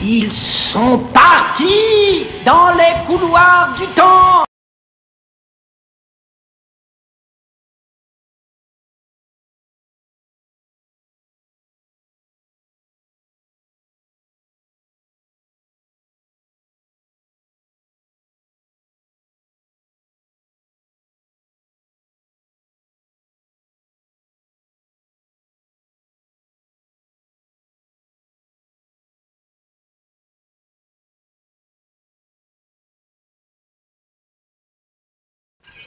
Ils sont partis dans les couloirs du temps.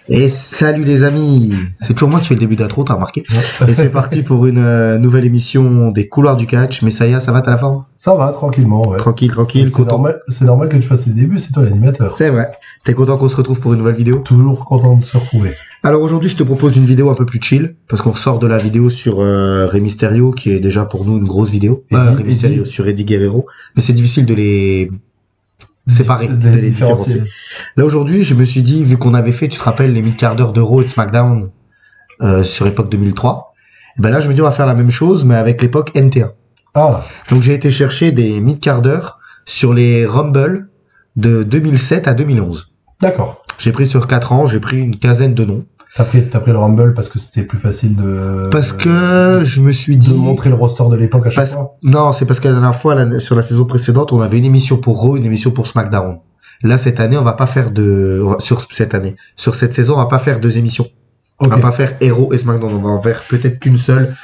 Et salut les amis, c'est toujours moi qui fais le début d'intro, t'as remarqué. Et c'est parti pour une nouvelle émission des couloirs du catch. Messiah, ça va, t'as la forme? Ça va, tranquillement, ouais. Tranquille, content. C'est normal que tu fasses le début, c'est toi l'animateur. C'est vrai. T'es content qu'on se retrouve pour une nouvelle vidéo? Toujours content de se retrouver. Alors aujourd'hui, je te propose une vidéo un peu plus chill, parce qu'on ressort de la vidéo sur Rey Mysterio, qui est déjà pour nous une grosse vidéo. Rey Mysterio sur Eddie Guerrero. Mais c'est difficile de les séparer, de les différencier. Là aujourd'hui, je me suis dit, vu qu'on avait fait, tu te rappelles, les mid-quarts d'heure de Raw et de SmackDown sur époque 2003, et ben là je me dis on va faire la même chose mais avec l'époque NT1. Ah. Donc j'ai été chercher des mid-quarts d'heure sur les Rumble de 2007 à 2011. D'accord. J'ai pris sur 4 ans, j'ai pris une quinzaine de noms. T'as pris le Rumble parce que c'était plus facile de... Parce que je me suis dit... De montrer le roster de l'époque à chaque fois. Non, c'est parce que la dernière fois, sur la saison précédente, on avait une émission pour Raw, une émission pour SmackDown. Là, cette année, on va pas faire sur cette saison, on va pas faire 2 émissions. Okay. On va pas faire Raw et SmackDown, on va en faire peut-être qu'une seule.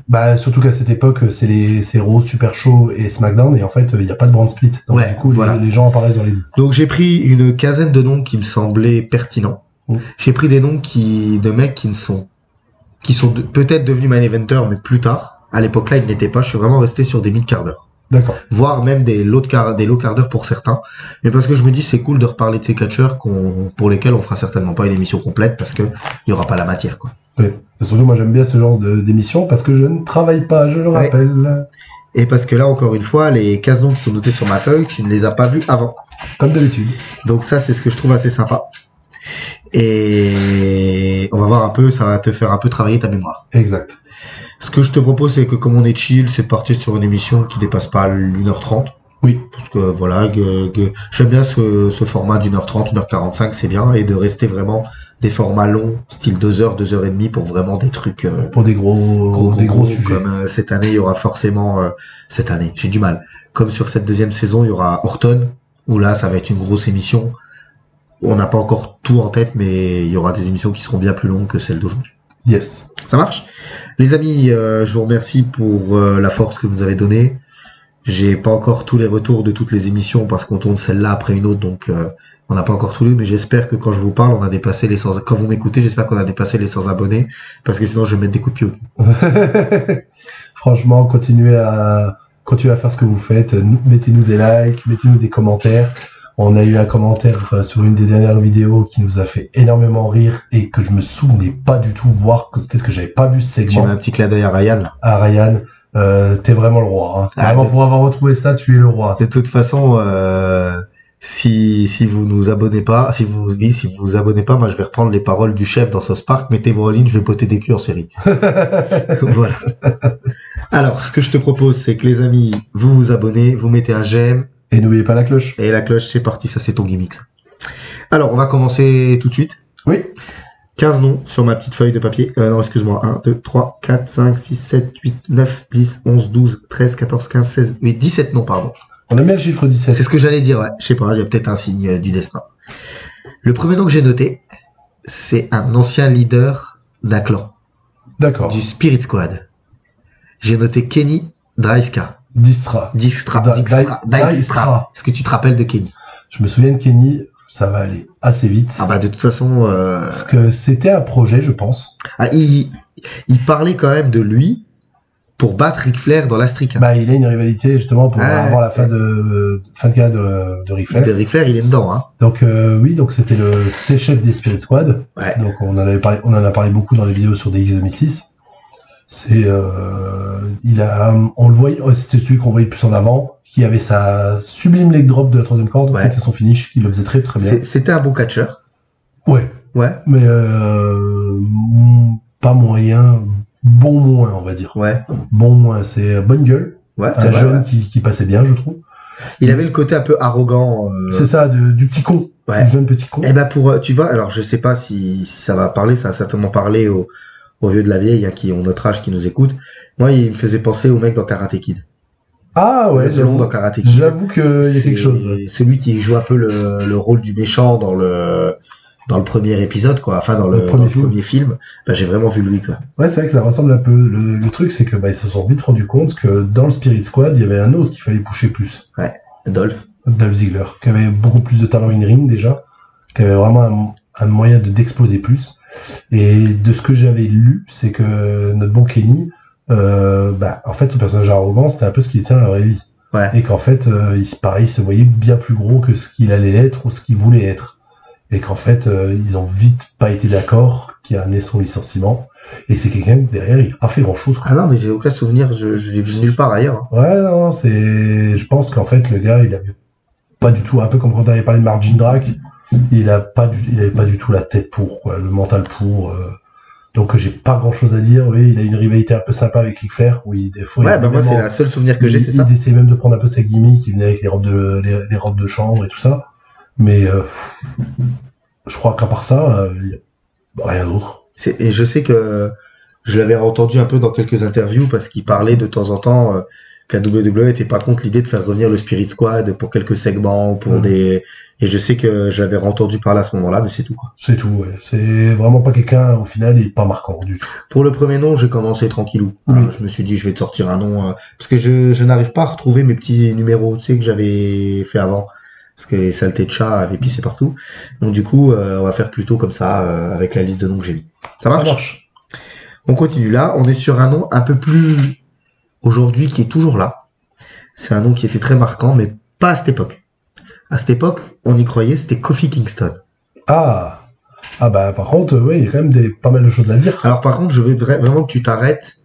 Bah, surtout qu'à cette époque, c'est Raw, Super Show et SmackDown, et en fait, il y a pas de brand split. Donc, ouais, du coup, voilà. les gens apparaissent dans les deux. Donc, j'ai pris une quinzaine de noms qui me semblaient pertinents. J'ai pris des noms de mecs qui sont peut-être devenus main eventers, mais plus tard. À l'époque là, ils n'étaient pas. Je suis vraiment resté sur des mid-quarts d'heure. D'accord. Voire même des low quarts d'heure pour certains. Mais parce que je me dis, c'est cool de reparler de ces catcheurs pour lesquels on fera certainement pas une émission complète parce que il y aura pas la matière, quoi. Oui. Et surtout, moi, j'aime bien ce genre d'émission parce que je ne travaille pas, je le rappelle. Et parce que là, encore une fois, les 15 noms qui sont notés sur ma feuille, tu ne les as pas vus avant. Comme d'habitude. Donc ça, c'est ce que je trouve assez sympa. Et on va voir un peu, ça va te faire un peu travailler ta mémoire. Exact. Ce que je te propose, c'est que comme on est chill, c'est de partir sur une émission qui dépasse pas 1h30. Oui. Parce que voilà, j'aime bien ce format d'1h30, 1h45, c'est bien. Et de rester vraiment des formats longs, style 2h, 2h30 pour vraiment des trucs... pour des gros sujets. Comme cette année, il y aura forcément... cette année, j'ai du mal. Comme sur cette deuxième saison, il y aura Orton, où là, ça va être une grosse émission. On n'a pas encore tout en tête, mais il y aura des émissions qui seront bien plus longues que celles d'aujourd'hui. Yes. Ça marche? Les amis, je vous remercie pour la force que vous avez donnée. J'ai pas encore tous les retours de toutes les émissions parce qu'on tourne celle-là après une autre, donc on n'a pas encore tout lu, mais j'espère que quand je vous parle, on a dépassé les 100... Quand vous m'écoutez, j'espère qu'on a dépassé les 100 abonnés, parce que sinon je vais mettre des coups de pied au cul. Franchement, continuez à faire ce que vous faites. Mettez-nous des likes, mettez-nous des commentaires. On a eu un commentaire sur une des dernières vidéos qui nous a fait énormément rire et que je me souvenais pas du tout, voire que peut-être que j'avais pas vu ce segment. J'ai mis un petit clin d'œil à Ryan, là. À Ryan, t'es vraiment le roi, hein. Vraiment, pour avoir retrouvé ça, tu es le roi. De toute façon, si vous nous abonnez pas, si vous vous abonnez pas, moi je vais reprendre les paroles du chef dans South Park, mettez-vous en ligne, je vais poter des culs en série. Voilà. Alors, ce que je te propose, c'est que les amis, vous vous abonnez, vous mettez un j'aime. Et n'oubliez pas la cloche. Et la cloche, c'est parti, ça c'est ton gimmick. Ça. Alors, on va commencer tout de suite. Oui. 15 noms sur ma petite feuille de papier. Non, excuse-moi. 1, 2, 3, 4, 5, 6, 7, 8, 9, 10, 11, 12, 13, 14, 15, 16... Oui, 17 noms, pardon. On aime bien le chiffre 17. C'est ce que j'allais dire, ouais. Je sais pas, il y a peut-être un signe du destin. Le premier nom que j'ai noté, c'est un ancien leader d'un clan. D'accord. Du Spirit Squad. J'ai noté Kenny Draiska. Dijkstra. Est-ce que tu te rappelles de Kenny? Je me souviens de Kenny, ça va aller assez vite. Ah bah de toute façon... Parce que c'était un projet, je pense. Ah, il parlait quand même de lui pour battre Ric Flair dans la streak. Hein. Bah il a une rivalité justement pour avoir la fin de carrière de Ric Flair. De Ric Flair, il est dedans. Hein. Donc oui, donc c'était le chef des Spirit Squad. Ouais. Donc on en a parlé beaucoup dans les vidéos sur DX 2006. C'est on le voyait, c'était celui qu'on voyait le plus en avant, qui avait sa sublime leg drop de la troisième corde, ouais. C'était son finish, il le faisait très très bien. C'était un bon catcheur. Ouais. Ouais. Mais pas moyen, bon moins on va dire. Ouais. Bon moins, c'est bonne gueule. Ouais. Un jeune qui passait bien, je trouve. Il avait le côté un peu arrogant. C'est ça, du petit con. Ouais. Du jeune petit con. Eh ben tu vois, alors je sais pas si ça va parler, ça va certainement parler aux vieux de la vieille, hein, qui ont notre âge, qui nous écoutent. Moi, il me faisait penser au mec dans Karate Kid. Ah ouais, Le blond dans Karate Kid. J'avoue qu'il y a quelque chose. Celui qui joue un peu le rôle du méchant dans le premier épisode, quoi. Enfin, dans le premier film. Ben, j'ai vraiment vu lui, quoi. Ouais, c'est vrai que ça ressemble un peu. Le truc, c'est que, ils se sont vite rendu compte que dans le Spirit Squad, il y avait un autre qu'il fallait pusher plus. Ouais. Dolph Ziggler, qui avait beaucoup plus de talent in-ring, déjà. Qui avait vraiment un moyen d'exploser plus. Et de ce que j'avais lu, c'est que notre bon Kenny, en fait, ce personnage arrogant, c'était un peu ce qu'il était dans la vraie vie. Ouais. Et qu'en fait, il se voyait bien plus gros que ce qu'il allait être ou ce qu'il voulait être. Et qu'en fait, ils ont vite pas été d'accord, qui a amené son licenciement. Et c'est quelqu'un que derrière, il a pas fait grand chose, quoi. Ah non, mais j'ai aucun souvenir, je l'ai vu nulle part ailleurs. Ouais, non, je pense qu'en fait, le gars, il avait pas du tout, un peu comme quand on avait parlé de Margin Drake, il avait pas du tout la tête pour, quoi, le mental pour, donc j'ai pas grand chose à dire. Oui, il a une rivalité un peu sympa avec Ric Flair. Oui, des fois. Ouais, moi c'est la seule souvenir que j'ai, c'est ça. Il essayait même de prendre un peu sa gimmick, il venait avec les robes de chambre et tout ça. Mais je crois qu'à part ça, rien d'autre. Et je sais que je l'avais entendu un peu dans quelques interviews parce qu'il parlait de temps en temps que la WWE était pas contre l'idée de faire revenir le Spirit Squad pour quelques segments, pour des... Et je sais que j'avais entendu parler à ce moment-là, mais c'est tout, quoi. C'est tout, ouais. C'est vraiment pas quelqu'un, au final, il est pas marquant du tout. Pour le premier nom, j'ai commencé tranquillou. Je me suis dit, je vais te sortir un nom, parce que je n'arrive pas à retrouver mes petits numéros, tu sais, que j'avais fait avant. Parce que les saletés de chat avaient pissé partout. Donc du coup, on va faire plutôt comme ça, avec la liste de noms que j'ai mis. Ça marche? On continue là. On est sur un nom un peu plus aujourd'hui qui est toujours là. C'est un nom qui était très marquant, mais pas à cette époque. À cette époque, on y croyait, c'était Kofi Kingston. Ah par contre, oui, il y a quand même pas mal de choses à dire. Alors par contre, je veux vraiment que tu t'arrêtes.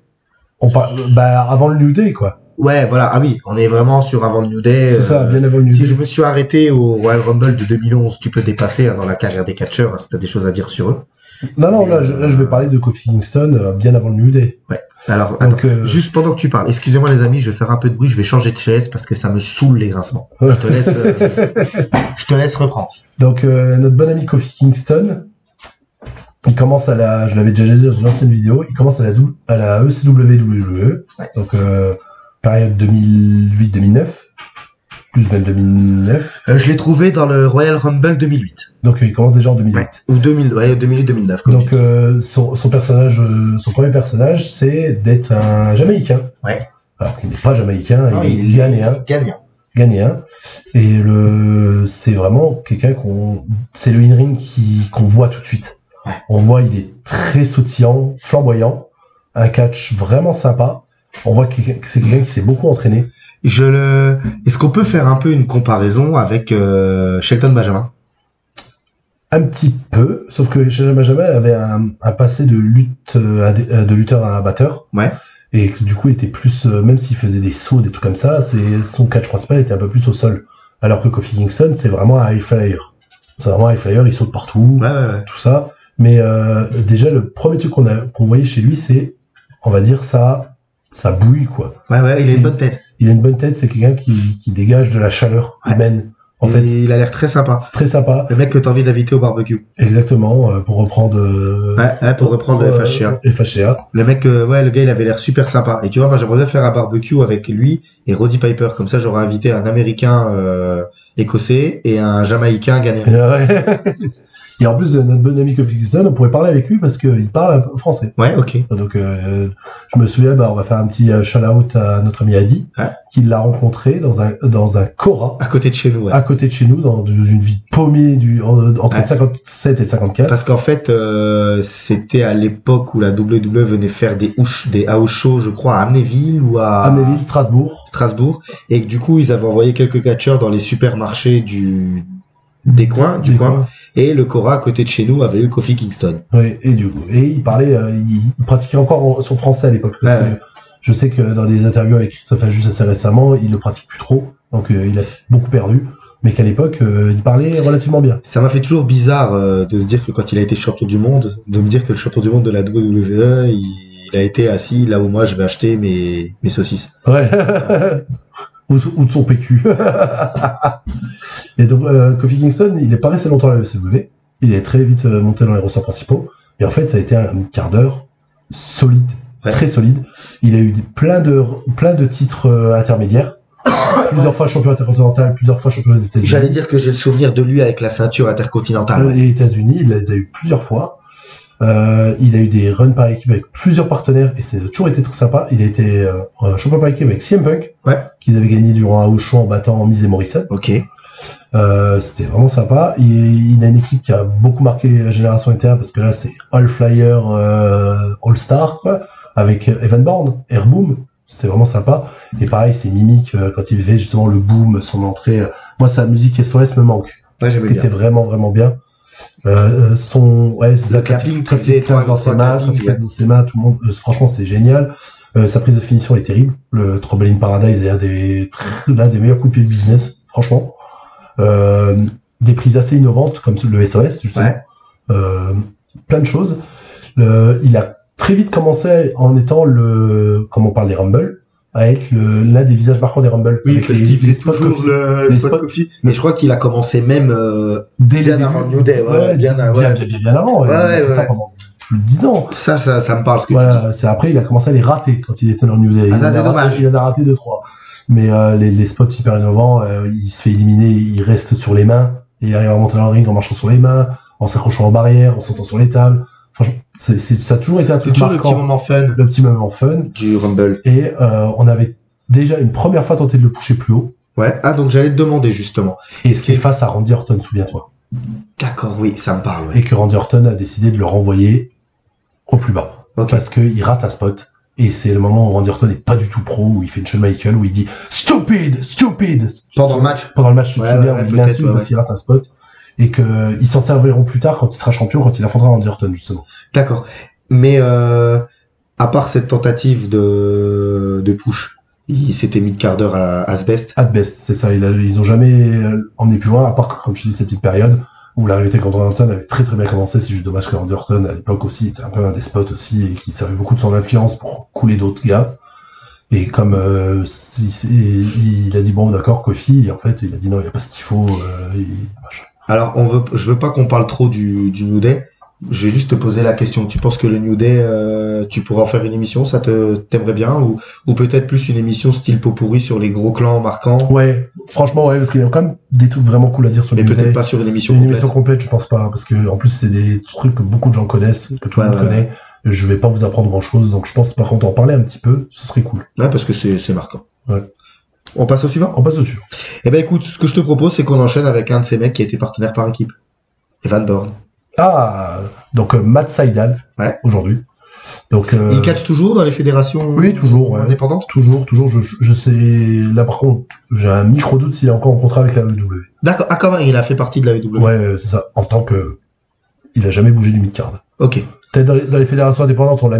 Avant le New Day, quoi. Ouais, voilà. Ah oui, on est vraiment sur avant le New Day. C'est ça, bien avant le New Day. Si je me suis arrêté au Royal Rumble de 2011, tu peux dépasser dans la carrière des catcheurs, hein, si t'as des choses à dire sur eux. Non, là, je vais parler de Kofi Kingston bien avant le New Day. Ouais. Alors, donc, attends, juste pendant que tu parles, excusez-moi les amis, je vais faire un peu de bruit, je vais changer de chaise parce que ça me saoule les grincements. Je te laisse reprendre. Donc, notre bon ami Kofi Kingston, il commence je l'avais déjà dit dans une ancienne vidéo, il commence à la ECW, ouais. Donc, période 2008-2009, plus même 2009. Je l'ai trouvé dans le Royal Rumble 2008. Donc il commence déjà en 2008. Ouais. Ou 2008-2009. Donc son personnage, son premier personnage, c'est d'être un Jamaïcain. Ouais. Alors qu'il n'est pas Jamaïcain, non, il est Ghanéen. Ghanéen. Et c'est vraiment quelqu'un c'est le in-ring qu'on voit tout de suite. Ouais. On voit, il est très sautillant, flamboyant, un catch vraiment sympa. On voit que c'est quelqu'un qui s'est beaucoup entraîné. Est-ce qu'on peut faire un peu une comparaison avec Shelton Benjamin? Un petit peu, sauf que Shelton Benjamin avait un passé de lutteur à batteur. Ouais. Et que, du coup, il était plus, même s'il faisait des sauts, des trucs comme ça, son catch principal était un peu plus au sol. Alors que Kofi Kingston, c'est vraiment un high flyer. C'est vraiment un high flyer, il saute partout, ouais. tout ça. Mais déjà, le premier truc qu'on voyait chez lui, c'est, on va dire, ça bouille, quoi. Ouais, il a une bonne tête. Il a une bonne tête, c'est quelqu'un qui dégage de la chaleur humaine. En fait, il a l'air très sympa. C'est très sympa. Le mec que t'as envie d'inviter au barbecue. Exactement, pour reprendre... pour reprendre le FHA. Le mec, le gars, il avait l'air super sympa. Et tu vois, moi, j'aimerais bien faire un barbecue avec lui et Roddy Piper. Comme ça, j'aurais invité un Américain écossais et un Jamaïcain ghanéen. Et en plus, notre bon ami Kofi Kingston, on pourrait parler avec lui parce qu'il parle un peu français. Ouais, ok. Donc, je me souviens, on va faire un petit shout-out à notre ami Adi, qui l'a rencontré dans un Cora. À côté de chez nous, ouais. À côté de chez nous, dans une ville paumée entre 57 et 54. Parce qu'en fait, c'était à l'époque où la WWE venait faire des house shows, je crois, à Amnéville ou à... Amnéville, Strasbourg. Et que, du coup, ils avaient envoyé quelques catcheurs dans les supermarchés du coin. Et le Cora à côté de chez nous avait eu Kofi Kingston. Oui, et du coup, il parlait, il pratiquait encore son français à l'époque. Je sais que dans des interviews avec Christophe Ajus assez récemment, il ne pratique plus trop, donc il a beaucoup perdu. Mais qu'à l'époque, il parlait relativement bien. Ça m'a fait toujours bizarre de se dire que quand il a été champion du monde, de me dire que le champion du monde de la WWE, il a été assis là où moi je vais acheter mes saucisses. Ouais. ou de son PQ. Et donc, Kofi Kingston, il est pas resté longtemps à la ECW. Il est très vite monté dans les rosters principaux. Et en fait, ça a été un quart d'heure solide, très solide. Il a eu plein de titres intermédiaires. Plusieurs fois champion intercontinental, plusieurs fois champion des États-Unis. J'allais dire que j'ai le souvenir de lui avec la ceinture intercontinentale. Les États-Unis, il les a eu plusieurs fois. Il a eu des runs par équipe avec plusieurs partenaires et c'est toujours été très sympa. Il a été champion par équipe avec CM Punk, qu'ils avaient gagné durant un show en battant Miz et Morrison. Ok. C'était vraiment sympa. Il a une équipe qui a beaucoup marqué la génération interne parce que là c'est All Flyer, All Star quoi, avec Evan Bourne, Air Boom. C'était vraiment sympa. Et pareil, c'est Mimic quand il fait justement le boom, son entrée. Moi, sa musique SOS me manque. Ouais, j'aimais bien. C'était vraiment bien. C'est ça. Clapping, quand il claque dans ses mains, dans ses mains, tout le monde. Franchement, c'est génial. Sa prise de finition est terrible. Le Trouble in Paradise est l'un des meilleurs coups de pied du business, franchement. Des prises assez innovantes comme le SOS justement. Plein de choses. Il a très vite commencé en étant comme on parle des Rumble, à être l'un des visages marquants des Rumble. Oui, parce qu'il faisait toujours le spot Kofi. Mais je crois qu'il a commencé même bien avant New Day. Bien avant. Il a fait ça pendant plus de 10 ans. Ça me parle ce que tu dis. Après, il a commencé à les rater quand il était dans New Day. Ça, c'est dommage. Il en a raté 2-3. Mais les spots hyper innovants, il se fait éliminer, il reste sur les mains, et il arrive à remonter dans le ring en marchant sur les mains, en s'accrochant aux barrières, en sautant sur les tables. Franchement, ça a toujours été un truc marquant. Le petit moment fun du Rumble. Et on avait déjà une première fois tenté de le pousser plus haut. Ouais. Ah, donc j'allais te demander justement. Et ce qui est face à Randy Orton, souviens-toi. D'accord, oui, ça me parle. Ouais. Et que Randy Orton a décidé de le renvoyer au plus bas. Okay. Parce qu'il rate un spot. Et c'est le moment où Randy Orton n'est pas du tout pro, où il fait une Shawn Michaels, où il dit stupid. Pendant le match. Pendant le match, tu te souviens, où il l'insulte parce qu'il rate un spot. Et que ils s'en serviront plus tard quand il sera champion, quand il affrontera Randy Orton, justement. D'accord. Mais à part cette tentative de push, il s'était mis de quart d'heure à Asbest. Asbest, c'est ça. Ils ont jamais emmené plus loin, à part, comme tu dis, cette petite période où l'arrivée contre Randy Orton avait très très bien commencé. C'est juste dommage que Randy Orton, à l'époque aussi, était un peu un despote aussi, et qui servait beaucoup de son influence pour couler d'autres gars. Et comme il a dit bon d'accord Kofi, et en fait il a dit non, il a pas ce qu'il faut. Alors je veux pas qu'on parle trop du New Day. Je vais juste te poser la question. Tu penses que le New Day, tu pourrais en faire une émission, ça t'aimerait bien, ou peut-être plus une émission style pot pourri sur les gros clans marquants? Ouais, franchement ouais, parce qu'il y a quand même des trucs vraiment cool à dire sur le New Day. Mais peut-être pas sur une émission complète. Une émission complète, je pense pas, parce que en plus c'est des trucs que beaucoup de gens connaissent, que tout le monde connaît. Je vais pas vous apprendre grand chose, donc je pense par contre en parler un petit peu, ce serait cool. Ouais, parce que c'est marquant. Ouais. On passe au suivant? On passe au suivant. Eh ben écoute, ce que je te propose, c'est qu'on enchaîne avec un de ces mecs qui a été partenaire par équipe. Evan Bourne. Ah, donc Matt Sydal, aujourd'hui. Donc il catch toujours dans les fédérations indépendantes? Toujours. Je sais, là par contre, j'ai un micro doute s'il est encore en contrat avec la AEW. D'accord. Ah, quand même, il a fait partie de la AEW. Ouais, c'est ça. En tant que, il a jamais bougé du mid-card. Ok. Peut-être dans les fédérations indépendantes, on l'a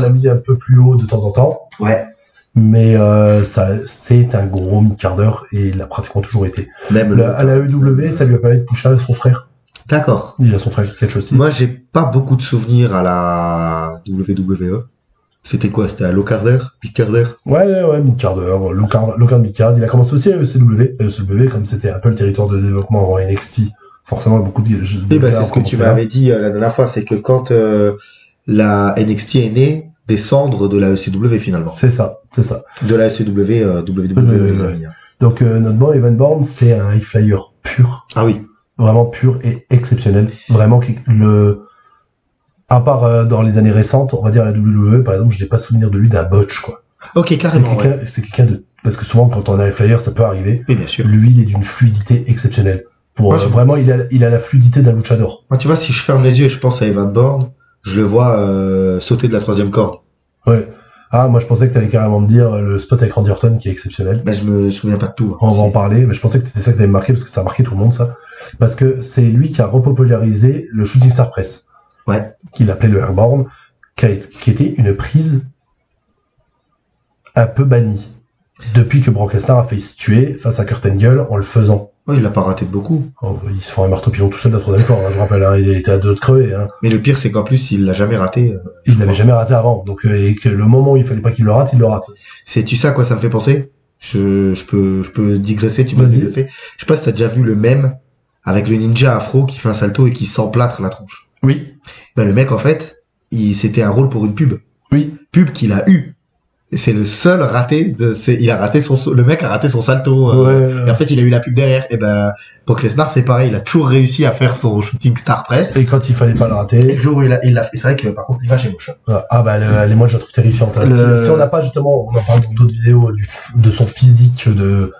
mis un peu plus haut de temps en temps. Ouais. Mais c'est un gros mid-cardeur et il a pratiquement toujours été. Même à la AEW, ça lui a permis de pousser son frère. D'accord. Il a son frère qui catch aussi. Moi, j'ai pas beaucoup de souvenirs à la WWE. C'était quoi? C'était à Locarder? Mid-Carder? Ouais, mid-cardeur, Locard mid-card. Il a commencé aussi à ECW. ECW, comme c'était un peu le territoire de développement avant NXT, forcément, beaucoup de... c'est ce que tu m'avais dit la dernière fois, c'est que quand la NXT est née, des cendres de la ECW, finalement. C'est ça. De la ECW, WWE, les amis. Donc, notre bon Evan Bourne, c'est un high flyer pur. Ah oui. Vraiment pur et exceptionnel. Vraiment, à part dans les années récentes, on va dire la WWE, par exemple, je n'ai pas souvenir de lui d'un botch, quoi. Ok, carrément. C'est quelqu'un de... Parce que souvent, quand on a un high flyer, ça peut arriver. Oui, bien sûr. Lui, il est d'une fluidité exceptionnelle. Vraiment, il a la fluidité d'un luchador. Moi, tu vois, si je ferme les yeux et je pense à Evan Bourne, je le vois sauter de la 3e corde. Ouais. Ah, moi je pensais que t'allais carrément me dire le spot avec Randy Orton qui est exceptionnel. Ben, je me souviens pas de tout. On va en parler, mais je pensais que c'était ça que t'avais marqué parce que ça a marqué tout le monde, ça. Parce que c'est lui qui a repopularisé le Shooting Star Press. Ouais. Qu'il appelait le Airborne, qui était une prise un peu bannie. Depuis que Brock Lesnar a fait se tuer face à Kurt Angle en le faisant. Ouais, il l'a pas raté de beaucoup. Il se fait un marteau pilon tout seul de la 3e corde, je rappelle, hein, il était à 2 de crever. Hein. Mais le pire, c'est qu'en plus, il l'a jamais raté. Il l'avait jamais raté avant. Donc, et que le moment où il fallait pas qu'il le rate, il le rate. Tu sais à quoi ça me fait penser? je peux digresser, tu peux Vas-y. digresser. Je sais pas si t'as déjà vu le mème avec le ninja afro qui fait un salto et qui s'emplâtre la tronche. Oui. Ben, le mec, en fait, c'était un rôle pour une pub. Oui. Pub qu'il a eu. Et c'est le seul raté il a raté le mec a raté son salto. Et en fait, il a eu la pub derrière. Et ben, pour Lesnar, c'est pareil. Il a toujours réussi à faire son shooting star press. Et quand il fallait pas le Et rater. le jour où il l'a fait, c'est vrai que, par contre, l'image est moche. Ah, bah, moi, je la trouve terrifiante. Hein. Si on n'a pas, justement, on en parle dans d'autres vidéos de son physique de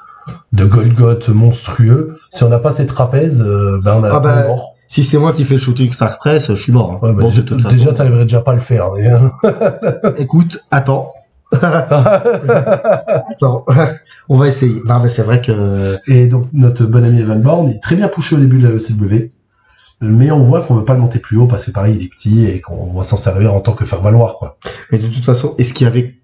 Golgoth monstrueux. Si on n'a pas ces trapèzes, ben, on a mort. Si c'est moi qui fais le shooting star press, je suis mort. Hein. Ouais, bah, bon, de toute façon. Déjà, t'arriverais déjà pas à le faire. Écoute, attends. Attends, on va essayer. Non, mais c'est vrai que... Et donc, notre bon ami Evan Bourne est très bien poussé au début de la ECW. Mais on voit qu'on veut pas le monter plus haut parce que pareil, il est petit et qu'on va s'en servir en tant que faire valoir, quoi. Mais de toute façon, est-ce qu'il y avait,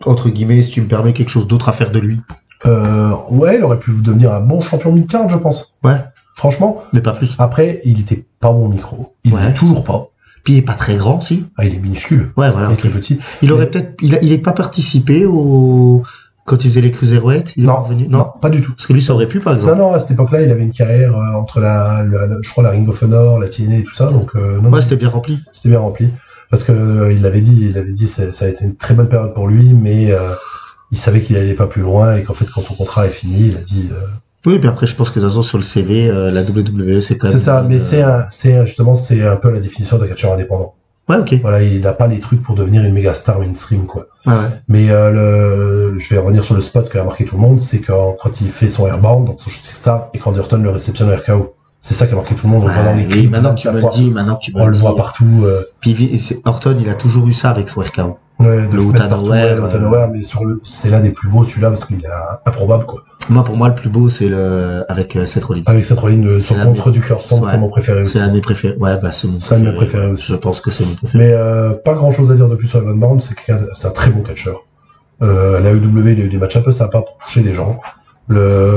entre guillemets, si tu me permets, quelque chose d'autre à faire de lui? Ouais, il aurait pu devenir un bon champion mid-card, je pense. Ouais. Franchement. Mais pas plus. Après, il était pas bon au micro. Il est toujours pas. Puis il est pas très grand, si. Ah, il est minuscule. Ouais, voilà. Il est très petit. Il aurait peut-être, il est pas participé quand il faisait les cruiserweight. Il est revenu. Non, pas du tout. Parce que lui, ça aurait pu, par exemple. Non, à cette époque-là, il avait une carrière entre je crois, la Ring of Honor, la TNA et tout ça. Donc, non. Ouais, c'était bien rempli. C'était bien rempli. Parce que il l'avait dit, ça a été une très bonne période pour lui, mais il savait qu'il allait pas plus loin et qu'en fait, quand son contrat est fini, il a dit. Oui, puis après, je pense que de toute façon, sur le CV, la WWE, c'est quand même. C'est ça, mais justement, c'est un peu la définition d'un catcheur indépendant. Ouais, ok. Voilà, il n'a pas les trucs pour devenir une méga star mainstream, quoi. Ouais. Mais je vais revenir sur le spot qui a marqué tout le monde, c'est quand il fait son airbound, donc son shooting star, et quand Orton le réceptionne au RKO. C'est ça qui a marqué tout le monde. On le voit dans les clips. Maintenant que tu me le dis, on le voit partout. Puis Orton, il a toujours eu ça avec son RKO. Ouais, le Utanaware, mais c'est l'un des plus beaux, celui-là, parce qu'il est improbable, quoi. Moi, pour moi, le plus beau, c'est avec Seth Rollins. Avec Seth Rollins, son contre du cœur sombre, c'est mon préféré aussi. C'est un de mes préférés. Ouais, bah, c'est mon préféré. C'est un de mes préférés aussi. Je pense que c'est mon préféré. Mais, pas grand chose à dire de plus sur Evan Bourne, c'est un très bon catcheur. La EW, il a eu des matchs un peu sympas pour toucher des gens.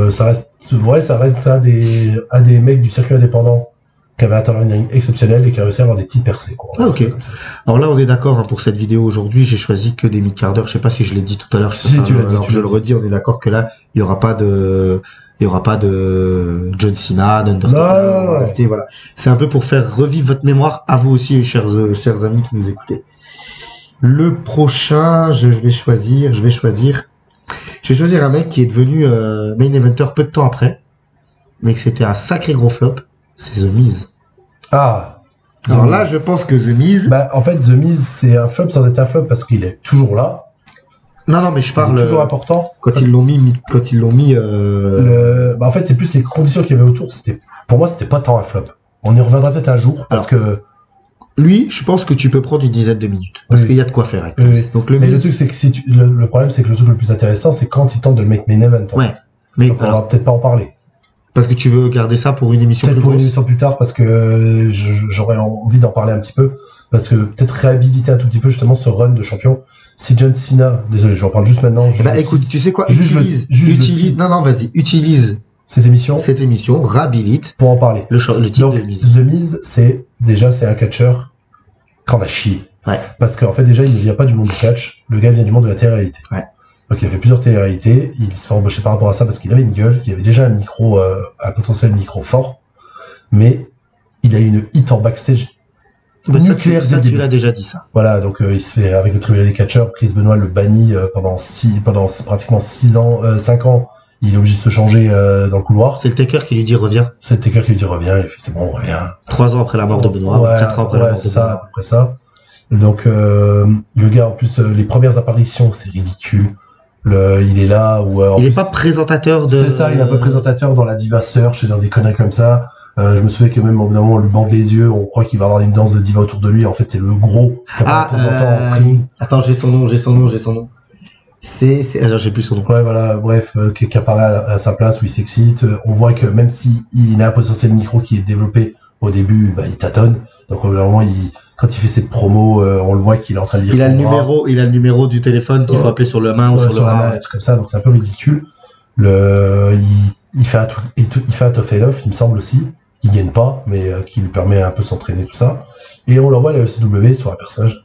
Ça reste un des mecs du circuit indépendant qui avait un talent exceptionnel et qui a réussi à avoir des petites percées, quoi. Ah, ok. Alors là, on est d'accord, hein, pour cette vidéo aujourd'hui, j'ai choisi que des mid-carders. Je sais pas si je l'ai dit tout à l'heure. Si, tu l'as dit. Je le redis, on est d'accord que là, il y aura pas de John Cena, d'Undertaker. Non. Voilà. C'est un peu pour faire revivre votre mémoire à vous aussi, chers amis qui nous écoutez. Le prochain, je vais choisir un mec qui est devenu main eventer peu de temps après, mais que c'était un sacré gros flop. C'est The Miz. Ah. Alors là, je pense que The Miz... Bah, en fait, The Miz, c'est un flop sans être un flop parce qu'il est toujours là. Non, mais je parle... Il est toujours important. Quand ils l'ont mis... Bah, en fait, c'est plus les conditions qu'il y avait autour. Pour moi, c'était pas tant un flop. On y reviendra peut-être un jour parce que... Lui, je pense que tu peux prendre une dizaine de minutes. Parce qu'il y a de quoi faire avec lui. Donc, le truc, c'est que le problème, c'est que le truc le plus intéressant, c'est quand ils tentent de le mettre main event. Ouais. Mais donc, on va peut-être pas en parler. Parce que tu veux garder ça pour une émission plus grosse. Pour une émission plus tard, parce que j'aurais envie d'en parler un petit peu. Parce que peut-être réhabiliter un tout petit peu justement ce run de champion. Si John Cena, désolé, j'en parle juste maintenant. Écoute, tu sais quoi, utilise, vas-y, utilise cette émission, réhabilite pour en parler. Le type donc, de Miz. The Miz, c'est un catcheur qu'on a chié. Ouais. Parce qu'en fait, déjà, il ne vient pas du monde du catch. Le gars vient du monde de la télé-réalité. Ouais. Donc, il a fait plusieurs télé-réalités. Il se fait embaucher par rapport à ça parce qu'il avait une gueule, qu'il avait déjà un potentiel micro fort. Mais il a une hit en backstage. Nucléaire, ça tu l'as déjà dit, ça. Voilà, donc il se fait avec le tribunal des catcheurs. Chris Benoit le bannit pendant pratiquement 5 ans. Il est obligé de se changer dans le couloir. C'est le Taker qui lui dit reviens. C'est le Taker qui lui dit reviens. Il fait c'est bon, reviens. 3 ans après la mort de Benoît, 4 ans après la mort de Benoît. Après ça. Donc le gars, en plus, les premières apparitions, c'est ridicule. Il est là où il est pas présentateur de. C'est ça, il est un peu présentateur dans la Diva Search et dans des conneries comme ça. Je me souviens que même au bout d'un moment on lui bande les yeux, on croit qu'il va avoir une danse de diva autour de lui. En fait, c'est le gros qui apparaît de temps en temps en stream. Attends, j'ai son nom. Alors, j'ai plus son nom. Ouais, voilà, bref, qui apparaît à sa place où il s'excite. On voit que même si il a un potentiel micro qui est développé au début, bah, il tâtonne. Donc, au bout d'un moment, quand il fait cette promo, on le voit qu'il est en train de lire il a le numéro du téléphone qu'il faut appeler sur le main ou sur le bras. Comme ça, donc c'est un peu ridicule. Il fait un tough off, il me semble aussi. Il gagne pas, mais qui lui permet un peu de s'entraîner, tout ça. Et on l'envoie à la ECW sur un personnage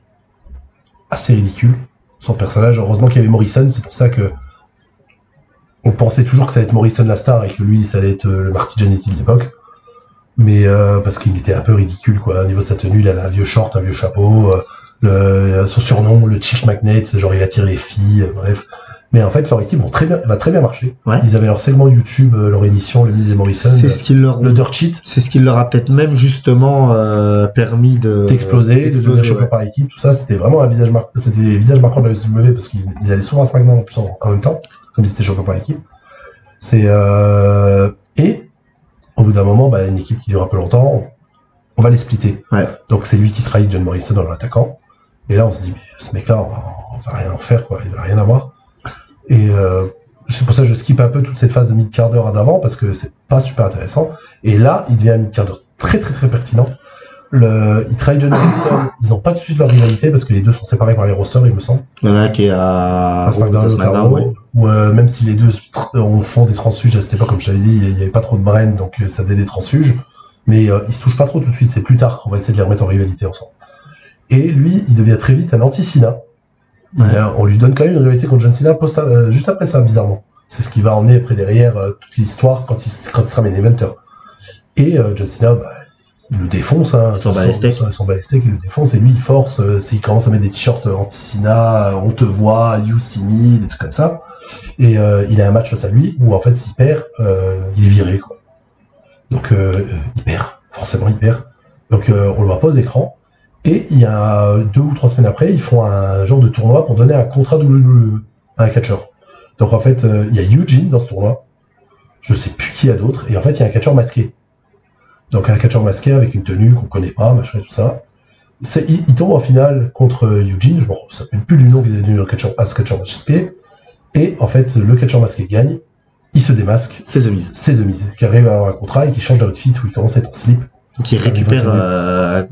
assez ridicule. Son personnage, heureusement qu'il y avait Morrison, c'est pour ça que on pensait toujours que ça allait être Morrison la star et que lui, ça allait être le Marty Jannetty de l'époque. Mais parce qu'il était un peu ridicule, quoi. Au niveau de sa tenue, il avait un vieux short, un vieux chapeau, son surnom, le Chick Magnet, genre il attire les filles, bref. Mais en fait, leur équipe va très bien marcher. Ouais. Ils avaient leur segment YouTube, leur émission, le Miz et Morrison, le Dirt Sheet. C'est ce qui leur a peut-être même justement permis d'exploser, de devenir champion par équipe, tout ça. C'était vraiment un visage marquant. C'était les visages marquants de la WWE parce qu'ils allaient souvent à SmackDown en plus en même temps, comme ils étaient champions par équipe. Et au bout d'un moment, une équipe qui dure un peu longtemps, on va les splitter. Ouais. Donc c'est lui qui trahit John Morrison dans l'attaquant. Et là, on se dit, mais ce mec-là, on va rien en faire, quoi. Il va rien avoir. Et c'est pour ça que je skip un peu toute cette phase de mid-carder à d'avant, parce que c'est pas super intéressant. Et là, il devient un mid-carder très très très pertinent. Il trahit John Morrison, ils ont pas tout de suite leur rivalité, parce que les deux sont séparés par les rosters, il me semble. Il y en a un qui est à SmackDown, ouais. Où même si les deux font des transfuges à cette époque, comme je t'avais dit, il y avait pas trop de brain, donc ça faisait des transfuges. Mais ils se touchent pas trop tout de suite, c'est plus tard qu'on va essayer de les remettre en rivalité ensemble. Et lui, il devient très vite un anti-Cena. Ouais. On lui donne quand même une rivalité contre John Cena juste après ça, bizarrement. C'est ce qui va emmener après derrière toute l'histoire quand il sera main eventer. Et John Cena, il le défonce, hein. Son balestek, il le défonce, et lui il force, il commence à mettre des t-shirts anti-Cena, on te voit, you see me, des trucs comme ça. Et il a un match face à lui où en fait s'il perd, il est viré, quoi. Donc il perd, forcément il perd. Donc on le voit pas aux écrans. Et il y a 2 ou 3 semaines après, ils font un genre de tournoi pour donner un contrat WWE à un catcheur. Donc en fait, il y a Eugene dans ce tournoi. Je sais plus qui y a d'autres. Et en fait, il y a un catcheur masqué. Donc un catcheur masqué avec une tenue qu'on connaît pas, machin et tout ça. Il tombe en finale contre Eugene. Je me rappelle plus du nom qu'ils avaient donné au catcheur masqué. Et en fait, le catcheur masqué gagne. Il se démasque. C'est The Miz. C'est The Miz, qui arrive à avoir un contrat et qui change d'outfit où il commence à être en slip. Donc il récupère un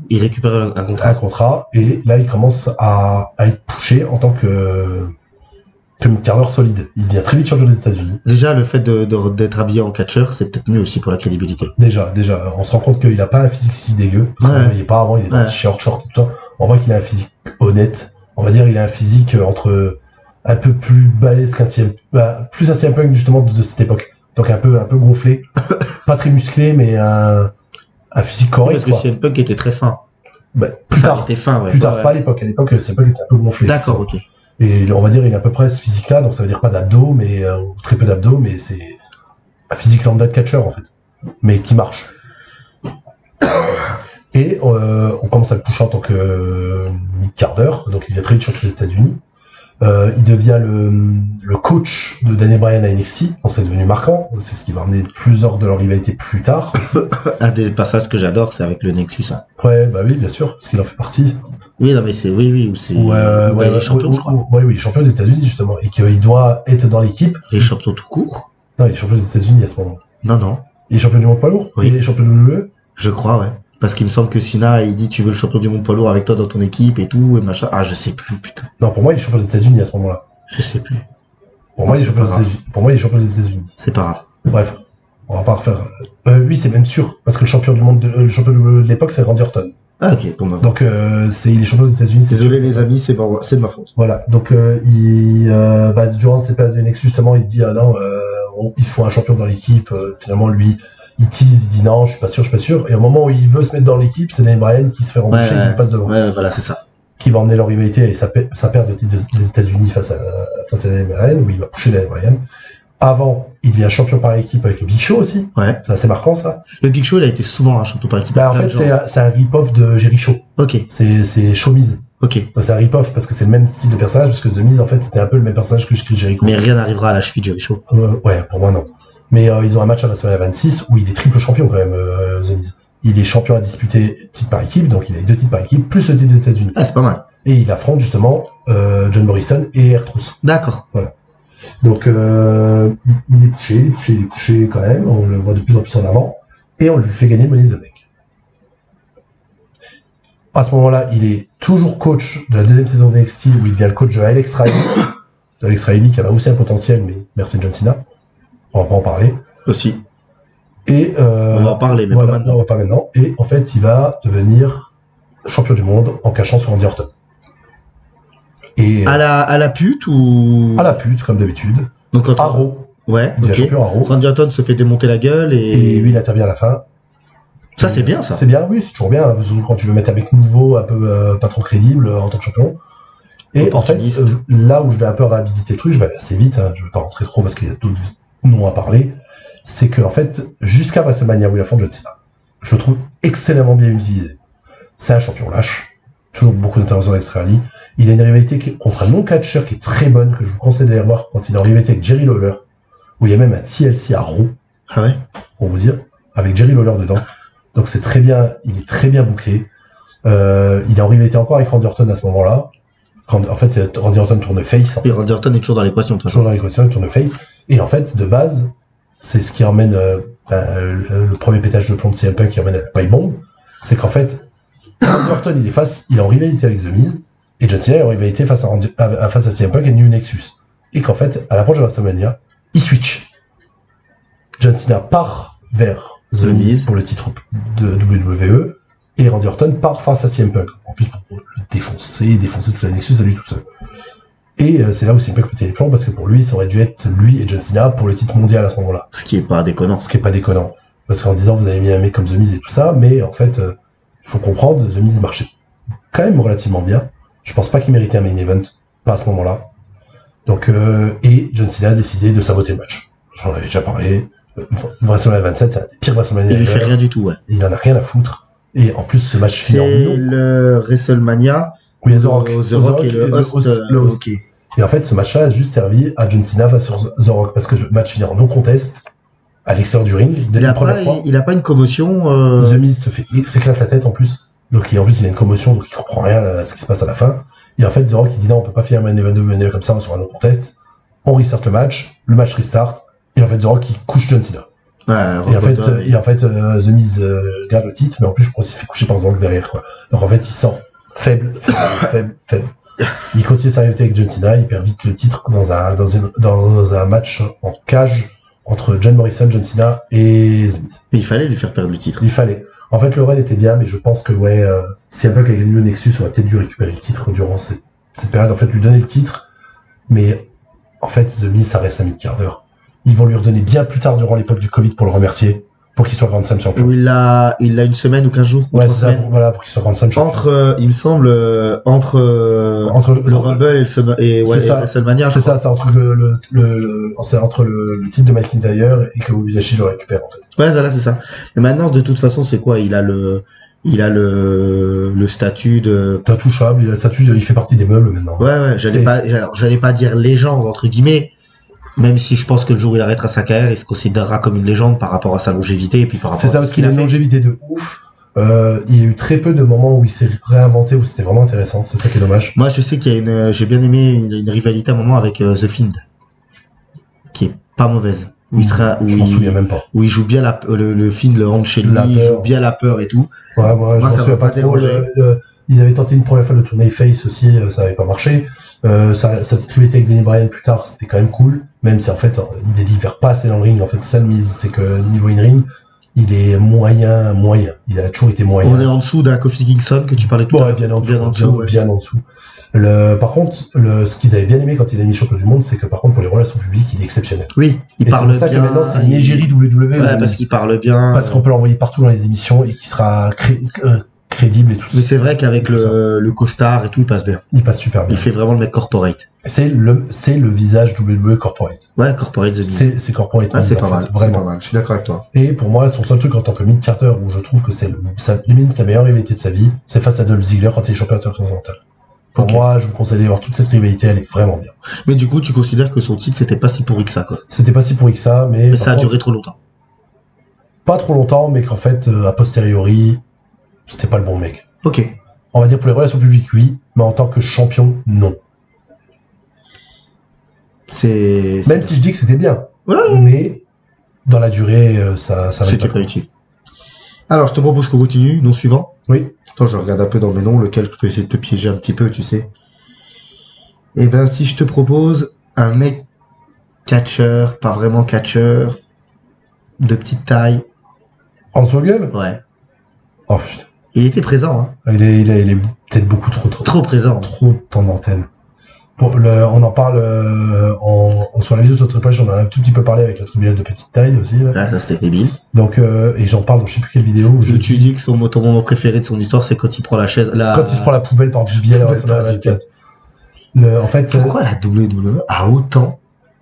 contrat. Un contrat, et là il commence à être poussé en tant que mid-carder solide. Il devient très vite champion des États-Unis. Déjà, le fait d'être habillé en catcheur, c'est peut-être mieux aussi pour la crédibilité. Déjà, on se rend compte qu'il a pas un physique si dégueu. Il est pas avant, il est dans short et tout ça. On voit qu'il a un physique honnête. On va dire il a un physique entre un peu plus balèze plus un CM Punk justement de cette époque. Donc un peu gonflé, pas très musclé, mais un physique correct. Parce que CM Punk était très fin. Plus tard. Il était fin, ouais. Plus tard, pas à l'époque. À l'époque, CM Punk était un peu gonflé. D'accord, ok. Et on va dire, il a à peu près ce physique-là, donc ça veut dire pas d'abdos, mais très peu d'abdos, mais c'est un physique lambda de catcheur en fait, mais qui marche. Et on commence à le pousser en tant que mid-carder, donc il est très vite champion des États-Unis. Il devient le coach de Daniel Bryan à NXT, donc c'est devenu marquant. C'est ce qui va amener plusieurs de leurs rivalités plus tard. Un des passages que j'adore, c'est avec le Nexus. Hein. Ouais, oui, bien sûr, parce qu'il en fait partie. Oui, non, mais c'est où c'est. Il est champion, je crois. Oui, il est champion des États-Unis justement, et qu'il doit être dans l'équipe. Il est champion tout court. Non, il est champion des États-Unis à ce moment. Non. Il est champion du monde poids lourd. Oui. Il est champion de WWE. Je crois, ouais. Parce qu'il me semble que Cena, il dit tu veux le champion du monde poids lourd avec toi dans ton équipe et tout, et machin. Ah, je sais plus, putain. Non, pour moi, il est champion des États-Unis à ce moment-là. Je sais plus. Pour moi, il est champion des États-Unis. Pour moi, il est champion des États-Unis. C'est pas grave. Bref, on va pas refaire. Oui, c'est même sûr, parce que le champion du monde le champion de l'époque, c'est Randy Orton. Ah, ok, bon, bah. Donc, il est champion des États-Unis. Désolé, les amis, c'est de ma faute. Voilà. Donc, durant cette période de Nexus, justement, il dit, il faut un champion dans l'équipe. Finalement, lui, il tease, il dit non, je suis pas sûr. Et au moment où il veut se mettre dans l'équipe, c'est Daniel Bryan qui se fait embaucher et qui passe devant. Ouais, voilà, c'est ça. Qui va emmener leur rivalité et sa perte de titre des États-Unis face à Daniel Bryan, où il va pousser Daniel Bryan. Avant, il devient champion par équipe avec le Big Show aussi. Ouais. C'est assez marquant, ça. Le Big Show, il a été souvent un champion par équipe. En fait, c'est un rip-off de Jericho. Ok. C'est Show Miz. Ok. C'est un rip-off parce que c'est le même style de personnage, parce que The Miz, en fait, c'était un peu le même personnage que Jericho. Mais rien n'arrivera à la cheville de Jericho. Ouais, pour moi, non. Mais ils ont un match à WrestleMania 26 où il est triple champion quand même, The Miz. Il est champion à disputer titre par équipe, donc il a 2 titres par équipe, plus le titre des États-Unis. Ah, c'est pas mal. Et il affronte justement John Morrison et R-Truth. D'accord. Voilà. Donc il est poussé quand même, on le voit de plus en plus en avant, et on lui fait gagner Money in the Bank. À ce moment-là, il est toujours coach de la 2e saison de NXT, où il devient le coach de Alex Riley. Alex Riley qui avait aussi un potentiel, mais merci John Cena. On va pas en parler. Aussi. Et on va en parler, mais voilà, pas maintenant. On va pas maintenant. Et en fait, il va devenir champion du monde en cachant sur Randy Orton. Et à la pute ou à la pute, comme d'habitude. Donc à Raw. Ouais, il devient champion à Raw. Randy Orton se fait démonter la gueule Et lui, il intervient à la fin. Ça, c'est bien, ça. C'est bien, oui, c'est toujours bien. Quand tu veux mettre un mec nouveau, un peu pas trop crédible en tant que champion. Et en fait, là où je vais un peu réhabiliter le truc, je vais aller assez vite, hein, je vais pas rentrer trop parce qu'il y a d'autres noms à parler, c'est que en fait, jusqu'à WrestleMania où il affronte John Cena, je le trouve excellemment bien utilisé. C'est un champion lâche, toujours beaucoup d'interventions d'Extra-Ali. Il a une rivalité contre un non-catcheur qui est très bonne, que je vous conseille d'aller voir quand il est en rivalité avec Jerry Lawler, où il y a même un TLC à Raw. Ah ouais? Pour vous dire, avec Jerry Lawler dedans. Donc c'est très bien, il est très bien bouclé. Il est en rivalité encore avec Randy Orton à ce moment-là. En fait, Randy Orton tourne face. Et Randy Orton est toujours dans l'équation. Toujours dans l'équation, il tourne face. Et en fait, de base, c'est ce qui emmène le premier pétage de plomb de CM Punk qui emmène à la paille bombe. C'est qu'en fait, Randy Orton, il est en rivalité avec The Miz. Et John Cena est en rivalité face à CM Punk et New Nexus. Et qu'en fait, à l'approche de WrestleMania, il switch. John Cena part vers The Miz pour le titre de WWE. Et Randy Orton part face à CM Punk. En plus, pour le défoncer toute la Nexus à lui tout seul. Et c'est là où CM Punk pétait les plombs, parce que pour lui, ça aurait dû être lui et John Cena pour le titre mondial à ce moment-là. Ce qui est pas déconnant. Parce qu'en disant, vous avez mis un mec comme The Miz et tout ça, mais en fait, il faut comprendre, The Miz marchait quand même relativement bien. Je pense pas qu'il méritait un main event, pas à ce moment-là. Donc, et John Cena a décidé de saboter le match. J'en avais déjà parlé. WrestleMania 27, c'est un des pires WrestleMania. Il lui fait rien du tout, ouais. Il en a rien à foutre. Et en plus, ce match finit en c'est le WrestleMania où il y a The Rock et le host. Ok. Et en fait, ce match-là a juste servi à John Cena face sur The Rock, parce que le match finit en no contest, à l'extérieur du ring, dès la première fois. Il a pas une commotion. The Miz s'éclate la tête en plus. Donc, en plus, il a une commotion, donc il comprend rien à ce qui se passe à la fin. Et en fait, The Rock, il dit non, on peut pas faire un event comme ça sur un no contest. On restart le match restart, et en fait, The Rock, il couche John Cena. Ouais, et en fait, The Miz garde le titre, mais en plus, je crois qu'il se fait coucher par The Rock derrière, quoi. Donc en fait, il sort faible. Il continue sa rivalité avec John Cena, il perd vite le titre dans un match en cage entre John Morrison, John Cena et The Miz. Mais il fallait lui faire perdre le titre. Il fallait. En fait, le run était bien, mais je pense que si un peu avec le Nexus, on aurait peut-être dû récupérer le titre durant cette période. En fait, lui donner le titre, mais en fait, The Miz, ça reste un mid-card. Ils vont lui redonner bien plus tard durant l'époque du Covid pour le remercier, pour qu'il soit Grand Slam champion. Il a une semaine ou 15 jours. Ouais, c'est ça, pour qu'il soit Grand Slam champion. Il me semble, entre le Rumble et WrestleMania. C'est ça, c'est entre le titre de McIntyre et que Kobayashi le récupère, en fait. Ouais, voilà, c'est ça. Mais maintenant, de toute façon, c'est quoi? Il a le statut de... Intouchable, il a le statut il fait partie des meubles maintenant. Ouais, j'allais pas dire légende, entre guillemets. Même si je pense que le jour où il arrêtera sa carrière, il se considérera comme une légende par rapport à sa longévité et puis par rapport c'est ça, parce qu'il a une longévité de ouf. Il y a eu très peu de moments où il s'est réinventé, où c'était vraiment intéressant. C'est ça qui est dommage. Moi, je sais qu'il y a j'ai bien aimé une rivalité à un moment avec The Fiend, qui est pas mauvaise. Je m'en souviens même pas. Où il joue bien le Fiend, le rentre chez lui, il joue bien la peur et tout. Ouais, moi je m'en souviens pas trop. Ils avaient tenté une première fois de tourner face aussi, ça avait pas marché. Sa petite rivalité avec Danny Bryan plus tard, c'était quand même cool. Même si en fait, il délivre pas assez dans le ring. En fait, c'est ça le mise, c'est que niveau in-ring, il est moyen. Il a toujours été moyen. On est en dessous d'un Kofi Kingston que tu parlais tout à l'heure. Bien en dessous. Par contre, ce qu'ils avaient bien aimé quand il a mis champion du monde, c'est que par contre, pour les relations publiques, il est exceptionnel. Oui, il parle bien. C'est pour ça que maintenant, c'est une égérie WWE. Ouais, parce qu'il parle bien. Parce qu'on peut l'envoyer partout dans les émissions et qu'il sera crédible et tout. Mais c'est vrai qu'avec le costard et tout, il passe bien. Il passe super bien. Il fait vraiment le mec corporate. C'est le visage WWE corporate. Ouais, corporate The Miz. C'est corporate. Ah, c'est pas mal. Vraiment. C'est pas mal. Je suis d'accord avec toi. Et pour moi, son seul truc en tant que mid-carter où je trouve que c'est limite la meilleure rivalité de sa vie, c'est face à Dolph Ziggler quand il est champion intercontinental. Pour moi, je vous conseille d'aller voir toute cette rivalité, elle est vraiment bien. Mais du coup, tu considères que son titre, c'était pas si pourri que ça, quoi. C'était pas si pourri que ça, mais ça a duré trop longtemps. Pas trop longtemps, mais qu'en fait, a posteriori, c'était pas le bon mec. Ok. On va dire pour les relations publiques, oui, mais en tant que champion, non. Même si je dis que c'était bien. Ouais. Mais dans la durée, ça c'était pas utile. Alors, je te propose qu'on continue. Nom suivant. Oui. Attends, je regarde un peu dans mes noms, lequel je peux essayer de te piéger un petit peu, tu sais. Eh ben, si je te propose un mec catcheur, pas vraiment catcheur, de petite taille. Hans Vogel ? Ouais. Oh putain. Il était présent, hein. Il est peut-être beaucoup trop. Trop présent. Trop de temps d'antenne. On en parle sur la vidéo sur Triple H, on en a un tout petit peu parlé avec le tribunal de petite taille aussi. Là. Ah, ça c'était débile. Donc, et j'en parle dans je sais plus quelle vidéo. Tu dis que ton moment préféré de son histoire, c'est quand il prend la chaise. Quand il se prend la poubelle par JBL à WrestleMania 24. En fait, pourquoi la WWE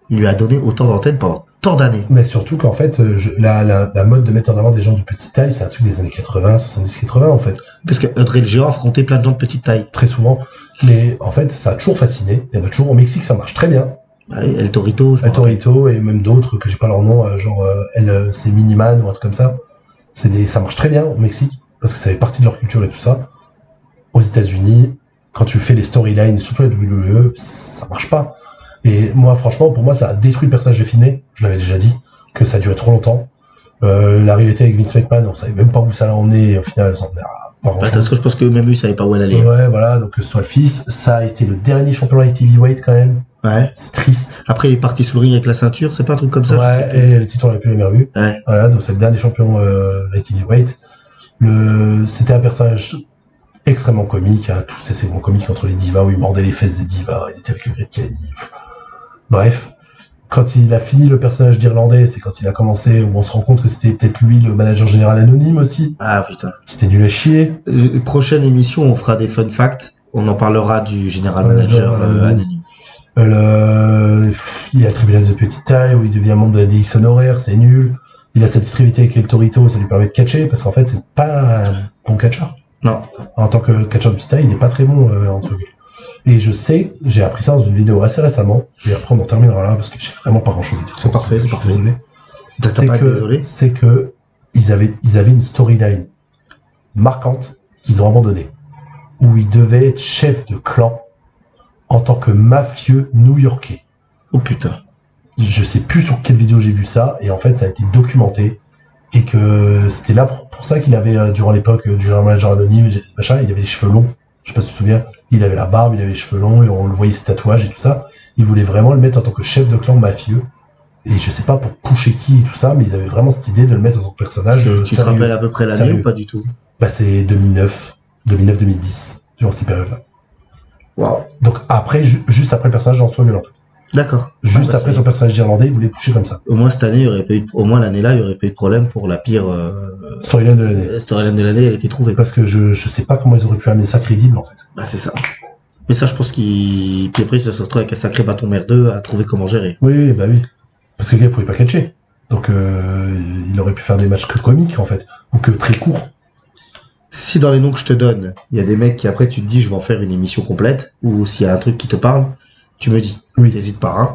lui a donné autant d'antennes pendant tant d'années? Mais surtout qu'en fait, la mode de mettre en avant des gens de petite taille, c'est un truc des années 80, 70, 80 en fait. Parce que André le Géant affrontait plein de gens de petite taille. Très souvent. Mais en fait, ça a toujours fasciné. Il y en a toujours au Mexique, ça marche très bien. El Torito, El Torito et même d'autres que j'ai pas leur nom, genre c'est Miniman ou un truc comme ça. Ça marche très bien au Mexique parce que ça fait partie de leur culture et tout ça. Aux États-Unis, quand tu fais les storylines, surtout la WWE, ça marche pas. Et moi, franchement, pour moi, ça a détruit le personnage de Finney. Je l'avais déjà dit que ça a duré trop longtemps. La rivalité avec Vince McMahon, on savait même pas où ça allait emmener. Et au final, ça en est parce que je pense que même lui, il savait pas où elle allait. Ouais, voilà. Donc, soit le fils, ça a été le dernier champion light heavyweight quand même. Ouais. C'est triste. Après, il est parti sous le ring avec la ceinture, c'est pas un truc comme ça? Ouais, et le titre, on l'a plus jamais revu. Ouais. Voilà, donc c'est le dernier champion light heavyweight. C'était un personnage extrêmement comique, hein, tous ces segments comiques entre les divas où il mordait les fesses des divas, il était avec le Great Khali. Bref, quand il a fini le personnage d'Irlandais, c'est quand il a commencé, où on se rend compte que c'était peut-être lui le manager général anonyme aussi. Ah putain. C'était nul à chier. Prochaine émission, on fera des fun facts, on en parlera du général manager anonyme. Il y a le tribunal de petite taille où il devient membre de la DX honoraire, c'est nul. Il a sa petite rivalité avec El Torito, ça lui permet de catcher, parce qu'en fait, c'est pas un bon catcheur. Non. En tant que catcheur de petite taille, il n'est pas très bon en dessous. Et je sais, j'ai appris ça dans une vidéo assez récemment, et après on en terminera là, parce que j'ai vraiment pas grand chose à dire. C'est parfait, c'est parfait. Désolé. C'est que ils avaient une storyline marquante qu'ils ont abandonnée, où il devait être chef de clan en tant que mafieux new-yorkais. Oh putain. Je sais plus sur quelle vidéo j'ai vu ça, et en fait ça a été documenté, et que c'était là pour ça qu'il avait, durant l'époque du général manager anonyme, machin, il avait les cheveux longs. Je sais pas si tu te souviens, il avait la barbe, il avait les cheveux longs, et on le voyait ses tatouages et tout ça. Il voulait vraiment le mettre en tant que chef de clan mafieux. Et je sais pas pour pusher qui et tout ça, mais ils avaient vraiment cette idée de le mettre en tant que personnage. Tu te rappelles à peu près l'année ou pas du tout? Bah c'est 2009-2010, durant ces périodes-là. Waouh. Donc après, juste après le personnage d'Horn Struggle en fait. D'accord. Juste après son personnage d'Irlandais, il voulait pusher comme ça. Au moins cette année, il y aurait pas eu, au moins l'année-là, il y aurait pas eu de problème pour la pire storyline de l'année. Storyline de l'année, elle était trouvée. Parce que je sais pas comment ils auraient pu amener ça crédible en fait. Bah c'est ça. Mais ça, je pense puis après, il se retrouve avec un sacré bâton merdeux à trouver comment gérer. Oui, bah oui. Parce que le gars pouvait pas catcher. Donc il aurait pu faire des matchs que comiques en fait, ou que très courts. Si dans les noms que je te donne, il y a des mecs qui après tu te dis je vais en faire une émission complète, ou s'il y a un truc qui te parle, tu me dis. Oui. T'hésites pas, hein.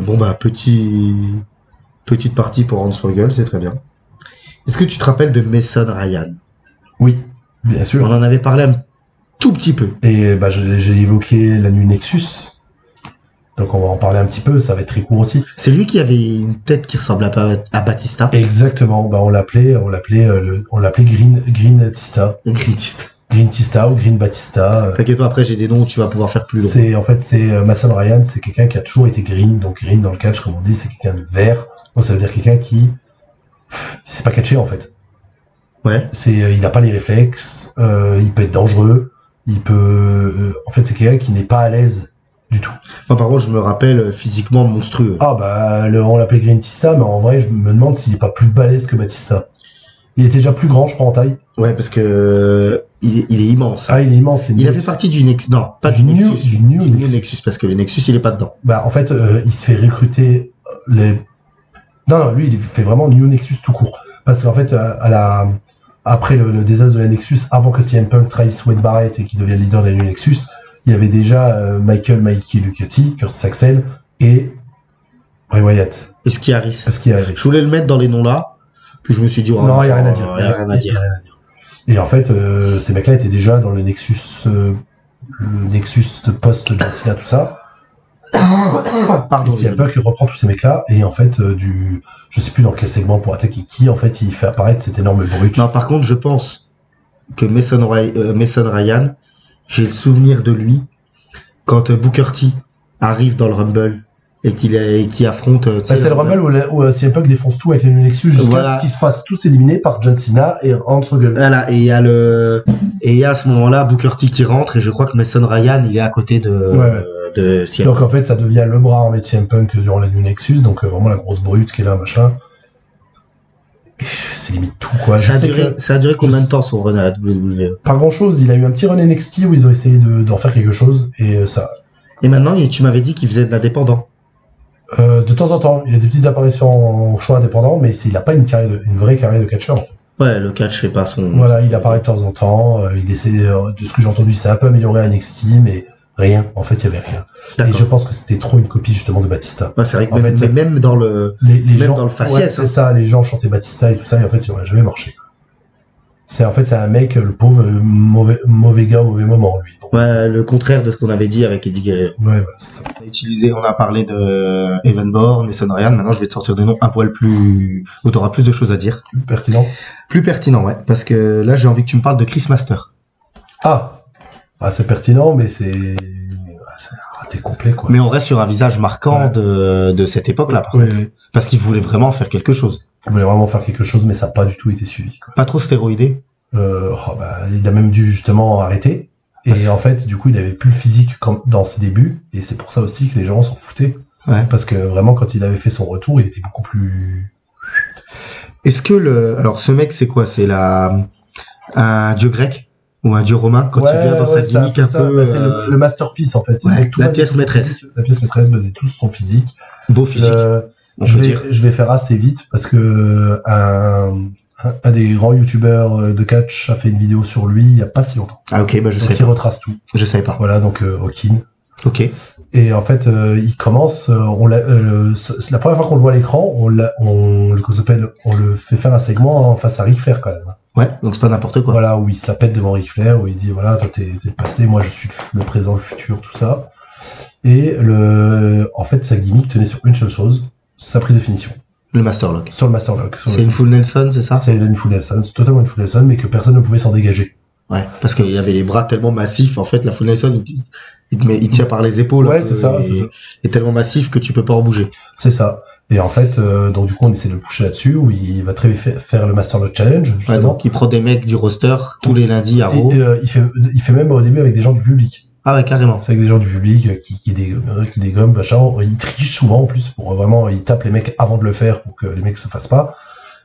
Bon bah petite partie pour Horn Struggle, c'est très bien. Est-ce que tu te rappelles de Mason Ryan? Oui, bien sûr. On en avait parlé un tout petit peu. Et bah j'ai évoqué la nuit Nexus. Donc on va en parler un petit peu, ça va être très court aussi. C'est lui qui avait une tête qui ressemble à Batista. Exactement, bah on l'appelait Green Tista. Green Tista ou Green Batista. T'inquiète pas, après j'ai des noms où tu vas pouvoir faire plus long. C'est Mason Ryan, c'est quelqu'un qui a toujours été green, donc green dans le catch comme on dit, c'est quelqu'un de vert. Donc ça veut dire quelqu'un qui sait pas catcher en fait. Ouais. Il n'a pas les réflexes, il peut être dangereux, en fait c'est quelqu'un qui n'est pas à l'aise du tout. Moi, par contre, je me rappelle physiquement monstrueux. Ah bah, on l'appelait Green Tista, mais en vrai, je me demande s'il est pas plus balèze que Batista. Il était déjà plus grand, je crois, en taille. Ouais, parce que il est immense. Ah, il est immense. Il a fait partie du Nexus. Non, pas du Nexus. Du New Nexus, parce que le Nexus, il est pas dedans. Bah, en fait, il se fait recruter Non, lui, il fait vraiment New Nexus tout court. Parce qu'en fait, après le désastre de la Nexus, avant que CM Punk trahisse Wade Barrett et qu'il devienne leader de la New Nexus, il y avait déjà Mikey Lucetti, Curtis Axel et Bray Wyatt. Et Skiaris. Je voulais le mettre dans les noms là, puis je me suis dit non, il y a rien à dire. Et en fait, ces mecs-là étaient déjà dans le Nexus post John Cena, tout ça. Pardon. Et CM Punk reprend tous ces mecs-là et en fait je sais plus dans quel segment pour attaquer qui, en fait il fait apparaître cette énorme brute. Non, par contre, je pense que Mason Ryan, j'ai le souvenir de lui quand Booker T arrive dans le Rumble et qui affronte. C'est le Rumble où CM Punk défonce tout avec les Nexus jusqu'à ce qu'ils se fassent tous éliminés par John Cena et Horn Struggle. Voilà, et il y a le Et il y a à ce moment-là Booker T qui rentre et je crois que Mason Ryan il est à côté de CM Donc en fait ça devient le bras en fait de CM Punk durant la New Nexus, donc vraiment la grosse brute qui est là, machin. C'est limite tout quoi. Ça a duré combien de temps son run à la WWE? Pas grand chose, il a eu un petit run NXT où ils ont essayé d'en faire quelque chose et ça. Et maintenant tu m'avais dit qu'il faisait de l'indépendant. De temps en temps, il a des petites apparitions en show indépendant, mais il a pas une vraie carrière de catcheur. En fait. Ouais, le catch c'est pas son. Voilà, il apparaît de temps en temps, il essaie de ce que j'ai entendu, c'est un peu amélioré à NXT, mais rien. En fait, il y avait rien. Et je pense que c'était trop une copie justement de Batista. Ouais, c'est vrai que même dans le dans le faciès, ouais, c'est ça, les gens chantaient Batista et tout ça, et en fait, il n'aurait jamais marché. C'est un mec, le pauvre, mauvais gars, mauvais moment, lui. Donc, ouais, le contraire de ce qu'on avait dit avec Eddie Guerrero. Ouais, voilà, c'est ça. On a parlé de Evan Bourne, Mason Ryan. Maintenant, je vais te sortir des noms un poil plus, où t'auras plus de choses à dire. Plus pertinent. Plus pertinent, ouais. Parce que là, j'ai envie que tu me parles de Chris Master. Ah, c'est pertinent, mais c'est raté complet, quoi. Mais on reste sur un visage marquant de cette époque-là, par contre. Parce qu'il voulait vraiment faire quelque chose. Il voulait vraiment faire quelque chose, mais ça n'a pas du tout été suivi, quoi. Pas trop stéroïdé. Il a même dû justement arrêter. Et en fait, du coup, il avait plus le physique comme dans ses débuts. Et c'est pour ça aussi que les gens s'en foutaient. Ouais. Parce que vraiment, quand il avait fait son retour, il était beaucoup plus... Est-ce que alors ce mec, c'est quoi? C'est un dieu grec? Ou un dieu romain? Quand il vient dans sa gimmick un peu... c'est le masterpiece, en fait. Ouais, la pièce maîtresse. La pièce maîtresse basée tout sur son physique. Beau physique. Je vais faire assez vite parce que un des grands youtubeurs de catch a fait une vidéo sur lui il y a pas si longtemps. Ah ok, bah je savais pas. Il retrace tout. Je savais pas. Voilà, donc Hawkin. Ok. Et en fait, il commence. La première fois qu'on le voit à l'écran, on le fait faire un segment face à Ric Flair quand même. Ouais, donc c'est pas n'importe quoi. Voilà, où il se la pète devant Ric Flair, où il dit voilà, toi t'es le passé, moi je suis le présent, le futur, tout ça. Et en fait, sa gimmick tenait sur une seule chose, sa prise de finition. Le Masterlock. Sur le Masterlock. C'est une full Nelson, c'est ça? C'est une full Nelson, c'est totalement une full Nelson, mais que personne ne pouvait s'en dégager. Ouais, parce qu'il y avait les bras tellement massifs, en fait, la full Nelson, il tient par les épaules. Ouais, c'est ça. est tellement massif que tu peux pas en bouger. C'est ça. Et en fait, donc du coup, on essaie de le pousser là-dessus, où il va très vite faire le Masterlock Challenge. Justement. Ouais, donc il prend des mecs du roster tous les lundis à Raw. Il fait même au début avec des gens du public. Ah ouais, carrément. C'est avec des gens du public qui dégomment, machin. Il triche souvent en plus pour vraiment, il tape les mecs avant de le faire pour que les mecs se fassent pas.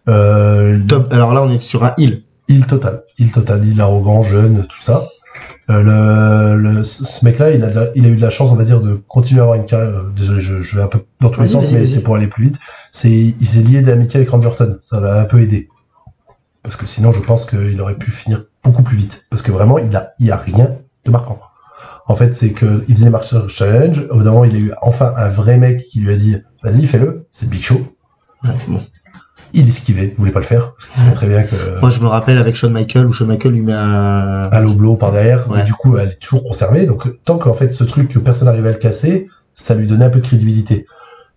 Top. Alors là, on est sur un heel. Heel total, heel arrogant, jeune, tout ça. Ce mec-là, il a eu de la chance, on va dire, de continuer à avoir une carrière. Désolé, je vais un peu dans tous les sens, mais c'est pour aller plus vite. Il s'est lié d'amitié avec Randy Orton. Ça l'a un peu aidé. Parce que sinon, je pense qu'il aurait pu finir beaucoup plus vite. Parce que vraiment, il y a rien de marquant. En fait, c'est que il faisait Master Challenge. Au bout d'un moment, il a eu enfin un vrai mec qui lui a dit, vas-y, fais-le. C'est Big Show. Ouais, bon. Il esquivait, il voulait pas le faire. Parce qu'il savait très bien que... Moi, je me rappelle avec Shawn Michaels, où Shawn Michaels lui met un low blow par derrière. Ouais. Et du coup, elle est toujours conservée. Donc, tant qu'en fait, ce truc que personne n'arrivait à le casser, ça lui donnait un peu de crédibilité.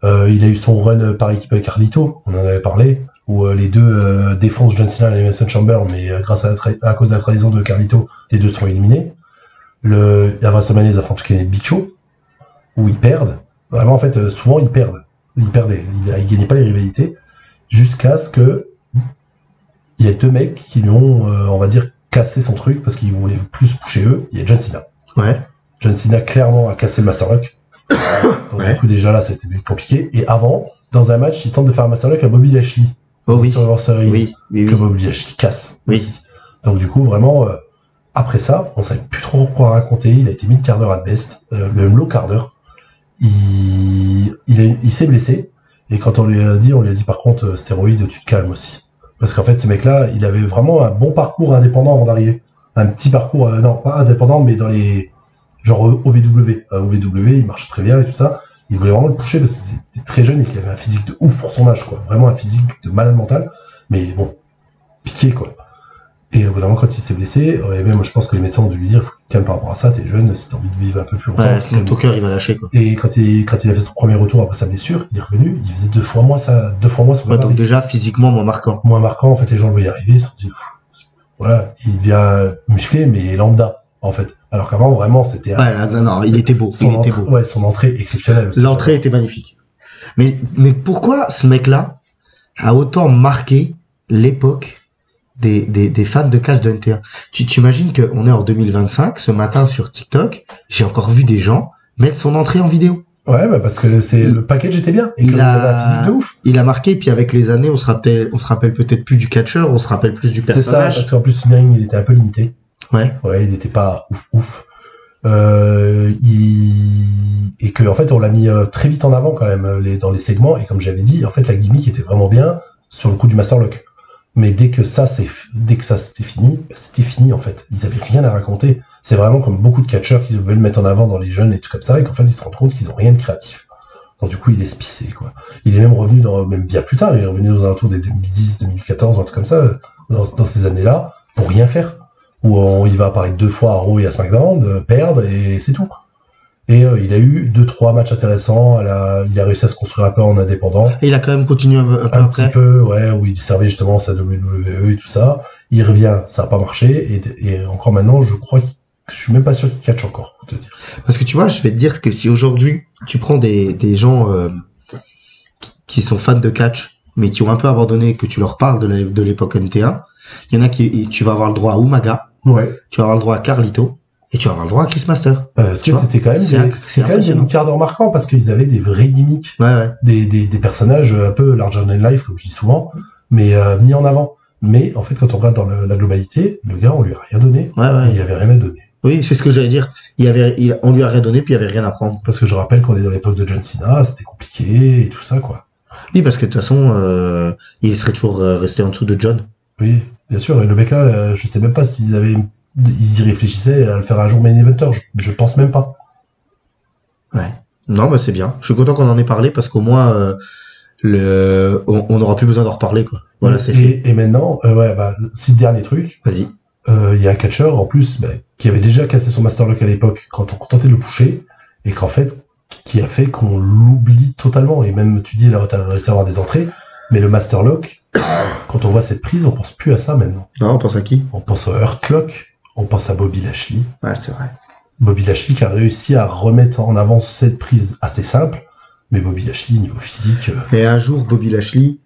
Il a eu son run par équipe avec Carlito. On en avait parlé. Où les deux défoncent John Cena et Elimination Chamber, mais grâce à cause de la trahison de Carlito, les deux sont éliminés. Il y a WrestleMania, ils affrontent Kenny Big Show, où ils perdent. Vraiment, en fait, souvent, ils perdent. Ils perdaient. Ils gagnaient pas les rivalités. Jusqu'à ce que il y a deux mecs qui lui ont, on va dire, cassé son truc parce qu'ils voulaient plus pusher eux. Il y a John Cena. Ouais. John Cena, clairement, a cassé le Masterlock. Donc, ouais. Du coup, déjà là, c'était compliqué. Et avant, dans un match, il tente de faire un Masterlock à Bobby Lashley. Oh oui. Sur leur série. Oui. Que Bobby Lashley casse. Oui. Aussi. Donc, du coup, vraiment, après ça, on savait plus trop quoi raconter. Il a été mis de quart d'heure à best. Même low quart d'heure. Il s'est blessé. Et quand on lui a dit par contre, stéroïde, tu te calmes aussi. Parce qu'en fait, ce mec-là, il avait vraiment un bon parcours indépendant avant d'arriver. Un petit parcours, non, pas indépendant, mais dans les, genre OVW. OVW, il marchait très bien et tout ça. Il voulait vraiment le pousser parce que c'était très jeune et qu'il avait un physique de ouf pour son âge, quoi. Vraiment un physique de malade mental. Mais bon, piqué, quoi. Et au bout d'un moment, quand il s'est blessé, et même, je pense que les médecins ont dû lui dire, il faut que tu te calmes par rapport à ça, t'es jeune, si t'as envie de vivre un peu plus longtemps. Ouais, sinon ton cœur, il va lâcher, quoi. Et quand il a fait son premier retour après sa blessure, il est revenu, il faisait deux fois moins son ouais, donc déjà, physiquement, moins marquant. Moins marquant, en fait, les gens le voyaient arriver, ils se sont dit, voilà, il devient musclé, mais lambda, en fait. Alors qu'avant, vraiment, c'était non, il était beau. Ouais, son entrée exceptionnelle aussi. L'entrée était magnifique. Mais pourquoi ce mec-là a autant marqué l'époque des fans de catch de NT1. Tu imagines qu'on est en 2025, ce matin sur TikTok, j'ai encore vu des gens mettre son entrée en vidéo. Ouais, bah parce que le package était bien. Et il avait un physique de ouf. Il a marqué, puis avec les années, on se rappelle peut-être plus du catcheur, on se rappelle plus du personnage. C'est ça, parce qu'en plus, Simmering, il était un peu limité. Ouais. Ouais, il n'était pas ouf. Et que, en fait, on l'a mis très vite en avant quand même, dans les segments. Et comme j'avais dit, en fait, la gimmick était vraiment bien sur le coup du Master Lock. Mais dès que ça c'était fini, c'était fini, en fait. Ils avaient rien à raconter. C'est vraiment comme beaucoup de catcheurs qui veulent mettre en avant dans les jeunes et tout comme ça, et qu'en fait, ils se rendent compte qu'ils ont rien de créatif. Donc, du coup, il est spicé, quoi. Il est même revenu même bien plus tard, il est revenu aux alentours des 2010, 2014, un truc comme ça, dans ces années-là, pour rien faire. Où il va apparaître 2 fois à Raw et à SmackDown, perdre, et c'est tout. Et il a eu 2-3 matchs intéressants, il a réussi à se construire un peu en indépendant. Et il a quand même continué un peu après. Un petit peu, ouais, où il servait justement sa WWE et tout ça. Il revient, ça n'a pas marché, et encore maintenant, je crois que je suis même pas sûr qu'il catch encore, pour te dire. Parce que tu vois, je vais te dire que si aujourd'hui, tu prends des gens qui sont fans de catch, mais qui ont un peu abandonné, que tu leur parles de l'époque NT1, il y en a tu vas avoir le droit à Umaga, ouais. Tu vas avoir le droit à Carlito, et tu vas avoir le droit à Chris Master. C'était quand même des mid-carders marquants, parce qu'ils avaient des vrais gimmicks. Ouais. Des personnages un peu larger than life, comme je dis souvent, mais mis en avant. Mais en fait, quand on regarde dans la globalité, le gars, on lui a rien donné. Ouais. Il y avait rien à donner. Oui, c'est ce que j'allais dire. On lui a rien donné, puis il y avait rien à prendre. Parce que je rappelle qu'on est dans l'époque de John Cena, c'était compliqué et tout ça, quoi. Oui, parce que de toute façon, il serait toujours resté en dessous de John. Oui, bien sûr. Et le mec là, je sais même pas s'ils y réfléchissaient à le faire un jour main eventer. Je pense même pas. Ouais. Non, bah c'est bien. Je suis content qu'on en ait parlé parce qu'au moins on n'aura plus besoin d'en reparler, quoi. Voilà, c'est fait. Et maintenant, si le dernier truc. Vas-y. Il y a un catcheur en plus qui avait déjà cassé son Master Lock à l'époque quand on tentait de le pusher, et qu'en fait qui a fait qu'on l'oublie totalement. Et même tu dis là, t'as réussi à avoir des entrées, mais le Master Lock, quand on voit cette prise, on pense plus à ça maintenant. Non, on pense à qui? On pense au Hurt Lock, on pense à Bobby Lashley. Ouais, c'est vrai. Bobby Lashley qui a réussi à remettre en avant cette prise assez simple, mais Bobby Lashley niveau physique. Mais un jour, Bobby Lashley,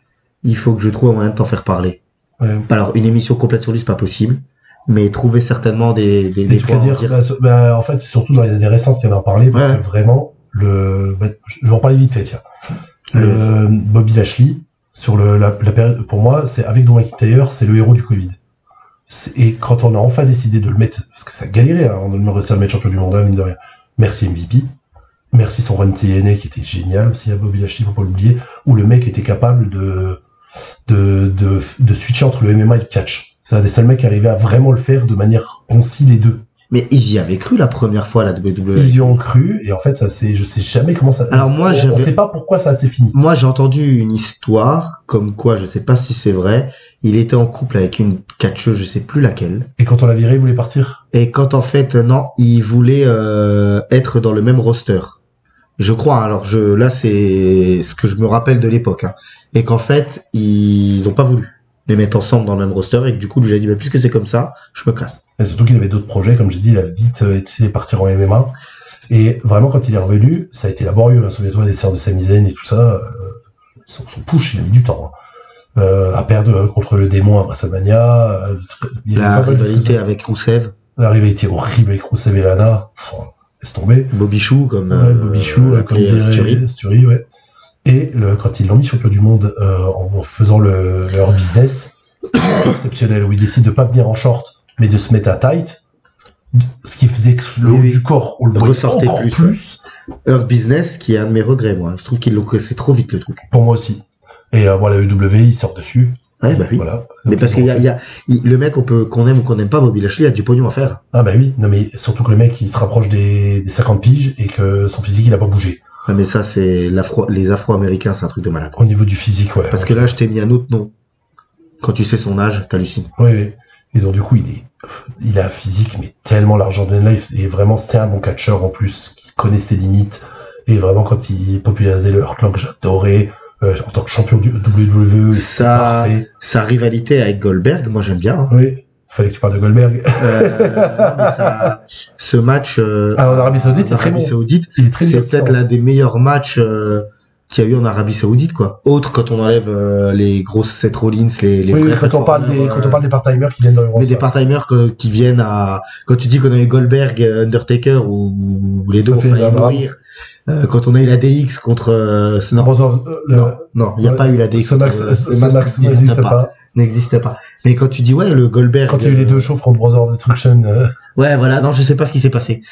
il faut que je trouve un moyen de t'en faire parler. Ouais. Alors, une émission complète sur lui, c'est pas possible. Mais trouver certainement des trucs à dire. En fait, c'est surtout dans les années récentes qu'il y en a parlé, parce que vraiment, je vais en parler vite fait, tiens. Bobby Lashley, sur la période, pour moi, c'est avec Drew McIntyre, c'est le héros du Covid. Et quand on a enfin décidé de le mettre, parce que ça galérait, hein, on a réussi à le mettre champion du monde, mine de rien. Merci MVP. Merci son run TNA qui était génial aussi à Bobby Lashley, faut pas l'oublier, où le mec était capable de switcher entre le MMA et le catch. C'est un des seuls mecs qui arrivait à vraiment le faire de manière concile les deux. Mais ils y avaient cru la première fois, la WWE. Ils y ont cru, et en fait, je sais jamais comment ça... Alors moi, on sait pas pourquoi ça s'est fini. Moi, j'ai entendu une histoire, comme quoi, je sais pas si c'est vrai, il était en couple avec une catcheuse, je sais plus laquelle. Et quand on l'a viré, il voulait partir? Et quand en fait, non, il voulait être dans le même roster. Je crois, alors là, c'est ce que je me rappelle de l'époque. Hein. Et qu'en fait, ils ont pas voulu les mettre ensemble dans le même roster, et que du coup, lui a dit, bah, puisque c'est comme ça, je me casse. Et surtout qu'il avait d'autres projets, comme j'ai dit, il a vite été partir en MMA. Et vraiment, quand il est revenu, ça a été laborieux. Hein. Souviens-toi des sœurs de Sami Zayn et tout ça. Son push, il a mis du temps. Hein. À perdre contre le démon à WrestleMania. La rivalité avec Rusev. La rivalité horrible avec Rusev et Lana. Laisse tomber. Bobby Chou, comme Bobby Chou, comme Sturie, ouais. Et quand ils l'ont mis champion du monde en faisant leur business exceptionnel, où ils décident de pas venir en short, mais de se mettre à tight, ce qui faisait que le haut du corps, on le ressortait encore plus. Earth Business, qui est un de mes regrets, moi. Je trouve qu'ils l'ont cassé trop vite, le truc. Pour moi aussi. Et voilà, EW, ils sortent dessus. Ouais, bah oui. Voilà. Mais parce qu'il y a le mec, qu'on aime ou qu'on n'aime pas, Bobby Lashley, il a du pognon à faire. Ah bah oui. Non mais surtout que le mec, il se rapproche des 50 piges et que son physique, il a pas bougé. Ouais, mais ça, c'est les Afro-Américains, c'est un truc de malade. Au niveau du physique, ouais. Parce que là, je t'ai mis un autre nom. Quand tu sais son âge, t'hallucines. Oui. Et donc, du coup, il a un physique, mais tellement l'argent de life. Et vraiment, c'est un bon catcheur, en plus, qui connaît ses limites. Et vraiment, quand il popularisait le Hurt Lock, j'adorais. En tant que champion du WWE, sa rivalité avec Goldberg, moi, j'aime bien. Hein. Oui. Fallait que tu parles de Goldberg. Ce match en Arabie Saoudite, c'est peut-être l'un des meilleurs matchs qu'il y a eu en Arabie Saoudite, quoi. Autre quand on enlève les grosses Seth Rollins, les Oui, vrais quand on parle des part-timers qui viennent dans le mais des part-timers qui viennent à... Quand tu dis qu'on a eu Goldberg, Undertaker ou les deux ont failli mourir. Quand on a eu la DX contre non, il n'y a pas eu la DX contre n'existe pas. Mais quand tu dis le Goldberg, quand il y a eu les deux chauves contre Brothers of Destruction, ouais, voilà, non, je sais pas ce qui s'est passé.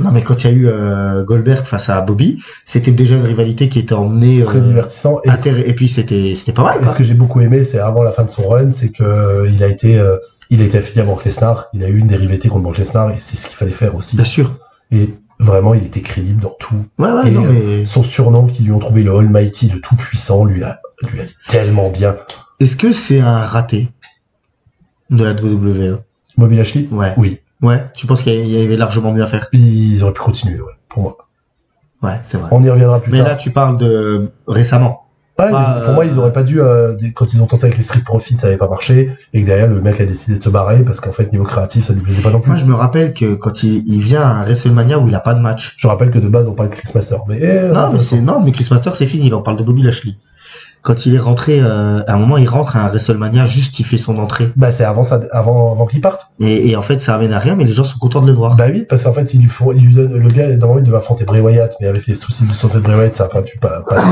Non, mais quand il y a eu Goldberg face à Bobby, c'était déjà une rivalité qui était emmenée très divertissant et puis c'était pas mal, quoi. Ce que j'ai beaucoup aimé, c'est avant la fin de son run, c'est que il a été affilié à Brock Lesnar, il a eu une des rivalités contre Brock Lesnar et c'est ce qu'il fallait faire aussi. Bien sûr. Et vraiment, il était crédible dans tout. Ouais, et non, mais son surnom qu'ils lui ont trouvé, le Almighty, le tout puissant, lui a tellement bien. Est-ce que c'est un raté de la WWE? Bobby Lashley? Ouais. Oui. Ouais. Tu penses qu'il y avait largement mieux à faire? Ils auraient pu continuer, ouais, pour moi. Ouais, c'est vrai. On y reviendra plus tard. Mais là, tu parles de récemment. Ouais, pour moi, ils auraient pas dû, quand ils ont tenté avec les Street Profits, ça avait pas marché, et que derrière, le mec a décidé de se barrer, parce qu'en fait, niveau créatif, ça lui plaisait pas non plus. Moi, je me rappelle que quand il vient à WrestleMania où il a pas de match. Je rappelle que de base, on parle de Chris Master, mais mais Chris Master, c'est fini, là, on parle de Bobby Lashley. Quand il est rentré, à un moment, il rentre à un WrestleMania, juste il fait son entrée. Bah, c'est avant qu'il parte. Et en fait, ça amène à rien, mais les gens sont contents de le voir. Bah oui, parce qu'en fait, il lui donne, le gars, normalement, il devait affronter Bray Wyatt, mais avec les soucis de santé de Bray Wyatt, ça a pas pu passer.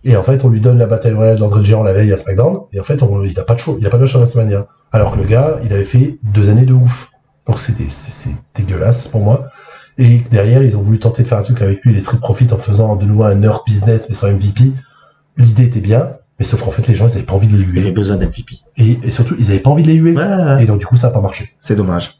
Et en fait, on lui donne la bataille royale d'André le Géant la veille à SmackDown, et en fait, il a pas de show, il a pas de match à WrestleMania. Alors que le gars, il avait fait 2 années de ouf. Donc c'est dégueulasse pour moi. Et derrière, ils ont voulu tenter de faire un truc avec lui, les Street Profits, en faisant de nouveau un Earth Business, mais sans MVP. L'idée était bien, mais sauf qu'en fait, les gens, ils avaient pas envie de les huer. Il avait besoin d'MVP. Et surtout, ils avaient pas envie de les huer. Ouais. Et donc, du coup, ça a pas marché. C'est dommage.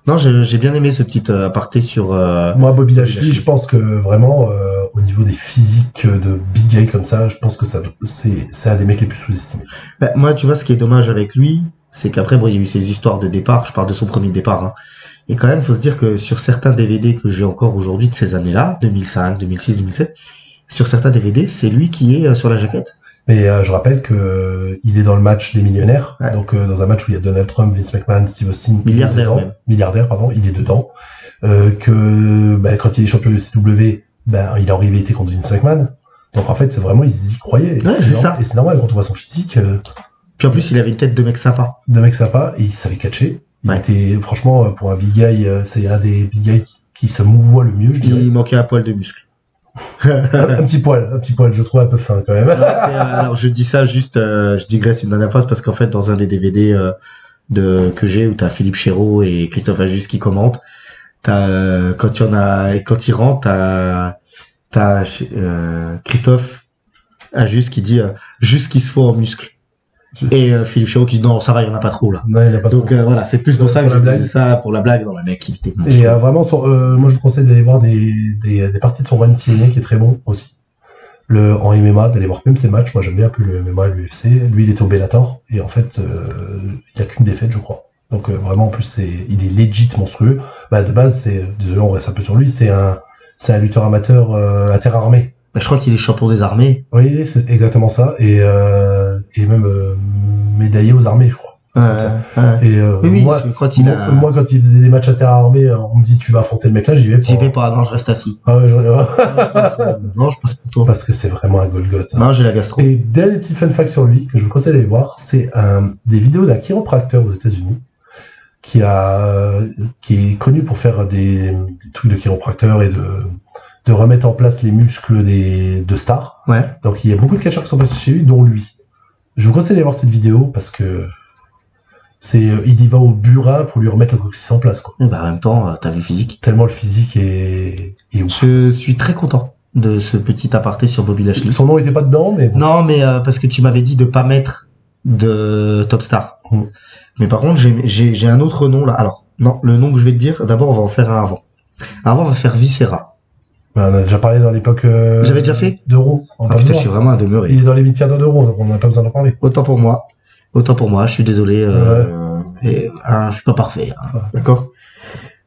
Non, j'ai bien aimé ce petit aparté sur... Moi, Bobby Lashley, je pense que vraiment, au niveau des physiques de big guy comme ça, je pense que c'est un des mecs les plus sous-estimés. Bah, moi, tu vois, ce qui est dommage avec lui, c'est qu'après, bon, il y a eu ces histoires de départ, je parle de son premier départ, hein. Et quand même, faut se dire que sur certains DVD que j'ai encore aujourd'hui de ces années-là, 2005, 2006, 2007, sur certains DVD, c'est lui qui est sur la jaquette. Mais je rappelle que il est dans le match des millionnaires, ouais. Donc dans un match où il y a Donald Trump, Vince McMahon, Steve Austin, milliardaire, pardon, il est dedans. Quand il est champion de CW, il a en rivalité contre Vince McMahon. Donc en fait, c'est vraiment, ils y croyaient. Ouais, c'est ça. Et c'est normal quand on voit son physique. Puis en plus, il avait une tête de mec sympa. Et il savait catcher. Il était, franchement, pour un big guy, c'est un des big guys qui se mouvoie le mieux, je dirais. Il manquait un poil de muscle. un petit poil, je trouve un peu fin quand même. Alors je dis ça juste, je digresse une dernière fois parce qu'en fait dans un des DVD que j'ai où t'as Philippe Chéreau et Christophe Ajus qui commentent, quand il rentre, t'as Christophe Ajus qui dit juste qu'il se faut en muscle. Et Philippe Chéreau qui dit non, ça va, il y en a pas trop là. Non, il y en a pas donc trop. Voilà, c'est plus pour ça que je disais ça, pour la blague. Non, le mec, il était bon. Et vraiment, moi je vous conseille d'aller voir des parties de son run TNA qui est très bon aussi. En MMA, d'aller voir même ses matchs. Moi j'aime bien que le MMA et l'UFC. Lui il était au Bellator et en fait il y a qu'une défaite je crois. Donc vraiment en plus il est legit monstrueux. De base désolé on reste un peu sur lui, c'est un lutteur amateur interarmé. Je crois qu'il est champion des armées. Oui, c'est exactement ça. Et même médaillé aux armées, je crois. Et oui, moi, je crois qu'il a... moi, quand il faisait des matchs interarmés, on me dit tu vas affronter le mec là, j'y vais pas. J'y vais pas, non, je reste assis. Ah ouais, non, je passe pour toi. Parce que c'est vraiment un Golgoth. Non, j'ai la gastro. Et dernier petit fun fact sur lui, que je vous conseille d'aller voir, c'est des vidéos d'un chiropracteur aux États-Unis qui est connu pour faire des trucs de chiropracteur et de remettre en place les muscles de stars. Ouais. Donc il y a beaucoup de catcheurs qui sont passés chez lui, dont lui. Je vous conseille d'aller voir cette vidéo parce que il y va au burin pour lui remettre le coccyx en place, quoi. Et en même temps, t'as vu le physique. Tellement le physique est ouf. Je suis très content de ce petit aparté sur Bobby Lashley. Son nom était pas dedans, mais bon. Non, mais parce que tu m'avais dit de pas mettre de top star. Mais par contre, j'ai un autre nom là. Alors, non, le nom que je vais te dire, d'abord on va en faire un avant. Avant, on va faire Viscera. On a déjà parlé dans l'époque J'avais déjà fait d'Euro. Ah putain, je suis vraiment un demeuré. Il est dans les mid-cards d'Euro, donc on n'a pas besoin d'en parler. Autant pour moi, je suis désolé. Je suis pas parfait. Hein. D'accord.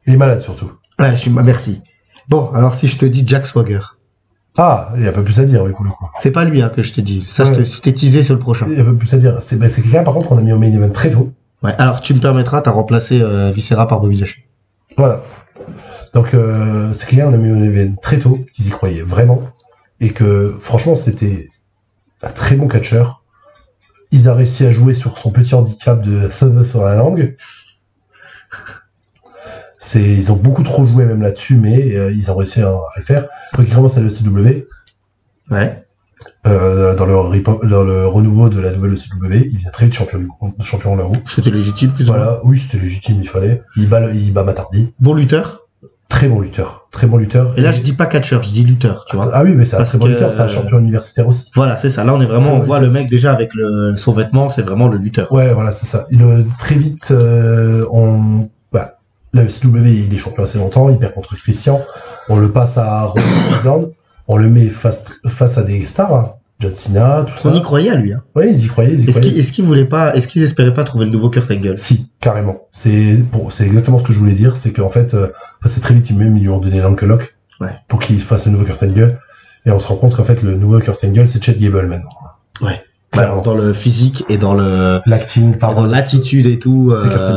Il est malade surtout. Ouais, merci. Bon, alors si je te dis Jack Swagger. Ah, il y a pas plus à dire, oui, pour le coup. C'est pas lui que je te dis. Ça, je t'ai teasé sur le prochain. Il y a pas plus à dire. C'est quelqu'un, par contre, qu'on a mis au main event très tôt. Ouais, alors tu me permettras, t'as remplacé Viscera par Bobby Lashley. Voilà. Donc c'est quelqu'un qu'on a mis au main event très tôt, qu'ils y croyaient vraiment. et que franchement c'était un très bon catcheur. Ils ont réussi à jouer sur son petit handicap de thud sur la langue. Ils ont beaucoup trop joué même là-dessus, mais ils ont réussi à le faire. Donc il commence à l'ECW. Ouais. Dans le renouveau de la nouvelle ECW, il devient très vite champion là-haut. C'était légitime, plus voilà, oui, c'était légitime, il fallait. Il bat Matardi. Bon lutteur. Très bon lutteur. Et là, je dis pas catcheur, je dis lutteur, tu vois. Ah oui, mais c'est un très bon lutteur, c'est un champion universitaire aussi. Voilà, c'est ça. Là, on voit le mec déjà avec son vêtement, c'est vraiment le lutteur. Ouais, voilà, c'est ça. Très vite, la ECW, il est champion assez longtemps, il perd contre Christian. On le passe à Roland. On le met face à des stars, hein. John Cena, tout ça. On y croyait à lui, hein. Oui, ils y croyaient. Est-ce qu'ils espéraient pas trouver le nouveau Kurt Angle? Si, carrément. C'est exactement ce que je voulais dire, c'est qu'en fait, c'est très vite, ils lui ont donné l'Uncle Lock. Ouais. Pour qu'il fasse le nouveau Kurt Angle. Et on se rend compte qu'en fait, le nouveau Kurt Angle, c'est Chad Gable maintenant. Ouais. Alors, dans le physique et dans l'acting, dans l'attitude et tout,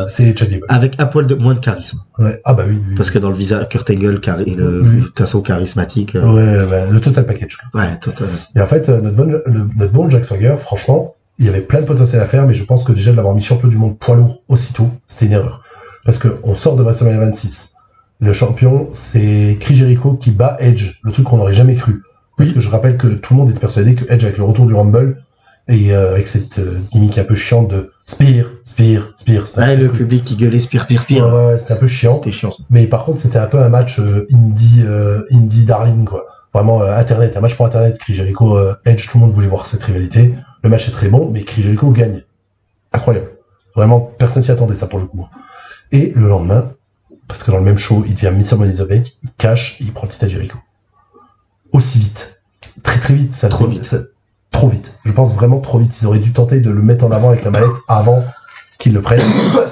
c'est Chad Gable. avec un poil de moins de charisme. Ouais. Ah bah oui. Parce que dans le visage, Kurt Angle, de toute façon charismatique. Le total package. Ouais, total. Et en fait, notre bon Jack Swagger, franchement, il y avait plein de potentiel à faire, mais je pense que déjà de l'avoir mis champion du monde poids lourd aussitôt, c'était une erreur. Parce que on sort de WrestleMania 26. Le champion, c'est Chris Jericho qui bat Edge, le truc qu'on n'aurait jamais cru. Parce que je rappelle que tout le monde était persuadé que Edge, avec le retour du Rumble, et avec cette gimmick un peu chiante de Spear. Ouais, le public qui gueulait Spear. Ouais, c'était un peu chiant. C'était chiant. Mais par contre, c'était un peu un match indie darling, quoi. Vraiment Internet, un match pour Internet. Chris Jericho, Edge, tout le monde voulait voir cette rivalité. Le match est très bon, mais Chris Jericho gagne. Incroyable. Vraiment, personne s'y attendait, ça, pour le coup. Et le lendemain, parce que dans le même show, il devient Mr. Money in the Bank, il cache et il prend le titre à Jericho. Aussi vite. Très vite. Trop vite. Je pense vraiment trop vite. Ils auraient dû tenter de le mettre en avant avec la manette avant qu'ils le prennent.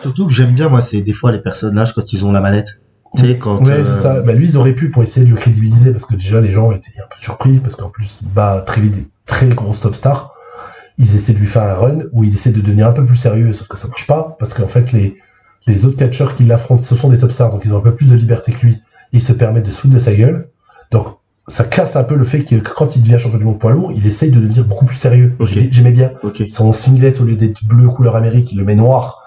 Surtout que j'aime bien, moi, c'est des fois les personnages quand ils ont la manette. Tu sais, quand... Ouais, c'est ça. Lui, ils auraient pu pour essayer de le crédibiliser parce que déjà, les gens étaient un peu surpris parce qu'en plus, il bat très vite des très grosses top stars. Ils essaient de lui faire un run où il essaie de devenir un peu plus sérieux, sauf que ça marche pas parce qu'en fait, les autres catcheurs qui l'affrontent, ce sont des top stars, donc ils ont un peu plus de liberté que lui. Ils se permettent de se foutre de sa gueule. Donc, ça casse un peu le fait que quand il devient champion du monde poids lourd, il essaye de devenir beaucoup plus sérieux. Okay. J'aimais bien. Okay. Son singlet, au lieu d'être bleu couleur Amérique, il le met noir.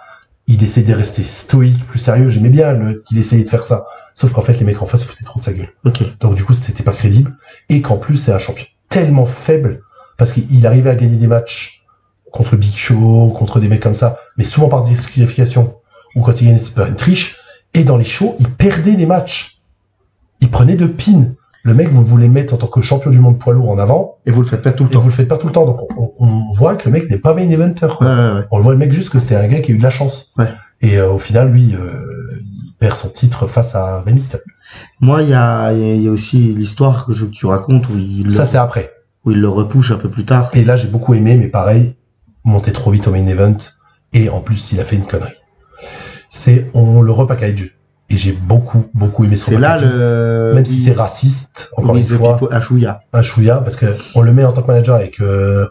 Il essaie de rester stoïque, plus sérieux. J'aimais bien qu'il essayait de faire ça. Sauf qu'en fait, les mecs en face se foutaient trop de sa gueule. Okay. Donc du coup, c'était pas crédible. Et qu'en plus, c'est un champion tellement faible, parce qu'il arrivait à gagner des matchs contre Big Show, contre des mecs comme ça, mais souvent par disqualification, ou quand il gagnait, c'était par une triche. Et dans les shows, il perdait des matchs. Il prenait de pin. Le mec, vous voulez le mettre en tant que champion du monde poids lourd en avant. Et vous le faites pas tout le temps. Vous le faites pas tout le temps. Donc, on voit que le mec n'est pas main eventer. Ouais. On le voit le mec juste que c'est un gars qui a eu de la chance. Ouais. Et au final, lui, il perd son titre face à Rey Mysterio. Moi, il y a aussi l'histoire que tu racontes où c'est après. Où il le repousse un peu plus tard. Et là, j'ai beaucoup aimé, mais pareil, monter trop vite au main event. Et en plus, il a fait une connerie. On le repackage. Et j'ai beaucoup aimé son packaging. Même si c'est raciste, encore une fois. Un chouïa, parce que on le met en tant que manager avec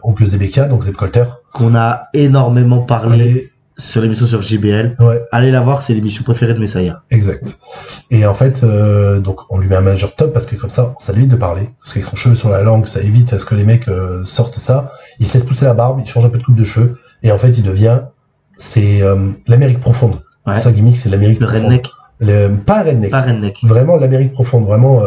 Oncle Zebeka, donc Zeb Colter. Qu'on a énormément parlé sur l'émission sur JBL. Ouais. Allez la voir, c'est l'émission préférée de Messiah. Exact. Et en fait, donc on lui met un manager top parce que comme ça évite de parler. Parce qu'avec son cheveu sur la langue, ça évite à ce que les mecs sortent ça. Il se laisse pousser la barbe, il change un peu de coupe de cheveux. Et en fait, il devient... C'est l'Amérique profonde. Ouais. Sa gimmick, c'est l'Amérique profonde. Le redneck. Pas redneck. Vraiment l'Amérique profonde, vraiment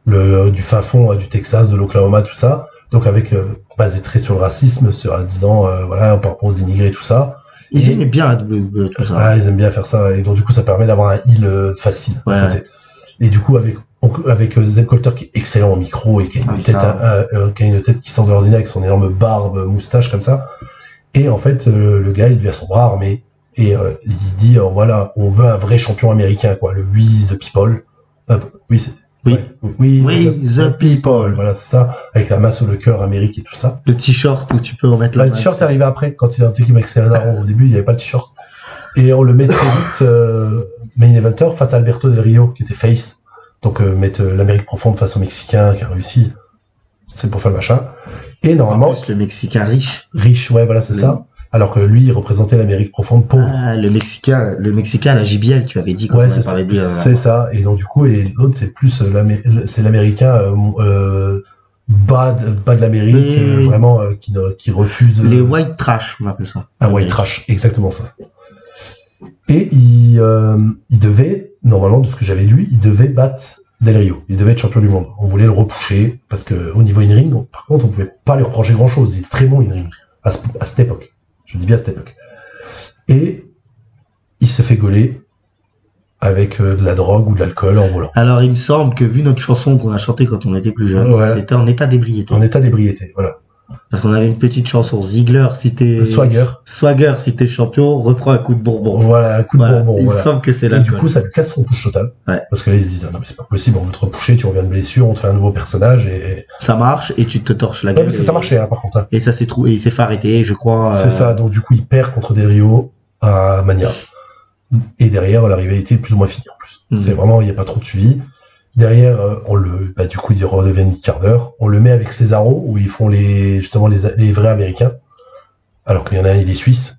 du fin fond du Texas, de l'Oklahoma, tout ça. Donc avec basé très sur le racisme, en disant voilà, par rapport aux immigrés, tout ça. Ils aimaient bien la WWE, tout ça. Ah, ils aiment bien faire ça, et donc du coup ça permet d'avoir un heel facile. Ouais. Et du coup avec Zeb Colter qui est excellent au micro et qui a une tête qui sort de l'ordinaire avec son énorme barbe, moustache comme ça. Et en fait le gars il devient son bras armé. Et il dit voilà, on veut un vrai champion américain, quoi, le We the People. The People. Voilà, c'est ça, avec la main sur le cœur, Amérique et tout ça. Le t-shirt où tu peux remettre la main. Le t-shirt est arrivé après, quand il a été avec Cesaro. Au début, il n'y avait pas le t-shirt. Et on le met très vite main eventer face à Alberto Del Rio, qui était face. Donc mettre l'Amérique profonde face au Mexicain qui a réussi. C'est pour faire le machin. Et normalement. En plus, le Mexicain riche. Ouais, voilà, c'est ça. Alors que lui, il reprézait l'Amérique profonde pauvre. Ah, le Mexicain, la JBL, tu avais dit quand on parlait de lui. C'est ça. Et donc, du coup, et l'autre, c'est plus c'est l'Américain, bas de l'Amérique, Oui. vraiment qui refuse. Les white trash, on appelle ça. Un white trash, exactement ça. Et il devait, normalement, de ce que j'avais lu, il devait battre Del Rio. Il devait être champion du monde. On voulait le repousser parce que au niveau in-ring, par contre, on pouvait pas lui reprocher grand-chose. Il est très bon in-ring à cette époque. Je dis bien à cette époque. Et il se fait gauler avec de la drogue ou de l'alcool en volant. Alors, il me semble que vu notre chanson qu'on a chantée quand on était plus jeune, Ouais. c'était en état d'ébriété. En état d'ébriété, voilà. Parce qu'on avait une petite chanson, Ziggler, si t'es... Swagger, si t'es champion, reprends un coup de bourbon. voilà, un coup de bonbon. Il Voilà. me semble que c'est Et là. du coup, ça lui casse son push total. Ouais. Parce que là, ils se disent, ah non, mais c'est pas possible, on veut te repousser, tu reviens de blessure, on te fait un nouveau personnage, et... Ça marche et tu te torches la Ouais, gueule. parce que ça marchait, hein, par contre. Hein. Et ça s'est trouvé, il s'est fait arrêter, je crois. C'est ça, donc du coup, il perd contre Del Rio à Mania. Et derrière, la rivalité est plus ou moins finie, en plus. C'est vraiment, il n'y a pas trop de suivi. Derrière, du coup, il redevient Nick Carter. On le met avec Cesaro, où ils font les vrais Américains. Alors qu'il y en a un, il est suisse.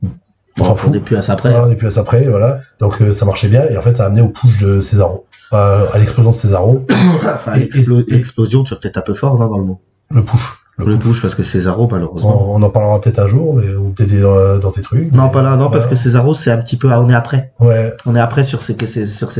On n'est plus à ça près. Voilà, on n'est plus à ça près, voilà. Donc, ça marchait bien. Et en fait, ça a amené au push de Cesaro. À l'explosion de Cesaro. Enfin, l'explosion, tu vas peut-être un peu fort, non, dans le mot. Le push. Le push, parce que Cesaro, malheureusement. On en parlera peut-être un jour, ou peut-être dans tes trucs. Non, pas là, non, parce que Cesaro, c'est un petit peu, on est après. Ouais. On est après sur ces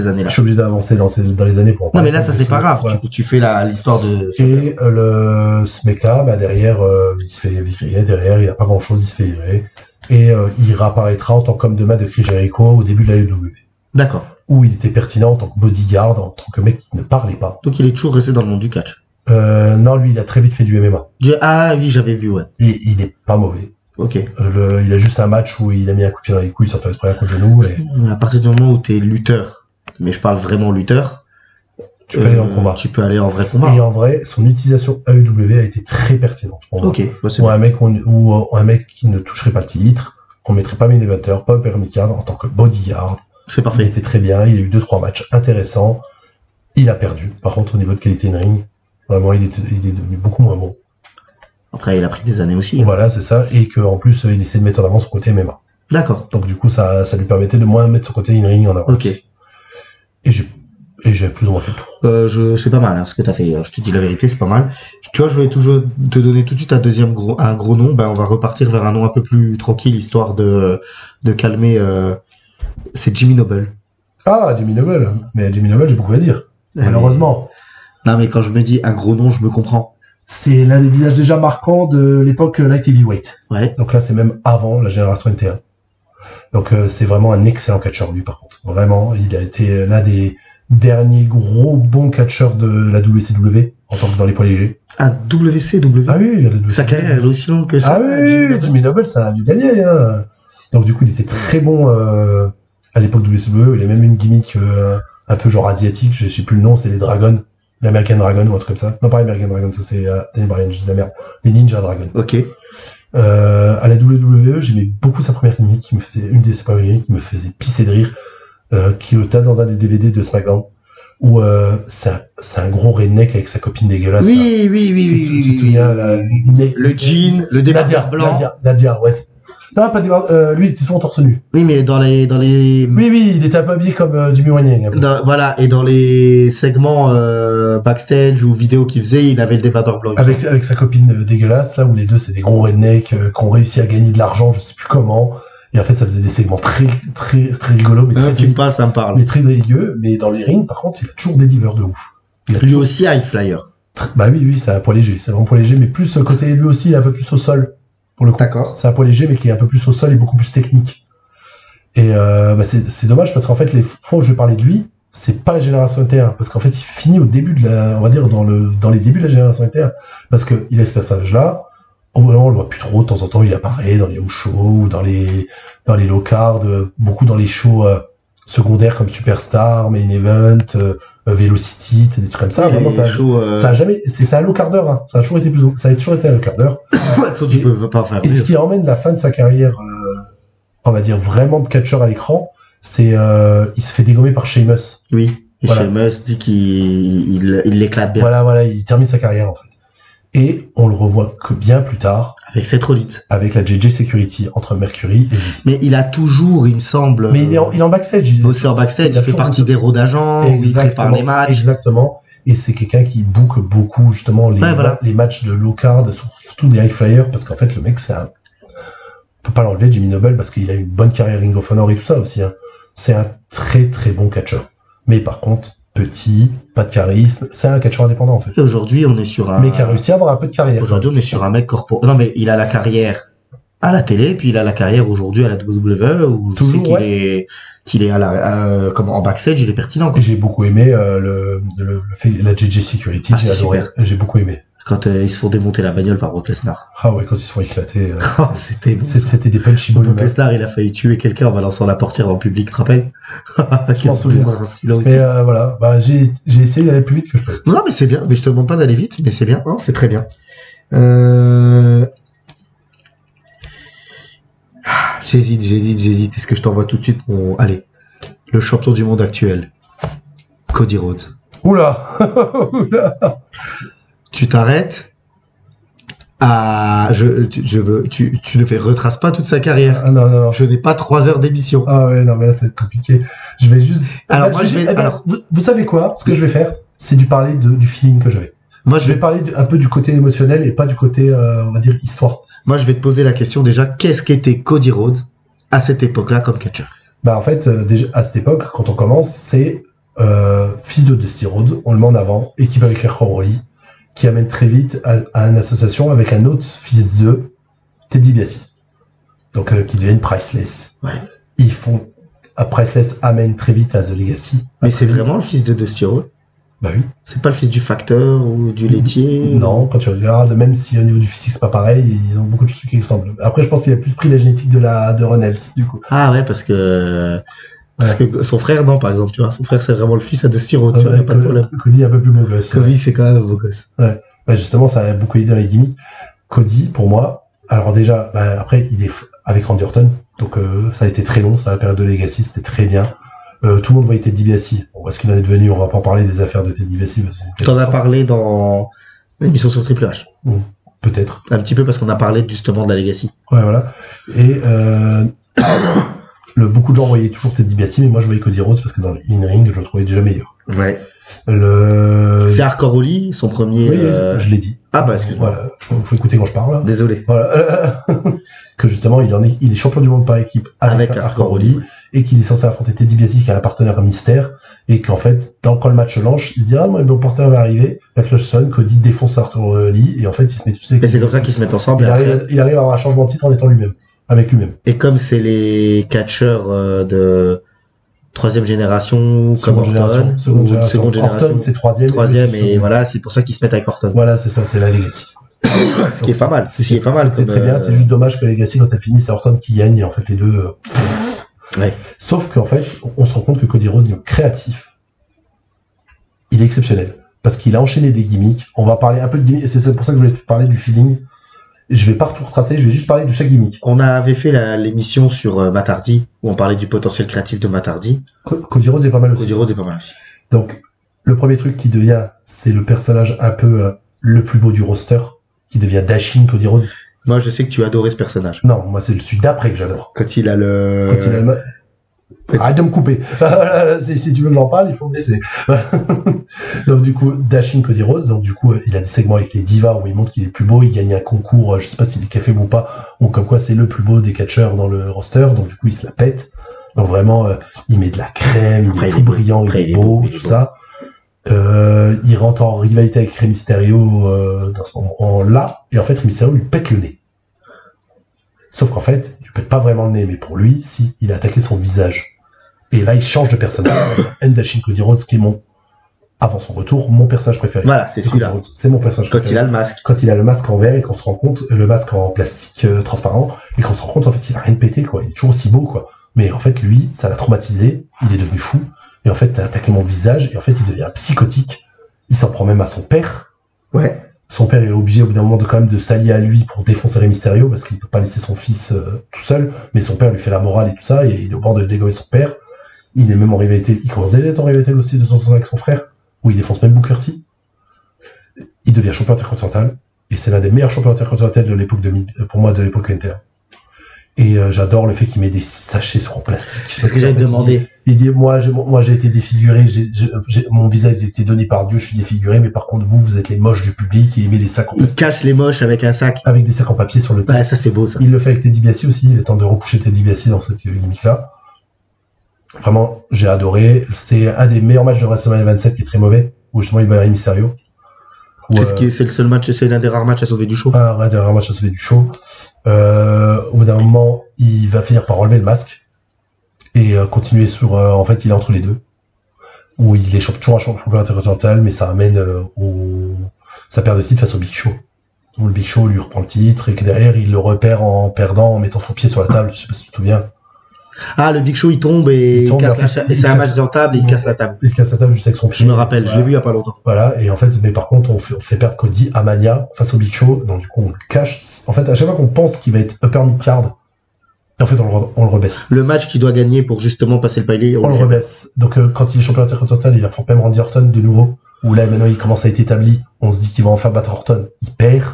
années-là. Je suis obligé d'avancer dans les années pour en Non, parler. mais là, ça, c'est pas grave. Voilà. Tu fais l'histoire de... Et ce mec-là, derrière, il se fait virer. Derrière, il a pas grand-chose, il se fait virer. Et il réapparaîtra en tant qu'homme de main de Chris Jericho au début de la AEW. D'accord. Où il était pertinent en tant que bodyguard, en tant que mec qui ne parlait pas. Donc, il est toujours resté dans le monde du catch. Non, lui, il a très vite fait du MMA. Ah oui, j'avais vu, ouais. Et il est pas mauvais. Ok. Il a juste un match où il a mis un coup de pied dans les couilles sans faire exprès, un coup de genou. Et... À partir du moment où t'es lutteur, mais je parle vraiment lutteur, tu peux aller en combat. Tu peux aller en vrai combat. Et en vrai, son utilisation AEW a été très pertinente pour moi. Ok. Bah, Ou un mec qui ne toucherait pas le titre, qu'on mettrait pas main eventer, pas upper mid-card, en tant que bodyguard. C'est Il parfait. était très bien, il a eu 2-3 matchs intéressants. Il a perdu. Par contre, au niveau de qualité in ring, vraiment, il est devenu beaucoup moins bon. Après, il a pris des années aussi. Hein. Voilà, c'est ça. Et qu'en plus, il essaie de mettre en avant son côté MMA. D'accord. Donc, du coup, ça lui permettait de moins mettre son côté in ring en avant. Ok. Et j'ai plus ou moins fait le tour. C'est pas mal, hein, ce que t'as fait. Je te dis la vérité, c'est pas mal. Tu vois, je voulais toujours te donner tout de suite un gros nom. On va repartir vers un nom un peu plus tranquille, histoire de calmer, c'est Jimmy Noble. Ah, Jimmy Noble. Mais Jimmy Noble, j'ai beaucoup à dire. Malheureusement. Non, mais quand je me dis un gros nom, je me comprends. C'est l'un des visages déjà marquants de l'époque Light Heavyweight. Ouais. Donc là, c'est même avant la génération NT1. Donc c'est vraiment un excellent catcheur, lui, par contre. Vraiment, il a été l'un des derniers gros bons catcheurs de la WCW, en tant que dans les poids légers. Ah, WCW. Ah oui, il a le Sa carrière elle est aussi longue que ça. Ah oui, Jimmy Noble, ça a dû gagner. Hein. Donc du coup, il était très bon à l'époque WCW. Il a même une gimmick un peu genre asiatique, je sais plus le nom, c'est les Dragons. L'American Dragon ou un truc comme ça. Non, pas American Dragon, ça c'est Daniel Bryan, je dis la merde. Les Ninja Dragon. Ok. À la WWE, j'aimais beaucoup sa première gimmick, une de ses premières gimmicks qui me faisait pisser de rire, qui est dans un des DVD de SmackDown, où c'est un gros redneck avec sa copine dégueulasse. Oui. Tu te souviens, le jean, le débardeur blanc. Nadia, ouais. Ça va pas lui, il était souvent torse nu. Oui, mais dans les... Oui, il était un peu habillé comme Jimmy Wang. Voilà, et dans les segments backstage ou vidéos qu'il faisait, il avait le débardeur blanc. Avec sa copine dégueulasse, là où les deux c'est des gros rednecks qui ont réussi à gagner de l'argent, je sais plus comment. Et en fait, ça faisait des segments très rigolos, mais tu me parles, ça me parle. Mais très dégueux. Mais dans les rings, par contre, il a toujours des livres de ouf. Lui aussi, high flyer. Bah oui, c'est un poids léger. C'est vraiment poids léger, mais plus côté lui aussi, il est un peu plus au sol. Pour le coup. D'accord. C'est un poids léger, mais qui est un peu plus au sol et beaucoup plus technique. Et c'est dommage parce qu'en fait, les fois où je vais parler de lui, c'est pas la génération NT1, parce qu'en fait, il finit au début de on va dire dans les débuts de la génération NT1, parce que il a ce passage-là. Au bout d'un moment, on le voit plus trop. De temps en temps, il apparaît dans les home shows ou dans les low cards, beaucoup dans les shows secondaires comme Superstar, Main Event, Velocity, des trucs comme ça. Vraiment, ça a jamais, c'est un low carder, hein. Ça a toujours été un low carder. Tu peux pas faire. Et ce qui emmène la fin de sa carrière, on va dire vraiment de catcheur à l'écran, c'est il se fait dégommer par Sheamus. Oui. Et voilà. Sheamus dit qu'il l'éclate bien. Voilà, il termine sa carrière en fait. Et on le revoit que bien plus tard. Avec Seth Rollins. Avec la JJ Security entre Mercury et lui. Mais il a toujours, il me semble. Mais il est en backstage. Bossé en backstage, il fait partie des rods d'agents, où il prépare les matchs. Exactement. et c'est quelqu'un qui book beaucoup justement les matchs de low card, surtout des high flyers, parce qu'en fait le mec on peut pas l'enlever, Jimmy Noble, parce qu'il a une bonne carrière Ring of Honor et tout ça aussi. Hein. C'est un très très bon catcheur. Mais par contre, petit, pas de charisme, c'est un catcheur indépendant en fait. Et aujourd'hui, on est sur un... Mais qui a réussi à avoir un peu de carrière. Aujourd'hui, on est sur un mec corporel. Non, mais il a la carrière à la télé, puis il a la carrière aujourd'hui à la WWE, où je sais qu'il est à la, en backstage, il est pertinent, quoi. Et j'ai beaucoup aimé, la JJ Security, j'ai adoré. J'ai beaucoup aimé. Quand ils se font démonter la bagnole par Brock Lesnar. Ah ouais, quand ils se font éclater. C'était bon. C'était des punchy balls. Brock Lesnar, il a failli tuer quelqu'un en balançant la portière dans le public, tu te rappelles? Je m'en souviens. Et voilà, bah, j'ai essayé d'aller plus vite que je peux. Non, mais c'est bien. Mais je te demande pas d'aller vite, mais c'est bien. Non, c'est très bien. J'hésite. Est-ce que je t'envoie tout de suite Allez, le champion du monde actuel, Cody Rhodes. Oula. Oula. Tu t'arrêtes à... Tu ne retraces pas toute sa carrière. Ah, non. Je n'ai pas 3 heures d'émission. Ah ouais, non, mais là, ça va être compliqué. Je vais juste... Alors, vous savez quoi? Ce que je vais faire, c'est du parler du feeling que j'avais. Moi, je vais parler un peu du côté émotionnel et pas du côté, on va dire, histoire. Moi, je vais te poser la question déjà. Qu'est-ce qu'était Cody Rhodes à cette époque-là comme catcheur? Bah, en fait, déjà, à cette époque, quand on commence, c'est fils de Dusty Rhodes. On le met en avant, équipe avec Hardcore Holly, qui amène très vite à une association avec un autre fils de Ted DiBiase. Donc, qui deviennent Priceless. Ouais. Ils font... Priceless amène très vite à The Legacy. Mais c'est vraiment le fils de Dusty Rhodes? Bah oui. C'est pas le fils du facteur ou du laitier? Non, quand tu regardes, même si au niveau du physique c'est pas pareil, ils ont beaucoup de trucs qui ressemblent. Après, je pense qu'il a plus pris la génétique de Runnels, du coup. Ah ouais, parce que son frère, non, par exemple, tu vois, son frère c'est vraiment le fils à Dusty Rhodes, tu vois, y a pas de problème. Cody est un peu plus beau gosse. Cody, c'est quand même un beau gosse. Ouais. Bah, justement, ça a beaucoup aidé dans les gimmicks. Cody, pour moi, alors déjà, après, il est avec Randy Orton, donc ça a été très long, ça la période de Legacy, c'était très bien. Tout le monde voyait Ted DiBiase. On voit ce qu'il en est devenu, on va pas en parler des affaires de Ted DiBiase. T'en as parlé dans l'émission sur Triple H. Peut-être. Un petit peu parce qu'on a parlé justement de la Legacy. Ouais, voilà. Et beaucoup de gens voyaient toujours Ted DiBiase, mais moi je voyais Cody Rhodes parce que dans le in-ring, je le trouvais déjà meilleur. Ouais. C'est Hardcore Holly, son premier... Oui, je l'ai dit. Ah bah excuse-moi. Voilà, faut écouter quand je parle. Désolé. Voilà. Que justement, il est champion du monde par équipe avec Hardcore Holly, et qu'il est censé affronter Ted DiBiase qui a un partenaire mystère, et qu'en fait, quand le match lance, il dit « Ah non, mon partenaire va arriver », la cloche sonne, Cody défonce Hardcore Holly, et en fait, il se met tous et c'est comme ça qu'ils se mettent ensemble. Il arrive à avoir un changement de titre en étant lui-même, avec lui-même. Et comme c'est les catcheurs de 3e génération, comme Orton, seconde génération. Orton, c'est 3e, et voilà, c'est pour ça qu'ils se mettent avec Orton. Voilà, c'est ça, c'est la Legacy. Ce qui est pas mal. C'est pas mal. C'est très bien, c'est juste dommage que Legacy, quand t'as fini, c'est Orton qui gagne, et en fait, les deux... Ouais. Sauf qu'en fait, on se rend compte que Cody Rhodes, niveau créatif, il est exceptionnel. Parce qu'il a enchaîné des gimmicks. On va parler un peu de gimmicks, et c'est pour ça que je voulais te parler du feeling. Je vais pas tout retracer, je vais juste parler de chaque gimmick. On avait fait l'émission sur Matt Hardy, où on parlait du potentiel créatif de Matt Hardy. Cody Rhodes est pas mal aussi. Cody Rhodes est pas mal aussi. Donc, le premier truc qui devient, c'est le personnage un peu le plus beau du roster, qui devient Dashing Cody Rhodes. Moi, je sais que tu as adoré ce personnage. Non, moi, c'est celui d'après que j'adore. Quand il a le... Arrête de me couper. Si tu veux que j'en parle, il faut me laisser. Donc, du coup, Dashing Cody Rhodes. Donc, du coup, il a des segments avec les divas où il montre qu'il est le plus beau. Il gagne un concours, je sais pas s'il est café ou pas, ou comme quoi c'est le plus beau des catcheurs dans le roster. Donc, du coup, il se la pète. Donc, vraiment, il met de la crème, il est tout brillant, il est beau, tout ça. Il rentre en rivalité avec Rey Mysterio dans ce moment-là, et en fait Rey Mysterio lui pète le nez. Sauf qu'en fait, il pète pas vraiment le nez, mais pour lui, si, il a attaqué son visage. Et là, il change de personnage. Dashing Cody Rhodes, qui est avant son retour, mon personnage préféré. Voilà, c'est celui-là. C'est mon personnage quand préféré. Il a le masque. Quand il a le masque en verre et qu'on se rend compte, le masque en plastique transparent, et qu'on se rend compte, en fait, il a rien pété, quoi. Il est toujours aussi beau, quoi. Mais en fait, lui, ça l'a traumatisé, il est devenu fou. Et en fait, t'as attaqué mon visage, et en fait, il devient psychotique. Il s'en prend même à son père. Ouais. Son père est obligé, au bout d'un moment, quand même de s'allier à lui pour défoncer Rey Mysterio, parce qu'il peut pas laisser son fils tout seul. Mais son père lui fait la morale et tout ça, et il est au bord de dégommer son père. Il est même en rivalité. Il commence déjà à être en rivalité aussi de son sens avec son frère, où il défonce même Booker T. Il devient champion intercontinental, et c'est l'un des meilleurs champions intercontinentaux de l'époque pour moi, de l'époque Inter. Et j'adore le fait qu'il met des sachets sur en plastique. C'est ce que j'allais te demander. Il dit moi j'ai été défiguré, mon visage a été donné par Dieu, je suis défiguré, mais par contre vous êtes les moches du public, et il met des sacs en plastique. Il cache les moches avec un sac. Avec des sacs en papier sur le tas. Ouais, ça c'est beau ça. Il le fait avec Teddy Biassi aussi, il est temps de repoucher Teddy Biassi dans cette gimmick-là. Vraiment, j'ai adoré. C'est un des meilleurs matchs de WrestleMania 27 qui est très mauvais, où justement il bat Rey Mysterio. C'est le seul match, c'est l'un des rares matchs à sauver du show. Un des rares matchs à sauver du show. Au bout d'un moment, il va finir par enlever le masque et continuer sur. En fait, il est entre les deux, où il est toujours un champion intercontinental, mais ça amène sa perte de titre face au Big Show. Où le Big Show lui reprend le titre et que derrière il le repère en perdant, en mettant son pied sur la table. Je sais pas si tu te souviens. Ah, le Big Show il tombe et c'est un match en table et il casse la table. Il casse la table juste avec son pied. Je me rappelle, je l'ai vu il y a pas longtemps. Voilà, et en fait, mais par contre, on fait perdre Cody à Mania face au Big Show, donc du coup on le cache. En fait, à chaque fois qu'on pense qu'il va être upper mid-card, en fait on le rebaisse. Le match qu'il doit gagner pour justement passer le palier, on le rebaisse. Donc quand il est champion intercontinental, il affronte même Randy Orton de nouveau, où là maintenant il commence à être établi, on se dit qu'il va enfin battre Orton, il perd.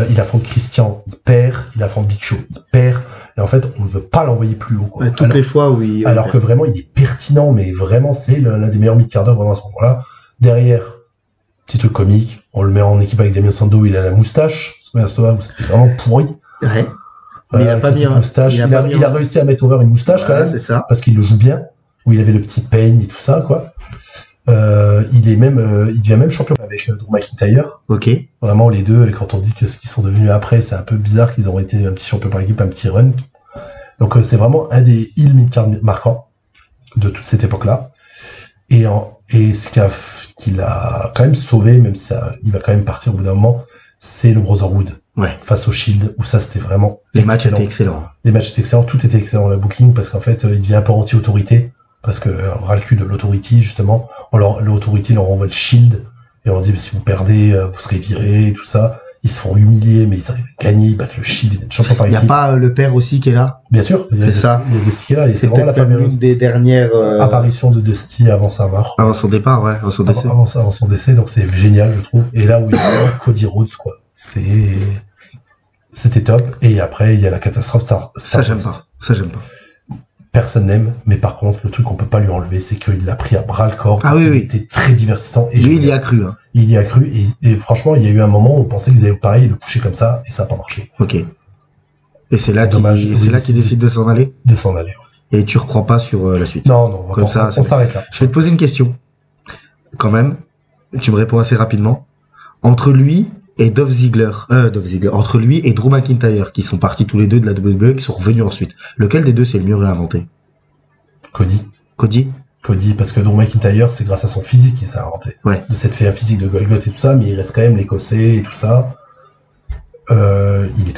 Il affronte Christian, il perd. Il affronte Big Show, il perd. Et en fait, on ne veut pas l'envoyer plus haut. Quoi. Toutes les fois où il... Alors que vraiment, il est pertinent, mais vraiment, c'est l'un des meilleurs mid-carders vraiment à ce moment-là. Derrière, petit truc comique, on le met en équipe avec Damien Sandow, il a la moustache. Où c'était vraiment pourri. Ouais. Mais il a pas mis un moustache. Il a réussi à mettre over une moustache quand même. C'est ça. Parce qu'il le joue bien. Où il avait le petit peigne et tout ça, quoi. Il devient même champion avec Drew McIntyre. Ok. Vraiment les deux, et quand on dit que ce qu'ils sont devenus après, c'est un peu bizarre qu'ils aient été un petit champion par équipe, un petit run. Donc c'est vraiment un des heel mid-card marquants de toute cette époque-là. Et ce qu'il a quand même sauvé, même si il va quand même partir au bout d'un moment, c'est le Brotherhood. Ouais. Face au Shield, où ça c'était vraiment les matchs étaient excellents. Les matchs étaient excellents, tout était excellent, le booking, parce qu'en fait il devient un peu anti-autorité. Parce que on ras le cul de l'Authority, justement. L'Authority leur envoie le Shield, et on dit, si vous perdez, vous serez viré, et tout ça. Ils se font humilier, mais ils arrivent à gagner, ils battent le Shield, ils sont champions par équipe. Il n'y a pas le père aussi qui est là? Bien sûr. C'est ça. Il y a Dusty qui est là, et c'est vraiment la fameuse une des dernières apparitions de Dusty avant sa mort. Avant son départ, ouais, avant son décès. Avant son décès, donc c'est génial, je trouve. Et là où il y a Cody Rhodes, quoi. C'était top. Et après, il y a la catastrophe. Ça, j'aime pas. Personne n'aime, mais par contre, le truc qu'on peut pas lui enlever, c'est qu'il l'a pris à bras le corps. Ah oui, il était très divertissant. Et lui, il y a cru. Hein. Il y a cru, et franchement, il y a eu un moment où on pensait qu'ils avaient pareil, le coucher comme ça, et ça n'a pas marché. Ok. Et c'est là qu'il décide de s'en aller. De s'en aller. Ouais. Et tu reprends pas sur la suite. Non, comme ça, on s'arrête là. Je vais te poser une question. Quand même, tu me réponds assez rapidement. Entre lui et Dolph Ziggler, entre lui et Drew McIntyre, qui sont partis tous les deux de la WWE, qui sont revenus ensuite. Lequel des deux c'est le mieux réinventé? Cody, parce que Drew McIntyre, c'est grâce à son physique qu'il s'est inventé. Ouais. De cette fait un physique de Golgoth et tout ça, mais il reste quand même l'écossais et tout ça. Il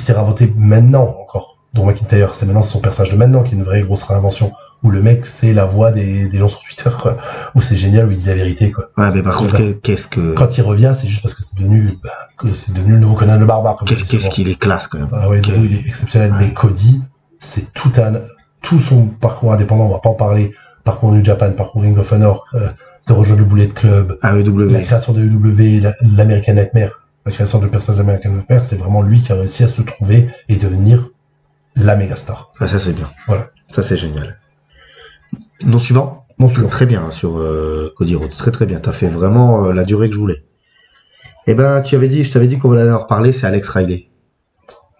s'est réinventé maintenant encore. Drew McIntyre, c'est son personnage de maintenant qui est une vraie grosse réinvention. Où le mec, c'est la voix des gens sur Twitter, où c'est génial, où il dit la vérité, quoi. Ouais, mais par contre, qu'est-ce que... Quand il revient, c'est juste parce que c'est devenu le nouveau Conan le Barbare. Qu'est-ce qu'il est classe, quand même. Ah ouais, Drew, il est exceptionnel. Ouais. Mais Cody, c'est tout son parcours indépendant, on va pas en parler. Parcours New Japan, parcours Ring of Honor, de rejoindre le Bullet Club. AEW. La création de AEW, l'American Nightmare. La création de personnage d'American Nightmare, c'est vraiment lui qui a réussi à se trouver et devenir la méga star. Ah, ça c'est bien. Voilà. Ça c'est génial. Non suivant. Très bien sur Cody Rhodes, très bien. T'as fait vraiment la durée que je voulais. Eh ben, je t'avais dit qu'on allait en reparler, c'est Alex Riley.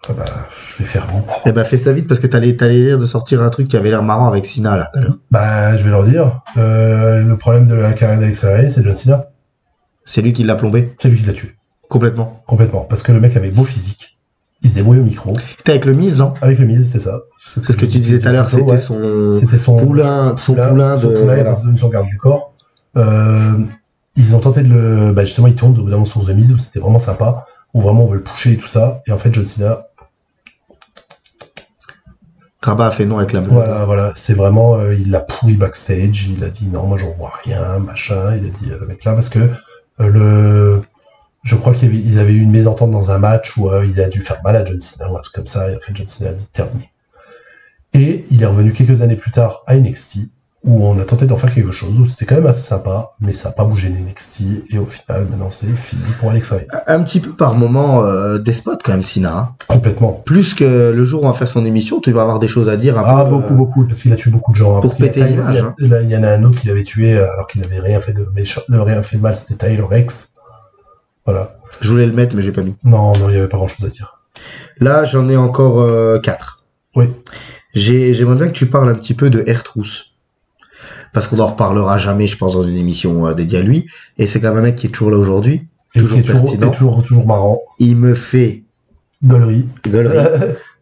Ah bah, je vais faire vite. Eh ben, fais ça vite parce que t'allais dire de sortir un truc qui avait l'air marrant avec Cena là tout à l'heure. Bah, je vais leur dire. Le problème de la carrière d'Alex Riley, c'est John Cena. C'est lui qui l'a plombé. C'est lui qui l'a tué. Complètement. Parce que le mec avait beau physique. Il se débrouille au micro. C'était avec le Miz, non? Avec le Miz, c'est ça. C'est ce que tu disais tout à l'heure, c'était son poulain de son garde du corps. Ils ont tenté de justement, il tourne au bout d'un moment sur The Miz, où c'était vraiment sympa, où vraiment on veut le pusher et tout ça. Et en fait, John Cena. Rabat a fait non avec la meule. Voilà. C'est vraiment, il l'a pourri backstage. Il a dit non, moi j'en vois rien, machin. Il a dit le mec là, parce que je crois qu'ils avaient eu une mésentente dans un match où il a dû faire mal à John Cena ou un truc comme ça, et en fait John Cena a dit terminé. Et il est revenu quelques années plus tard à NXT, où on a tenté d'en faire quelque chose, où c'était quand même assez sympa, mais ça n'a pas bougé NXT, et au final, maintenant, c'est fini pour Alexa Bliss. Un petit peu par moment despote quand même, Cena. Hein. Complètement. Plus que le jour où on va faire son émission, tu vas avoir des choses à dire. Beaucoup, parce qu'il a tué beaucoup de gens. Pour péter l'image. Il y en a un autre qu'il avait tué alors qu'il n'avait rien fait rien fait de mal, c'était Tyler Rex. Voilà. Je voulais le mettre, mais j'ai pas mis. Non, il n'y avait pas grand-chose à dire. Là, j'en ai encore 4. Oui. J'aimerais bien que tu parles un petit peu de R-Truth. Parce qu'on en reparlera jamais, je pense, dans une émission dédiée à lui. Et c'est quand même un mec qui est toujours là aujourd'hui. Toujours pertinent. Toujours marrant. Il me fait... Gaulerie.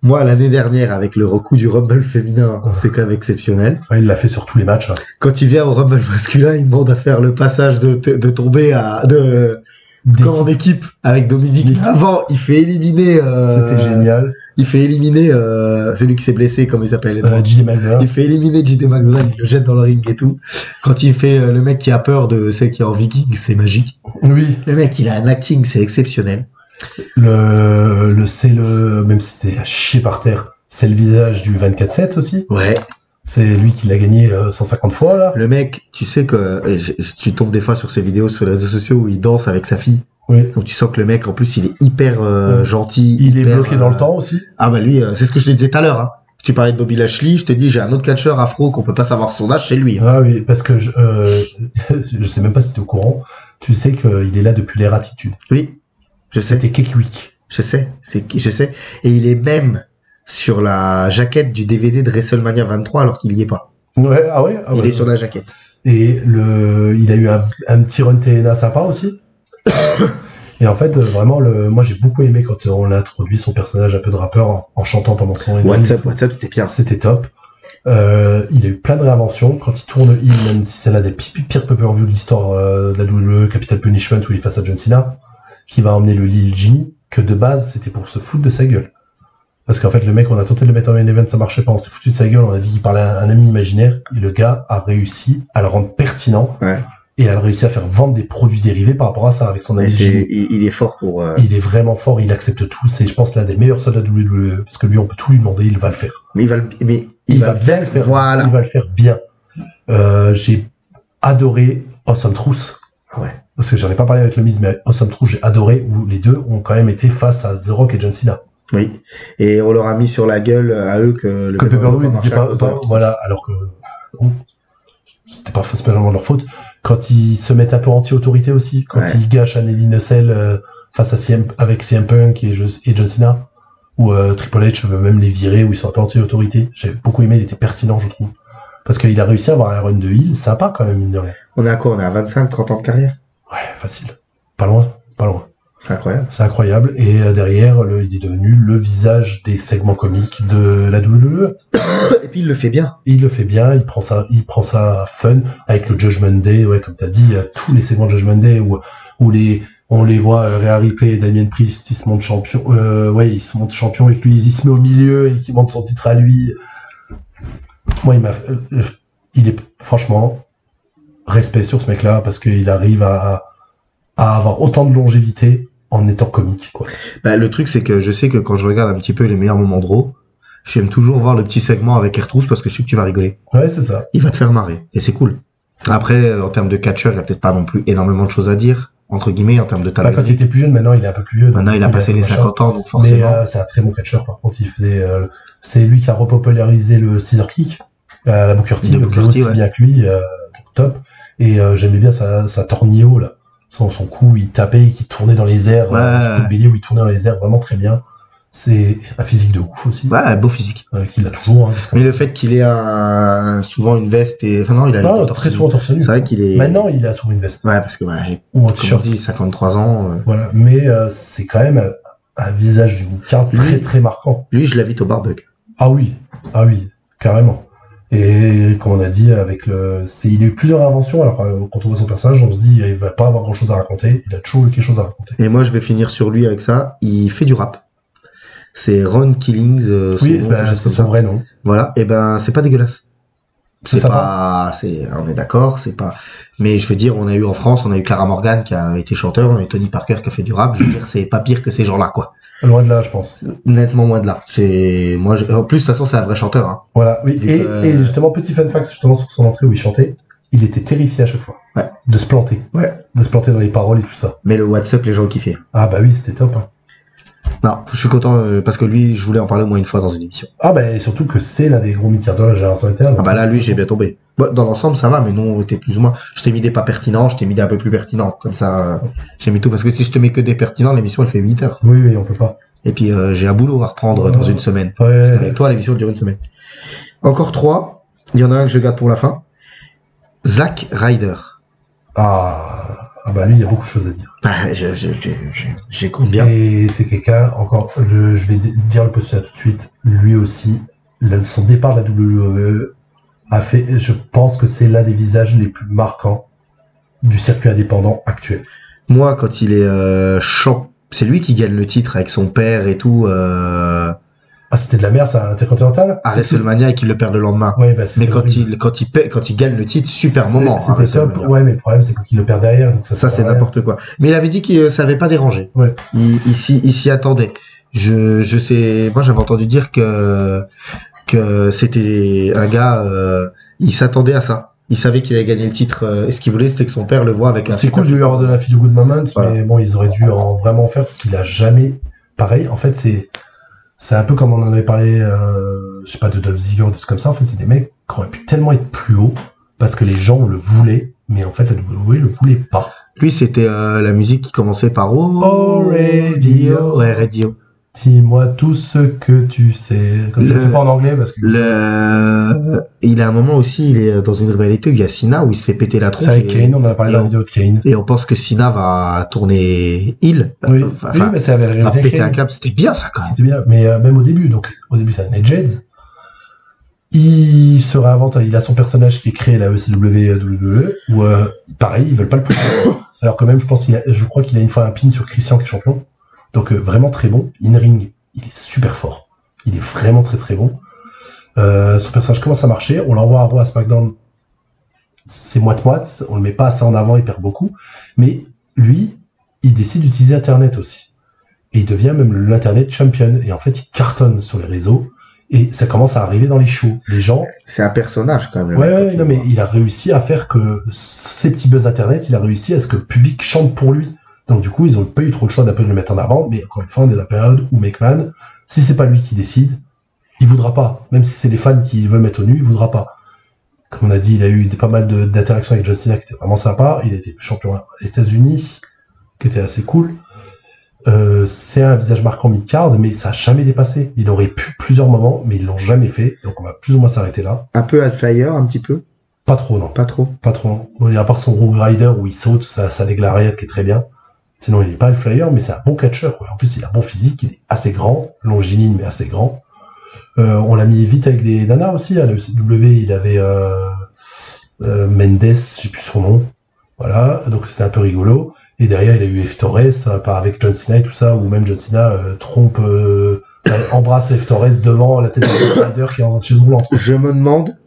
Moi, l'année dernière, avec le recours du Rumble féminin, c'est quand même exceptionnel. Ouais, il l'a fait sur tous les matchs. Hein. Quand il vient au Rumble masculin, il demande à faire le passage de tomber comme en équipe avec Dominique. Avant, il fait éliminer... C'était génial. Il fait éliminer celui qui s'est blessé, comme il s'appelle. J.D. McDonald. Il fait éliminer J.D. McDonald, il le jette dans le ring et tout. Quand il fait le mec qui a peur de celle qui est en viking, c'est magique. Oui. Le mec, il a un acting, c'est exceptionnel. Même si c'était à chier par terre, c'est le visage du 24/7 aussi. Ouais. C'est lui qui l'a gagné 150 fois, là. Le mec, tu sais que tu tombes des fois sur ses vidéos sur les réseaux sociaux où il danse avec sa fille. Oui. Donc tu sens que le mec, en plus, il est hyper gentil. Il est bloqué dans le temps aussi. Ah bah lui, c'est ce que je te disais tout à l'heure. Hein. Tu parlais de Bobby Lashley, je te dis, j'ai un autre catcheur afro qu'on peut pas savoir son âge, c'est lui. Hein. Ah oui, parce que je sais même pas si t'es au courant. Tu sais qu'il est là depuis l'ère Attitude. Oui, je sais. C'était Kekiwik. Je sais. Et il est même sur la jaquette du DVD de WrestleMania 23 alors qu'il y est pas. Ouais, il est sur la jaquette. Et il a eu un petit run TNA sympa aussi. Et en fait, vraiment, moi j'ai beaucoup aimé quand on a introduit son personnage un peu de rappeur en chantant pendant son What's Up, c'était bien. C'était top. Il a eu plein de réinventions. Quand il tourne heel, même si c'est l'un des pires pay-per-view de l'histoire de la WWE, Capital Punishment, où il est face à John Cena, qui va emmener le Lil Jimmy, que de base, c'était pour se foutre de sa gueule. Parce qu'en fait, le mec, on a tenté de le mettre en main event, ça marchait pas, on s'est foutu de sa gueule, on a dit qu'il parlait à un ami imaginaire, et le gars a réussi à le rendre pertinent. Ouais. Et a réussi à faire vendre des produits dérivés par rapport à ça avec son ami. Il est fort pour... Il est vraiment fort, il accepte tout. C'est, je pense, l'un des meilleurs soldats de WWE. Parce que lui, on peut tout lui demander, il va le faire. Mais il va bien le faire. Voilà. Il va le faire bien. J'ai adoré Awesome Truth. Ouais. Parce que j'en ai pas parlé avec le Miz, mais Awesome Truth, j'ai adoré, où les deux ont quand même été face à The Rock et John Cena. Oui. Et on leur a mis sur la gueule à eux que le pay-per-view n'était pas voilà, alors que c'était pas spécialement de leur faute. Quand ils se mettent un peu anti-autorité aussi, quand ils gâchent un Nelly Nussel face à avec CM Punk et John Cena, ou Triple H veut même les virer, où ils sont un peu anti-autorité. J'ai beaucoup aimé, il était pertinent, je trouve. Parce qu'il a réussi à avoir un run de heel sympa quand même, mine de rien. On est à quoi? On est à 25-30 ans de carrière? Ouais, facile. Pas loin. C'est incroyable. C'est incroyable. Et derrière, il est devenu le visage des segments comiques de la WWE. Et puis il le fait bien. Il prend ça fun avec le Judgment Day, ouais, comme t'as dit, tous les segments de Judgment Day où on les voit, Rhea Ripley et Damien Priest, ils se montent champion, ils se montent champion et que lui, il se met au milieu et qu'il monte son titre à lui. Moi, il est, franchement, respect sur ce mec-là parce qu'il arrive à avoir autant de longévité en étant comique, quoi. Bah, le truc, c'est que je sais que quand je regarde un petit peu les meilleurs moments de Raw, j'aime toujours voir le petit segment avec R-Truth parce que je sais que tu vas rigoler. Ouais, c'est ça. Il va te faire marrer. Et c'est cool. Après, en termes de catcheur, il y a peut-être pas non plus énormément de choses à dire, entre guillemets, en termes de talent. Quand il était plus jeune, maintenant il est un peu plus vieux. Maintenant il a passé les 50 ans, donc forcément. Mais c'est un très bon catcheur, par contre. Il faisait, c'est lui qui a repopularisé le scissor kick, la Booker T, le faisait aussi bien que lui, top. Et j'aimais bien sa tornillo, là. Son coup, il tapait, qui tournait dans les airs, le bélier où il tournait dans les airs vraiment très bien. C'est un physique de ouf aussi. Ouais, beau physique. Qu'il a toujours. Hein, mais le fait qu'il ait souvent une veste et, enfin non, il a très souvent torse nu. C'est vrai qu'il est. Maintenant, il a souvent une veste. Ouais, parce que ou un t-shirt. Comme on dit, 53 ans. Voilà, mais c'est quand même un visage d'une carte très très marquant. Lui, je l'invite au barbecue. Ah oui, carrément. Et comme on a dit, il a eu plusieurs inventions. Alors quand on voit son personnage, on se dit il va pas avoir grand chose à raconter. Il a toujours eu quelque chose à raconter. Et moi, je vais finir sur lui avec ça. Il fait du rap. C'est Ron Killings. Oui, c'est son vrai nom. Voilà. Et ben, c'est pas dégueulasse. C'est pas, on est d'accord, c'est pas, mais je veux dire, on a eu Clara Morgan qui a été chanteur, on a eu Tony Parker qui a fait du rap, je veux dire, c'est pas pire que ces gens-là, quoi. Loin de là, je pense. Nettement moins de là. En plus, de toute façon, c'est un vrai chanteur, hein. Voilà, oui. Et justement, petit fun fact, justement, sur son entrée où il chantait, il était terrifié à chaque fois. Ouais. De se planter. Ouais. De se planter dans les paroles et tout ça. Mais le WhatsApp, les gens le kiffaient. Ah bah oui, c'était top, hein. Non, je suis content parce que lui, je voulais en parler au moins une fois dans une émission. Ah bah et surtout que c'est l'un des gros mythes de la génération interne. Ah bah là, lui, j'ai bien tombé. Bon, dans l'ensemble, ça va, mais non, t'es plus ou moins. Je t'ai mis des pas pertinents, je t'ai mis des un peu plus pertinents. Comme ça, j'ai mis tout parce que si je te mets que des pertinents, l'émission elle fait 8 heures. Oui, on peut pas. Et puis j'ai un boulot à reprendre dans une semaine. Ouais. Parce qu'avec toi, l'émission dure une semaine. Encore 3. Il y en a un que je garde pour la fin. Zack Ryder. Ah bah lui, il y a beaucoup de choses à dire. Bah, j'écoute bien. Et c'est quelqu'un, encore, je vais dire le postulat tout de suite, lui aussi, son départ de la WWE a fait, je pense que c'est l'un des visages les plus marquants du circuit indépendant actuel. Moi, quand il est c'est lui qui gagne le titre avec son père et tout. Ah, c'était de la merde, ça, Intercontinental? À WrestleMania et qu'il le perd le lendemain. Ouais, bah, mais quand il gagne le titre, super moment. C'était top. Ouais, mais le problème, c'est qu'il le perd derrière. Donc ça c'est n'importe quoi. Mais il avait dit que ça l'avait pas dérangé. Ouais. Il s'y attendait. Je sais, moi j'avais entendu dire que c'était un gars, il s'attendait à ça. Il savait qu'il allait gagner le titre. Et ce qu'il voulait, c'était que son père le voit avec un. C'est cool de lui avoir donné un feel good moment, voilà. Mais bon, ils auraient dû en vraiment faire parce qu'il a jamais pareil. En fait, c'est un peu comme on en avait parlé, je sais pas, de Dolph Ziggler, des trucs comme ça. En fait, c'est des mecs qui auraient pu tellement être plus haut parce que les gens le voulaient, mais en fait, la WWE le voulait pas. Lui, c'était la musique qui commençait par Oh Radio. Ouais, Radio. Dis-moi tout ce que tu sais. Comme je ne fais pas en anglais parce que. Il a un moment aussi, il est dans une rivalité où il y a Cena où il se fait péter la tronche. C'est avec Kane, on a parlé de la vidéo de Kane. Et on pense que Cena va tourner heel. Oui, mais c'est avec va péter un câble. C'était bien ça quand même. C'était bien, mais même au début, c'est un Edgehead. Il se réinvente, il a son personnage qui est créé à la ECW WWE, où pareil, ils veulent pas le pousser. Alors que même, je crois qu'il a une fois un pin sur Christian qui est champion. Donc vraiment très bon. In-ring, il est super fort. Il est vraiment très très bon. Son personnage commence à marcher. On l'envoie à Raw, à SmackDown. C'est moite-moite. On le met pas assez en avant, il perd beaucoup. Mais lui, il décide d'utiliser Internet aussi. Et il devient même l'Internet champion. Et en fait, il cartonne sur les réseaux. Et ça commence à arriver dans les shows. Les gens... C'est un personnage quand même. Ouais, non, mais il a réussi à faire que ces petits buzz Internet, il a réussi à ce que le public chante pour lui. Donc du coup, ils ont pas eu trop le choix d'un peu de le mettre en avant, mais encore une fois, on est dans la période où McMahon, si c'est pas lui qui décide, il voudra pas. Même si c'est les fans qui veulent mettre au nu, il voudra pas. Comme on a dit, il a eu pas mal d'interactions avec John Cena qui étaient vraiment sympas. Il a été champion aux États-Unis, qui était assez cool. C'est un visage marquant mid-card, mais ça a jamais dépassé. Il aurait pu plusieurs moments, mais ils l'ont jamais fait. Donc on va plus ou moins s'arrêter là. Un peu High Flyer, un petit peu. Pas trop, non. Pas trop. Pas trop. Bon, à part son Rogue Rider où il saute, ça déglariette qui est très bien. Sinon, il est pas le flyer, mais c'est un bon catcheur, quoi. En plus, il a un bon physique, il est assez grand, longiligne, mais assez grand. On l'a mis vite avec des nanas aussi. À la ECW, il avait Mendes, je sais plus son nom. Voilà, donc c'est un peu rigolo. Et derrière, il a eu F Torres, avec John Cena et tout ça, ou même John Cena embrasse F Torres devant la tête de Rider qui est en chaise roulante. Je me demande...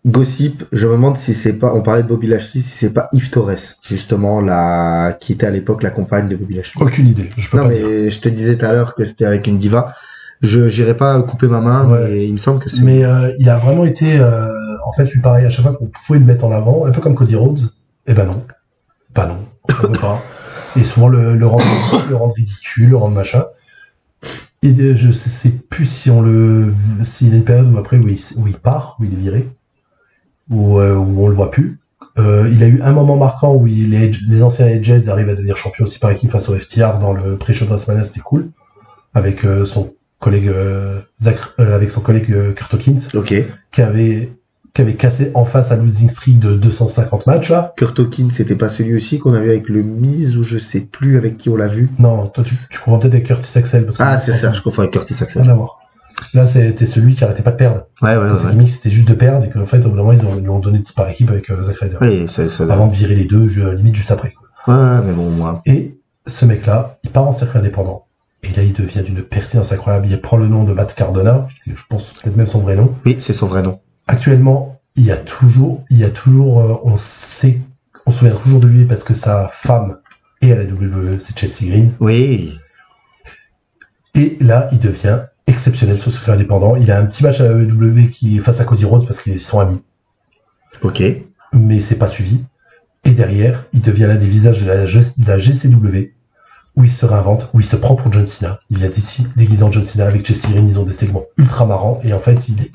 Gossip, je me demande si c'est pas, on parlait de Bobby Lashley, si c'est pas Yves Torres, justement, qui était à l'époque la compagne de Bobby Lashley. Aucune idée, je peux pas dire. Non, mais je te disais tout à l'heure que c'était avec une diva. J'irai pas couper ma main, ouais. Mais il me semble que c'est... Mais il a vraiment été, en fait, lui pareil, à chaque fois qu'on pouvait le mettre en avant, un peu comme Cody Rhodes, eh ben non. Pas non, on veut pas. Et souvent le rendre ridicule, le rendre machin. Et je sais plus s'il y a une période où après où il part, où il est viré, où on le voit plus. Il a eu un moment marquant où les anciens Edgeheads arrivent à devenir champions aussi par équipe face au FTR dans le pré-show de WrestleMania, c'était cool, avec son collègue Kurt Hawkins, okay. qui avait cassé en face à losing streak de 250 matchs là. Kurt Hawkins, c'était pas celui aussi qu'on avait avec le Miz ou je sais plus avec qui on l'a vu. Non, toi tu confonds peut-être avec Curtis Axel. C'est ça, je confonds avec Curtis Axel. Rien à voir. Là, c'était celui qui arrêtait pas de perdre. Ouais. Limite, c'était juste de perdre et qu'en fait, au bout d'un moment, ils lui ont donné par équipe avec Zack Ryder. Oui, avant de virer les deux, limite juste après. Quoi. Ouais, mais bon, moi. Et ce mec-là, il part en circuit indépendant. Et là, il devient d'une pertinence incroyable. Il prend le nom de Matt Cardona, je pense peut-être même son vrai nom. Oui, c'est son vrai nom. Actuellement, il y a toujours, on se souvient toujours de lui parce que sa femme est à la WWE, c'est Chelsea Green. Oui. Et là, il devient exceptionnel sur le circuit indépendant. Il a un petit match à la WWE qui est face à Cody Rhodes parce qu'ils sont amis. Ok. Mais c'est pas suivi. Et derrière, il devient l'un des visages de la GCW, où il se réinvente, où il se prend pour John Cena. Il a déguisé en John Cena avec Chelsea Green, ils ont des segments ultra marrants, et en fait, il est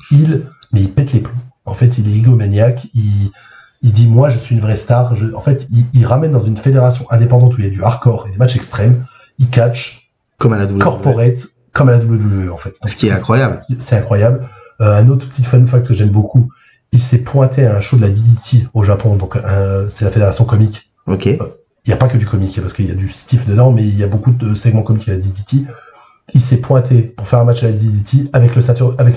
mais il pète les plombs. En fait, il est égomaniaque, il dit, moi, je suis une vraie star. En fait, il ramène dans une fédération indépendante où il y a du hardcore et des matchs extrêmes, il catch, comme à la WWE. Corporate, comme à la WWE, en fait. Donc, ce qui est incroyable. C'est incroyable. Un autre petit fun fact que j'aime beaucoup, il s'est pointé à un show de la DDT au Japon, donc c'est la fédération comique. Ok. Il n'y a pas que du comique, parce qu'il y a du stiff dedans, mais il y a beaucoup de segments comiques à la DDT. Il s'est pointé pour faire un match à la DDT avec la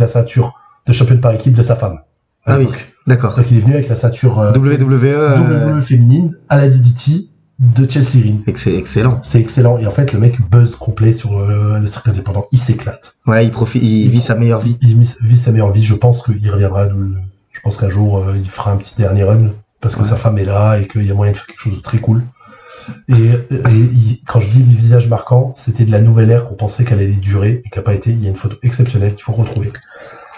ceinture de championne par équipe de sa femme. Ah oui, d'accord. Donc il est venu avec la ceinture WWE féminine à la DDT de Chelsea Green. C'est excellent. C'est excellent. Et en fait, le mec buzz complet sur le circuit indépendant. Il s'éclate. Ouais, il vit sa meilleure vie. Il vit sa meilleure vie. Je pense qu'il reviendra. Je pense qu'un jour, il fera un petit dernier run parce que sa femme est là et qu'il y a moyen de faire quelque chose de très cool. Et quand je dis visage marquant, c'était de la nouvelle ère qu'on pensait qu'elle allait durer et qui n'a pas été. Il y a une photo exceptionnelle qu'il faut retrouver.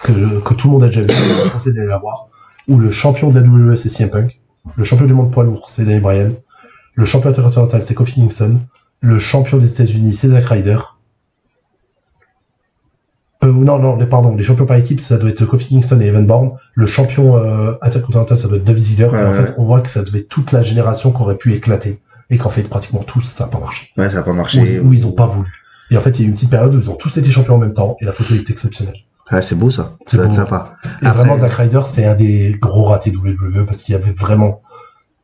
Que tout le monde a déjà vu, je pensais d'aller la voir. Où le champion de la WWE, c'est CM Punk. Le champion du monde poids lourd, c'est Daniel Bryan. Le champion intercontinental, c'est Kofi Kingston. Le champion des États-Unis, c'est Zack Ryder. Les champions par équipe, ça doit être Kofi Kingston et Evan Bourne. Le champion intercontinental, ça doit être Dolph Ziggler. Et en fait, on voit que ça devait être toute la génération qui aurait pu éclater. Et qu'en fait, pratiquement tous, ça n'a pas marché. Ouais, ça n'a pas marché. Où ils ont pas voulu. Et en fait, il y a eu une petite période où ils ont tous été champions en même temps. Et la photo est exceptionnelle. Ah, c'est beau ça. Ça doit être sympa. Et vraiment, Zack Ryder, c'est un des gros ratés WWE parce qu'il y avait vraiment,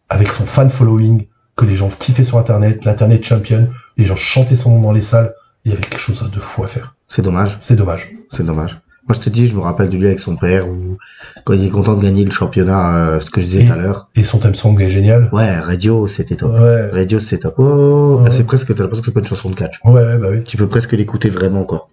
avec son fan following, que les gens kiffaient sur Internet, l'Internet Champion, les gens chantaient son nom dans les salles, il y avait quelque chose de fou à faire. C'est dommage. C'est dommage. C'est dommage. Moi, je te dis, je me rappelle de lui avec son père, où, quand il est content de gagner le championnat, ce que je disais tout à l'heure. Et son theme song est génial. Ouais, Radio, c'était top. Ouais. Radio, c'était top. Oh, ouais. C'est presque, t'as l'impression que c'est pas une chanson de catch. Ouais, bah oui. Tu peux presque l'écouter vraiment, quoi.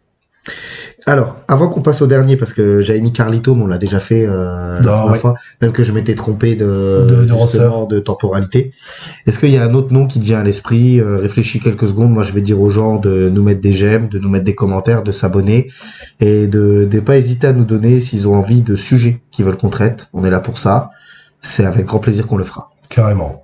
Alors, avant qu'on passe au dernier, parce que j'avais mis Carlito, mais on l'a déjà fait la première fois, même que je m'étais trompé de temporalité. Est-ce qu'il y a un autre nom qui te vient à l'esprit? Réfléchis quelques secondes. Moi, je vais dire aux gens de nous mettre des j'aime, de nous mettre des commentaires, de s'abonner et de pas hésiter à nous donner s'ils ont envie de sujets qu'ils veulent qu'on traite. On est là pour ça. C'est avec grand plaisir qu'on le fera. Carrément.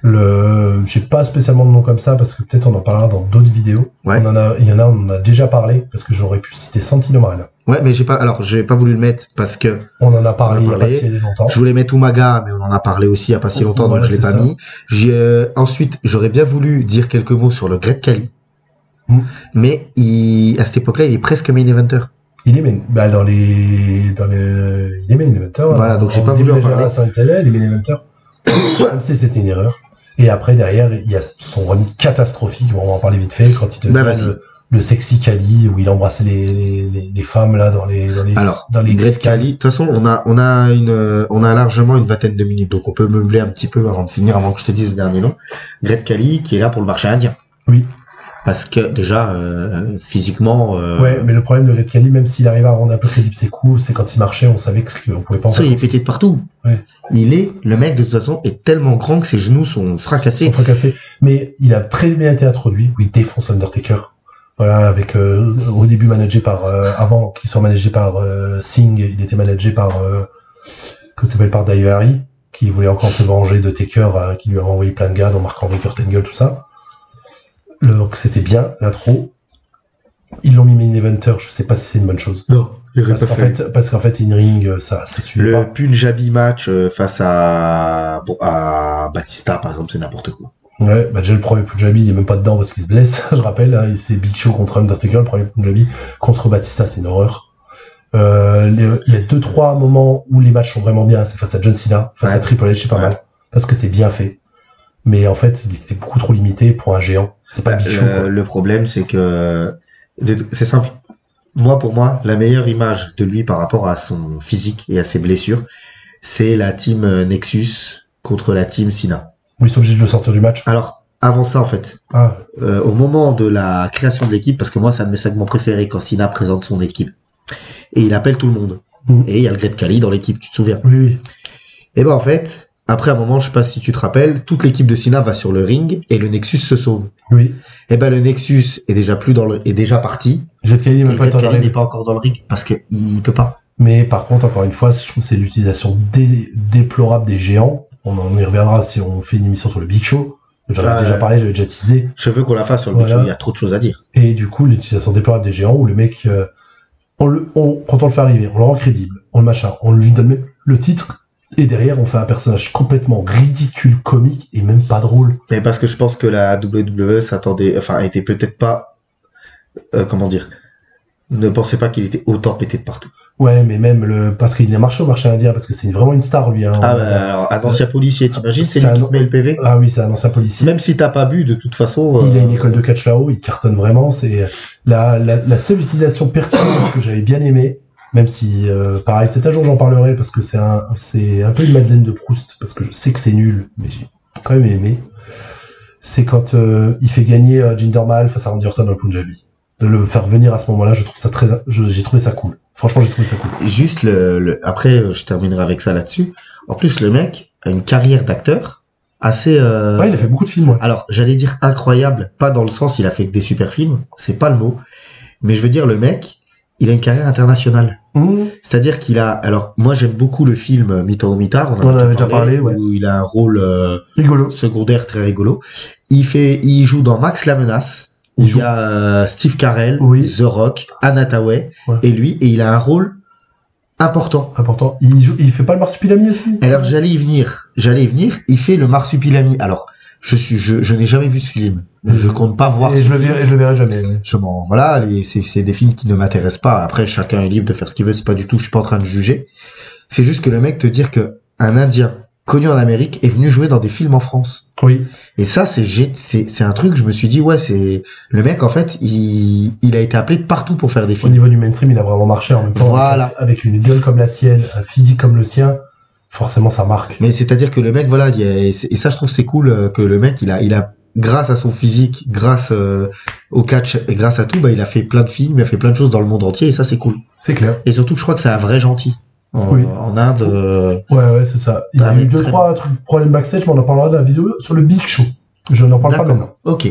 J'ai pas spécialement de nom comme ça parce que peut-être on en parlera dans d'autres vidéos. Ouais. On en a déjà parlé parce que j'aurais pu citer Santino Marella. Ouais, mais j'ai pas voulu le mettre parce que on en a parlé il y a pas si longtemps. Je voulais mettre Umaga, mais on en a parlé aussi il y a pas si longtemps, donc je l'ai pas mis. Ensuite, j'aurais bien voulu dire quelques mots sur le Great Khali. Mais à cette époque-là, il est presque main eventer. Il est main eventer. Voilà, donc j'ai pas voulu en parler. Il est main eventer. Comme si c'était une erreur. Et après, derrière, il y a son run catastrophique, on va en parler vite fait, quand il devient le sexy Khali, où il embrassait les femmes, là, dans les Great Khali. De toute façon, on a largement une vingtaine de minutes, donc on peut meubler un petit peu avant de finir, avant que je te dise le dernier nom. Great Khali, qui est là pour le marché indien. Oui. Parce que, déjà, physiquement, Ouais, mais le problème de Great Khali, même s'il arrivait à rendre un peu crédible ses coups, c'est quand il marchait, on savait qu'on pouvait pas en faire. Il est pété de partout. Ouais. Le mec, de toute façon, est tellement grand que ses genoux sont fracassés. Mais il a très bien été introduit, où il défonce Undertaker. Voilà, avec, au début managé par, avant qu'il soit managé par, Singh, il était managé par, par Daivari, qui voulait encore se venger de Taker, qui lui a envoyé plein de gars, dont Marc-Henri Kurtengel, tout ça. Donc c'était bien, l'intro. Ils l'ont mis main eventer, je sais pas si c'est une bonne chose. Non, parce qu'en fait, in-ring, ça suit pas. Le Punjabi match face à Batista, par exemple, c'est n'importe quoi. Ouais, déjà le premier Punjabi, il est même pas dedans parce qu'il se blesse, je rappelle, hein, c'est Big Show contre Undertaker, le premier Punjabi contre Batista, c'est une horreur. Il y a 2-3 moments où les matchs sont vraiment bien, c'est face à John Cena, face à Triple H, c'est pas mal, parce que c'est bien fait. Mais en fait, il était beaucoup trop limité pour un géant. C'est pas Big Show. Le problème, c'est que c'est simple. Pour moi, la meilleure image de lui par rapport à son physique et à ses blessures, c'est la team Nexus contre la team Cena. Oui, ils sont obligés de le sortir du match. Alors, avant ça, en fait, au moment de la création de l'équipe, parce que moi, c'est un de mes segments préférés quand Cena présente son équipe. Et il appelle tout le monde. Et il y a le Great Khali dans l'équipe, tu te souviens? Oui, oui. Et ben en fait, après un moment, je sais pas si tu te rappelles, toute l'équipe de Cena va sur le ring et le Nexus se sauve. Oui. Et ben le Nexus est déjà parti. Great Khali Le Great Khali n'est pas encore dans le ring parce que il peut pas. Mais par contre, encore une fois, je trouve que c'est l'utilisation déplorable des géants. On y reviendra si on fait une émission sur le Big Show. J'en ai déjà parlé, j'avais déjà teasé. Je veux qu'on la fasse sur le Big Show, il y a trop de choses à dire. Et du coup, l'utilisation déplorable des géants où le mec, quand on le fait arriver, on le rend crédible, on le machin, on lui donne même le titre, et derrière, on fait un personnage complètement ridicule, comique, et même pas drôle. Mais parce que je pense que la WWE était peut-être pas, ne pensait pas qu'il était autant pété de partout. Ouais, mais même parce qu'il a marché au marché indien, parce que c'est vraiment une star, lui, hein. Alors, un ancien policier, t'imagines, c'est lui qui te met le PV? Ah oui, c'est un ancien policier. Même si t'as pas bu, de toute façon. Il a une école de catch là-haut, il cartonne vraiment, c'est la seule utilisation pertinente que j'avais bien aimé, même si, pareil, peut-être un jour j'en parlerai, parce que c'est un peu une Madeleine de Proust, parce que je sais que c'est nul, mais j'ai quand même aimé. C'est quand, il fait gagner Jinder Mahal face à Randy Orton dans le Punjabi. De le faire venir à ce moment-là, j'ai trouvé ça cool. Franchement, j'ai trouvé ça cool. Juste après, je terminerai avec ça là-dessus. En plus, le mec a une carrière d'acteur assez, Ouais, il a fait beaucoup de films, ouais. Alors, j'allais dire incroyable, pas dans le sens il a fait que des super films, c'est pas le mot. Mais je veux dire, le mec, il a une carrière internationale. C'est-à-dire qu'il a, alors, moi j'aime beaucoup le film Mita ou Mita, on en avait déjà parlé, ouais. Où il a un rôle, rigolo. Secondaire très rigolo. Il joue dans Max la Menace. Il y a Steve Carell, oui. The Rock, Anna Tawai, ouais. Et lui, et il a un rôle important. Il fait pas le marsupilami aussi? Alors j'allais y venir. Il fait le marsupilami. Alors je n'ai jamais vu ce film. Je compte pas voir. Et je le verrai jamais. Voilà, c'est des films qui ne m'intéressent pas. Après chacun est libre de faire ce qu'il veut. C'est pas du tout. Je suis pas en train de juger. C'est juste que le mec te dire que un Indien connu en Amérique est venu jouer dans des films en France. Oui. Et ça, c'est un truc, je me suis dit, ouais, le mec, en fait, il a été appelé de partout pour faire des films. Au niveau du mainstream, il a vraiment marché en même temps. Voilà. Avec une gueule comme la sienne, un physique comme le sien, forcément, ça marque. Mais c'est-à-dire que le mec, voilà, et ça, je trouve c'est cool que le mec, il a, grâce à son physique, grâce au catch et grâce à tout, il a fait plein de films, il a fait plein de choses dans le monde entier et ça, c'est cool. C'est clair. Et surtout, je crois que c'est un vrai gentil. En Inde. Ouais, c'est ça. Il a eu 2-3 problèmes backstage, mais on en parlera dans la vidéo sur le Big Show. Je n'en parle pas maintenant. Ok.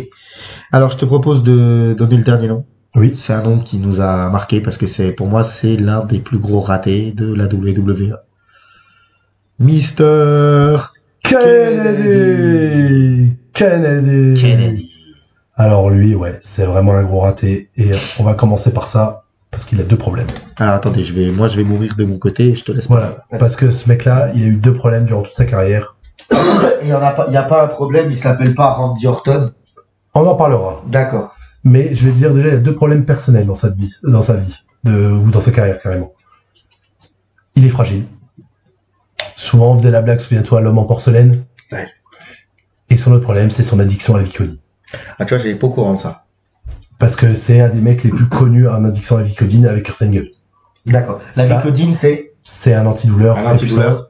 Alors, je te propose de donner le dernier nom. Oui. C'est un nom qui nous a marqué parce que pour moi, c'est l'un des plus gros ratés de la WWE. Mr. Kennedy. Alors lui, ouais, c'est vraiment un gros raté. Et on va commencer par ça. Parce qu'il a 2 problèmes. Alors attendez, je vais mourir de mon côté, je te laisse. Voilà, parce que ce mec-là, il a eu 2 problèmes durant toute sa carrière. Et il y a pas un problème, il s'appelle pas Randy Orton. On en parlera. D'accord. Mais je vais te dire déjà, il y a 2 problèmes personnels dans sa vie, ou dans sa carrière carrément. Il est fragile. Souvent, on faisait la blague, souviens-toi, l'homme en porcelaine. Ouais. Et son autre problème, c'est son addiction à la Vicodine. Ah, tu vois, j'avais pas au courant de ça. Parce que c'est un des mecs les plus connus en addiction à la Vicodine avec Kurt Angle. D'accord. La Vicodine, c'est un antidouleur.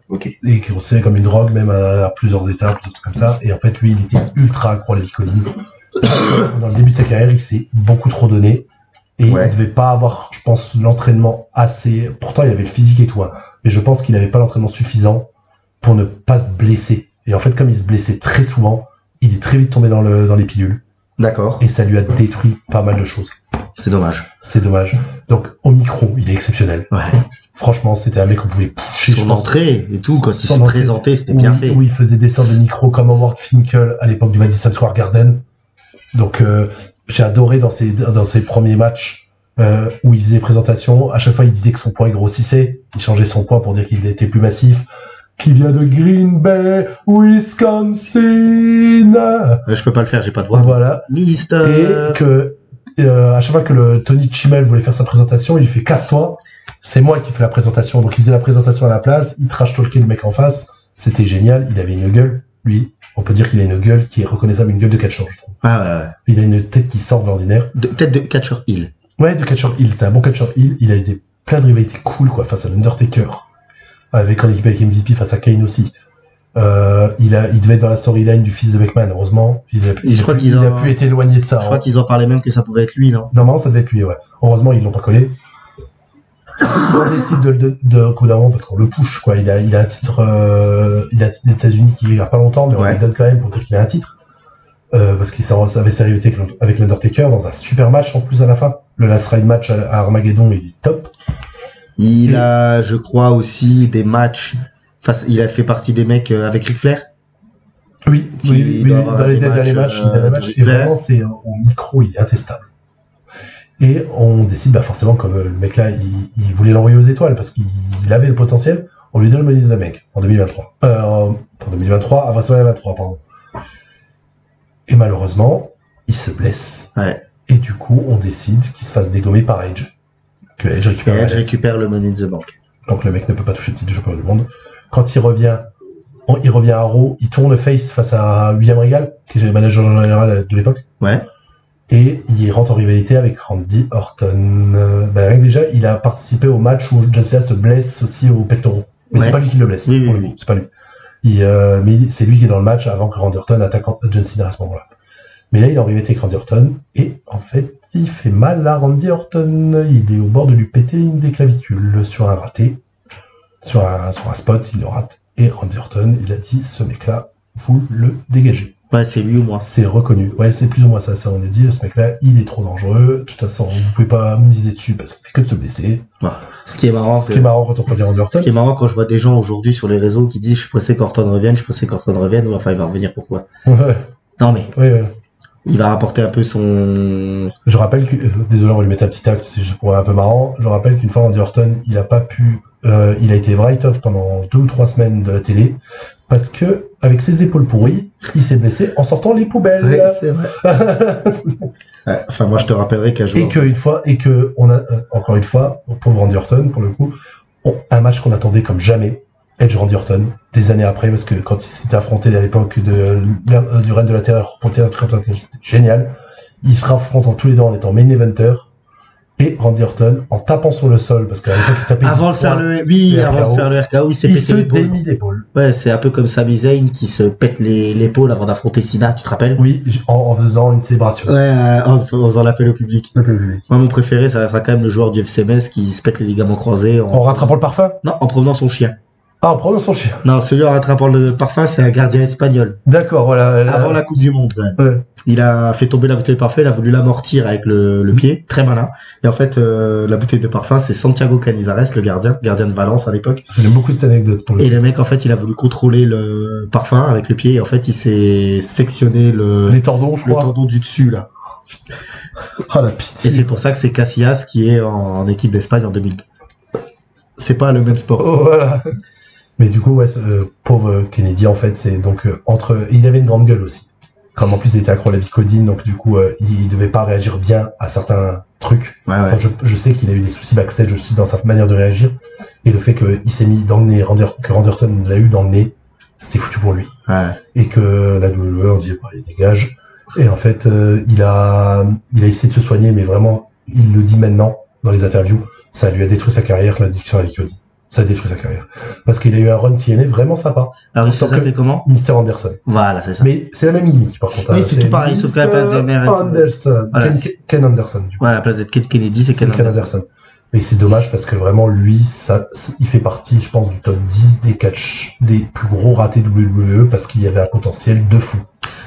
Ok. Et qui est considéré comme une drogue, même à plusieurs états, plusieurs trucs comme ça. Et en fait, lui, il était ultra accro à la Vicodine. Dans le début de sa carrière, il s'est beaucoup trop donné. Et il devait pas avoir, je pense, l'entraînement assez... Pourtant, il avait le physique et tout, hein. Mais je pense qu'il n'avait pas l'entraînement suffisant pour ne pas se blesser. Et en fait, comme il se blessait très souvent, il est très vite tombé dans les pilules. D'accord. Et ça lui a détruit pas mal de choses. C'est dommage. Donc, au micro, il est exceptionnel. Ouais. Franchement, c'était un mec qu'on pouvait pousser. Son entrée et tout, quand il se présentait, c'était bien fait. Où il faisait des sortes de micro comme Howard Finkel à l'époque du Madison Square Garden. Donc, j'ai adoré dans ses premiers matchs, où il faisait présentation. À chaque fois, il disait que son poids grossissait. Il changeait son poids pour dire qu'il était plus massif. Qui vient de Green Bay, Wisconsin. Je peux pas le faire, j'ai pas de voix. Voilà. Mister. Et que, à chaque fois que le Tony Chimel voulait faire sa présentation, il fait casse-toi. C'est moi qui fais la présentation. Donc il faisait la présentation à la place, il trash-talkait le mec en face. C'était génial. Il avait une gueule. Lui, on peut dire qu'il a une gueule qui est reconnaissable, une gueule de catcheur, je trouve. Ah ouais. Il a une tête qui sort de l'ordinaire. Tête de catcheur heel. Ouais, de catcheur heel. C'est un bon catcheur heel. Il a eu plein de rivalités cool, quoi, face à l'Undertaker. Avec en équipe avec MVP face à Kane aussi. Il devait être dans la storyline du fils de McMahon, heureusement. Il a pu être éloigné de ça. Je crois qu'ils en parlaient même que ça pouvait être lui, non? Normalement, ça devait être lui, ouais. Heureusement, ils l'ont pas collé. On décide de coup d'un moment parce qu'on le push, quoi. Il a un titre, des États-Unis qui il y a pas longtemps, mais on lui donne quand même pour dire qu'il a un titre. Parce qu'il avait sa rivalité avec l'Undertaker dans un super match en plus à la fin. Le Last Ride match à Armageddon, il est top. Il a, je crois, aussi des matchs il a fait partie des mecs avec Ric Flair. Oui, dans les derniers matchs, et vraiment, c'est au micro, il est intestable. Et on décide, forcément, comme le mec là, il voulait l'envoyer aux étoiles parce qu'il avait le potentiel, on lui donne le Money in the Bank en 2023. En 2023, avant 2023, pardon. Et malheureusement, il se blesse. Ouais. Et du coup, on décide qu'il se fasse dégommer par Edge. Que Edge récupère le Money in the Bank. Donc le mec ne peut pas toucher le titre de champion du monde. Quand il revient à Raw, il tourne face à William Regal, qui est le manager général de l'époque. Ouais. Et il rentre en rivalité avec Randy Orton. Rien que déjà, il a participé au match où John Cena se blesse aussi aux pectoraux. Mais c'est pas lui qui le blesse. Oui. C'est pas lui. Mais c'est lui qui est dans le match avant que Randy Orton attaque John Cena à ce moment-là. Mais là, il est en rivalité avec Randy Orton. Et en fait, il fait mal à Randy Orton. Il est au bord de lui péter une des clavicules sur un raté. Sur un spot, il le rate. Et Randy Orton, il a dit, ce mec-là, vous le dégagez. Ouais, c'est lui ou moi. C'est reconnu. Ouais, c'est plus ou moins ça. On a dit, ce mec-là, il est trop dangereux. De toute façon, vous pouvez pas me miser dessus parce qu'il fait que de se blesser. Ouais. Ce qui est marrant quand on peut dire Randy Orton. Ce qui est marrant quand je vois des gens aujourd'hui sur les réseaux qui disent, je suis pressé qu'Orton revienne, ou enfin, il va revenir pourquoi? Ouais. Non, mais. Ouais. Il va rapporter un peu son... Je rappelle que, désolé, on va lui mettre un petit tacle, c'est juste pour un peu marrant. Je rappelle qu'une fois, Randy Orton, il a pas pu, il a été write-off pendant 2 ou 3 semaines de la télé, parce que, avec ses épaules pourries, il s'est blessé en sortant les poubelles. Ouais, c'est vrai. Ouais, enfin, moi, je te rappellerai qu'un jour... Encore une fois, pauvre Randy Orton, pour le coup, un match qu'on attendait comme jamais, Edge Randy Orton, des années après, parce que quand il s'était affronté à l'époque du Règne de la Terreur pour c'était génial. Il se affrontent tous les deux en étant main eventer, et Randy Orton en tapant sur le sol, parce qu'à l'époque il tapait avant de faire le RKO, il s'est pété l'épaule. Il se démit l'épaule. Ouais, c'est un peu comme Sami Zayn qui se pète l'épaule avant d'affronter Cena, tu te rappelles? Oui, en faisant une célébration. Ouais, en faisant l'appel au public. Moi, mon préféré, ça sera quand même le joueur du FCMS qui se pète les ligaments croisés en rattrapant le parfum? Non, en promenant son chien. Ah, en prenant son chien. Non, celui en rattrapant le parfum, c'est un gardien espagnol. D'accord, voilà. Avant la Coupe du Monde, quand même. Ouais. Il a fait tomber la bouteille de parfum, il a voulu l'amortir avec le pied, très malin. Et en fait, la bouteille de parfum, c'est Santiago Canizares, le gardien de Valence à l'époque. J'aime beaucoup cette anecdote. Et le mec, en fait, il a voulu contrôler le parfum avec le pied, et en fait, il s'est sectionné les tendons, je crois. Le tendon du dessus, là. Oh, la pitié. Et c'est pour ça que c'est Casillas qui est en équipe d'Espagne en 2002. C'est pas le même sport. Oh, voilà. Mais du coup, ouais, pauvre Kennedy, en fait, c'est donc il avait une grande gueule aussi. Comme en plus il était accro à la Vicodine, donc du coup, il devait pas réagir bien à certains trucs. Ouais. Je sais qu'il a eu des soucis backstage aussi dans sa manière de réagir. Et le fait qu'il s'est mis dans le nez, que Randy Orton l'a eu dans le nez, c'était foutu pour lui. Ouais. Et que la WWE, on dit, il dégage. Et en fait, il a essayé de se soigner, mais vraiment, il le dit maintenant dans les interviews, ça lui a détruit sa carrière, l'addiction à la Vicodine. Ça a détruit sa carrière. Parce qu'il a eu un run TNA vraiment sympa. Alors, il s'appelait comment? Mr. Anderson. Voilà, c'est ça. Mais c'est la même gimmick, par contre. Oui, c'est tout pareil, sauf qu'à la place de Mère Anderson. Voilà. Ken Anderson, du coup. Voilà, à la place d'être Ken Kennedy, c'est Ken Anderson. Mais c'est dommage parce que vraiment, lui, il fait partie, je pense, du top 10 des plus gros ratés WWE parce qu'il y avait un potentiel de fou.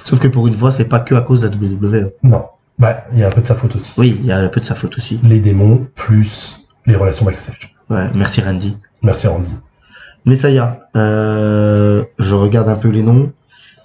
Sauf que pour une fois, c'est pas que à cause de la WWE. Non. Il y a un peu de sa faute aussi. Oui, il y a un peu de sa faute aussi. Les démons, plus les relations backstage. Ouais, merci Randy. Merci Randy. Messiah, je regarde un peu les noms.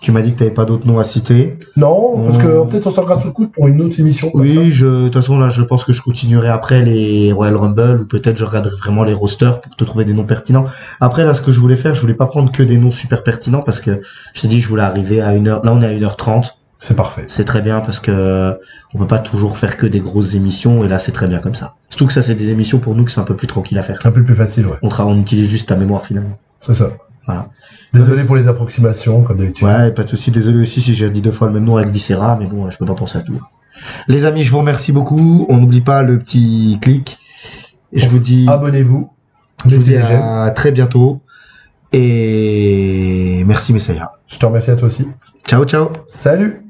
Tu m'as dit que t'avais pas d'autres noms à citer. Non, parce que peut-être on s'en regarde sous le coude pour une autre émission. Oui, de toute façon là, je pense que je continuerai après les Royal Rumble ou peut-être je regarderai vraiment les rosters pour te trouver des noms pertinents. Après là, ce que je voulais faire, je voulais pas prendre que des noms super pertinents parce que je t'ai dit je voulais arriver à 1h. Là, on est à 1h30. C'est parfait. C'est très bien parce que on peut pas toujours faire que des grosses émissions et là c'est très bien comme ça. Surtout que ça c'est des émissions pour nous qui sont un peu plus tranquilles à faire. Un peu plus facile, ouais. On utilise juste ta mémoire finalement. C'est ça. Voilà. Désolé pour les approximations comme d'habitude. Ouais, pas de souci. Désolé aussi si j'ai dit 2 fois le même nom avec Viscera, mais bon, je peux pas penser à tout. Les amis, je vous remercie beaucoup. On n'oublie pas le petit clic. Je vous dis abonnez-vous. Je vous dis à très bientôt et merci Messiah. Je te remercie à toi aussi. Ciao ciao. Salut.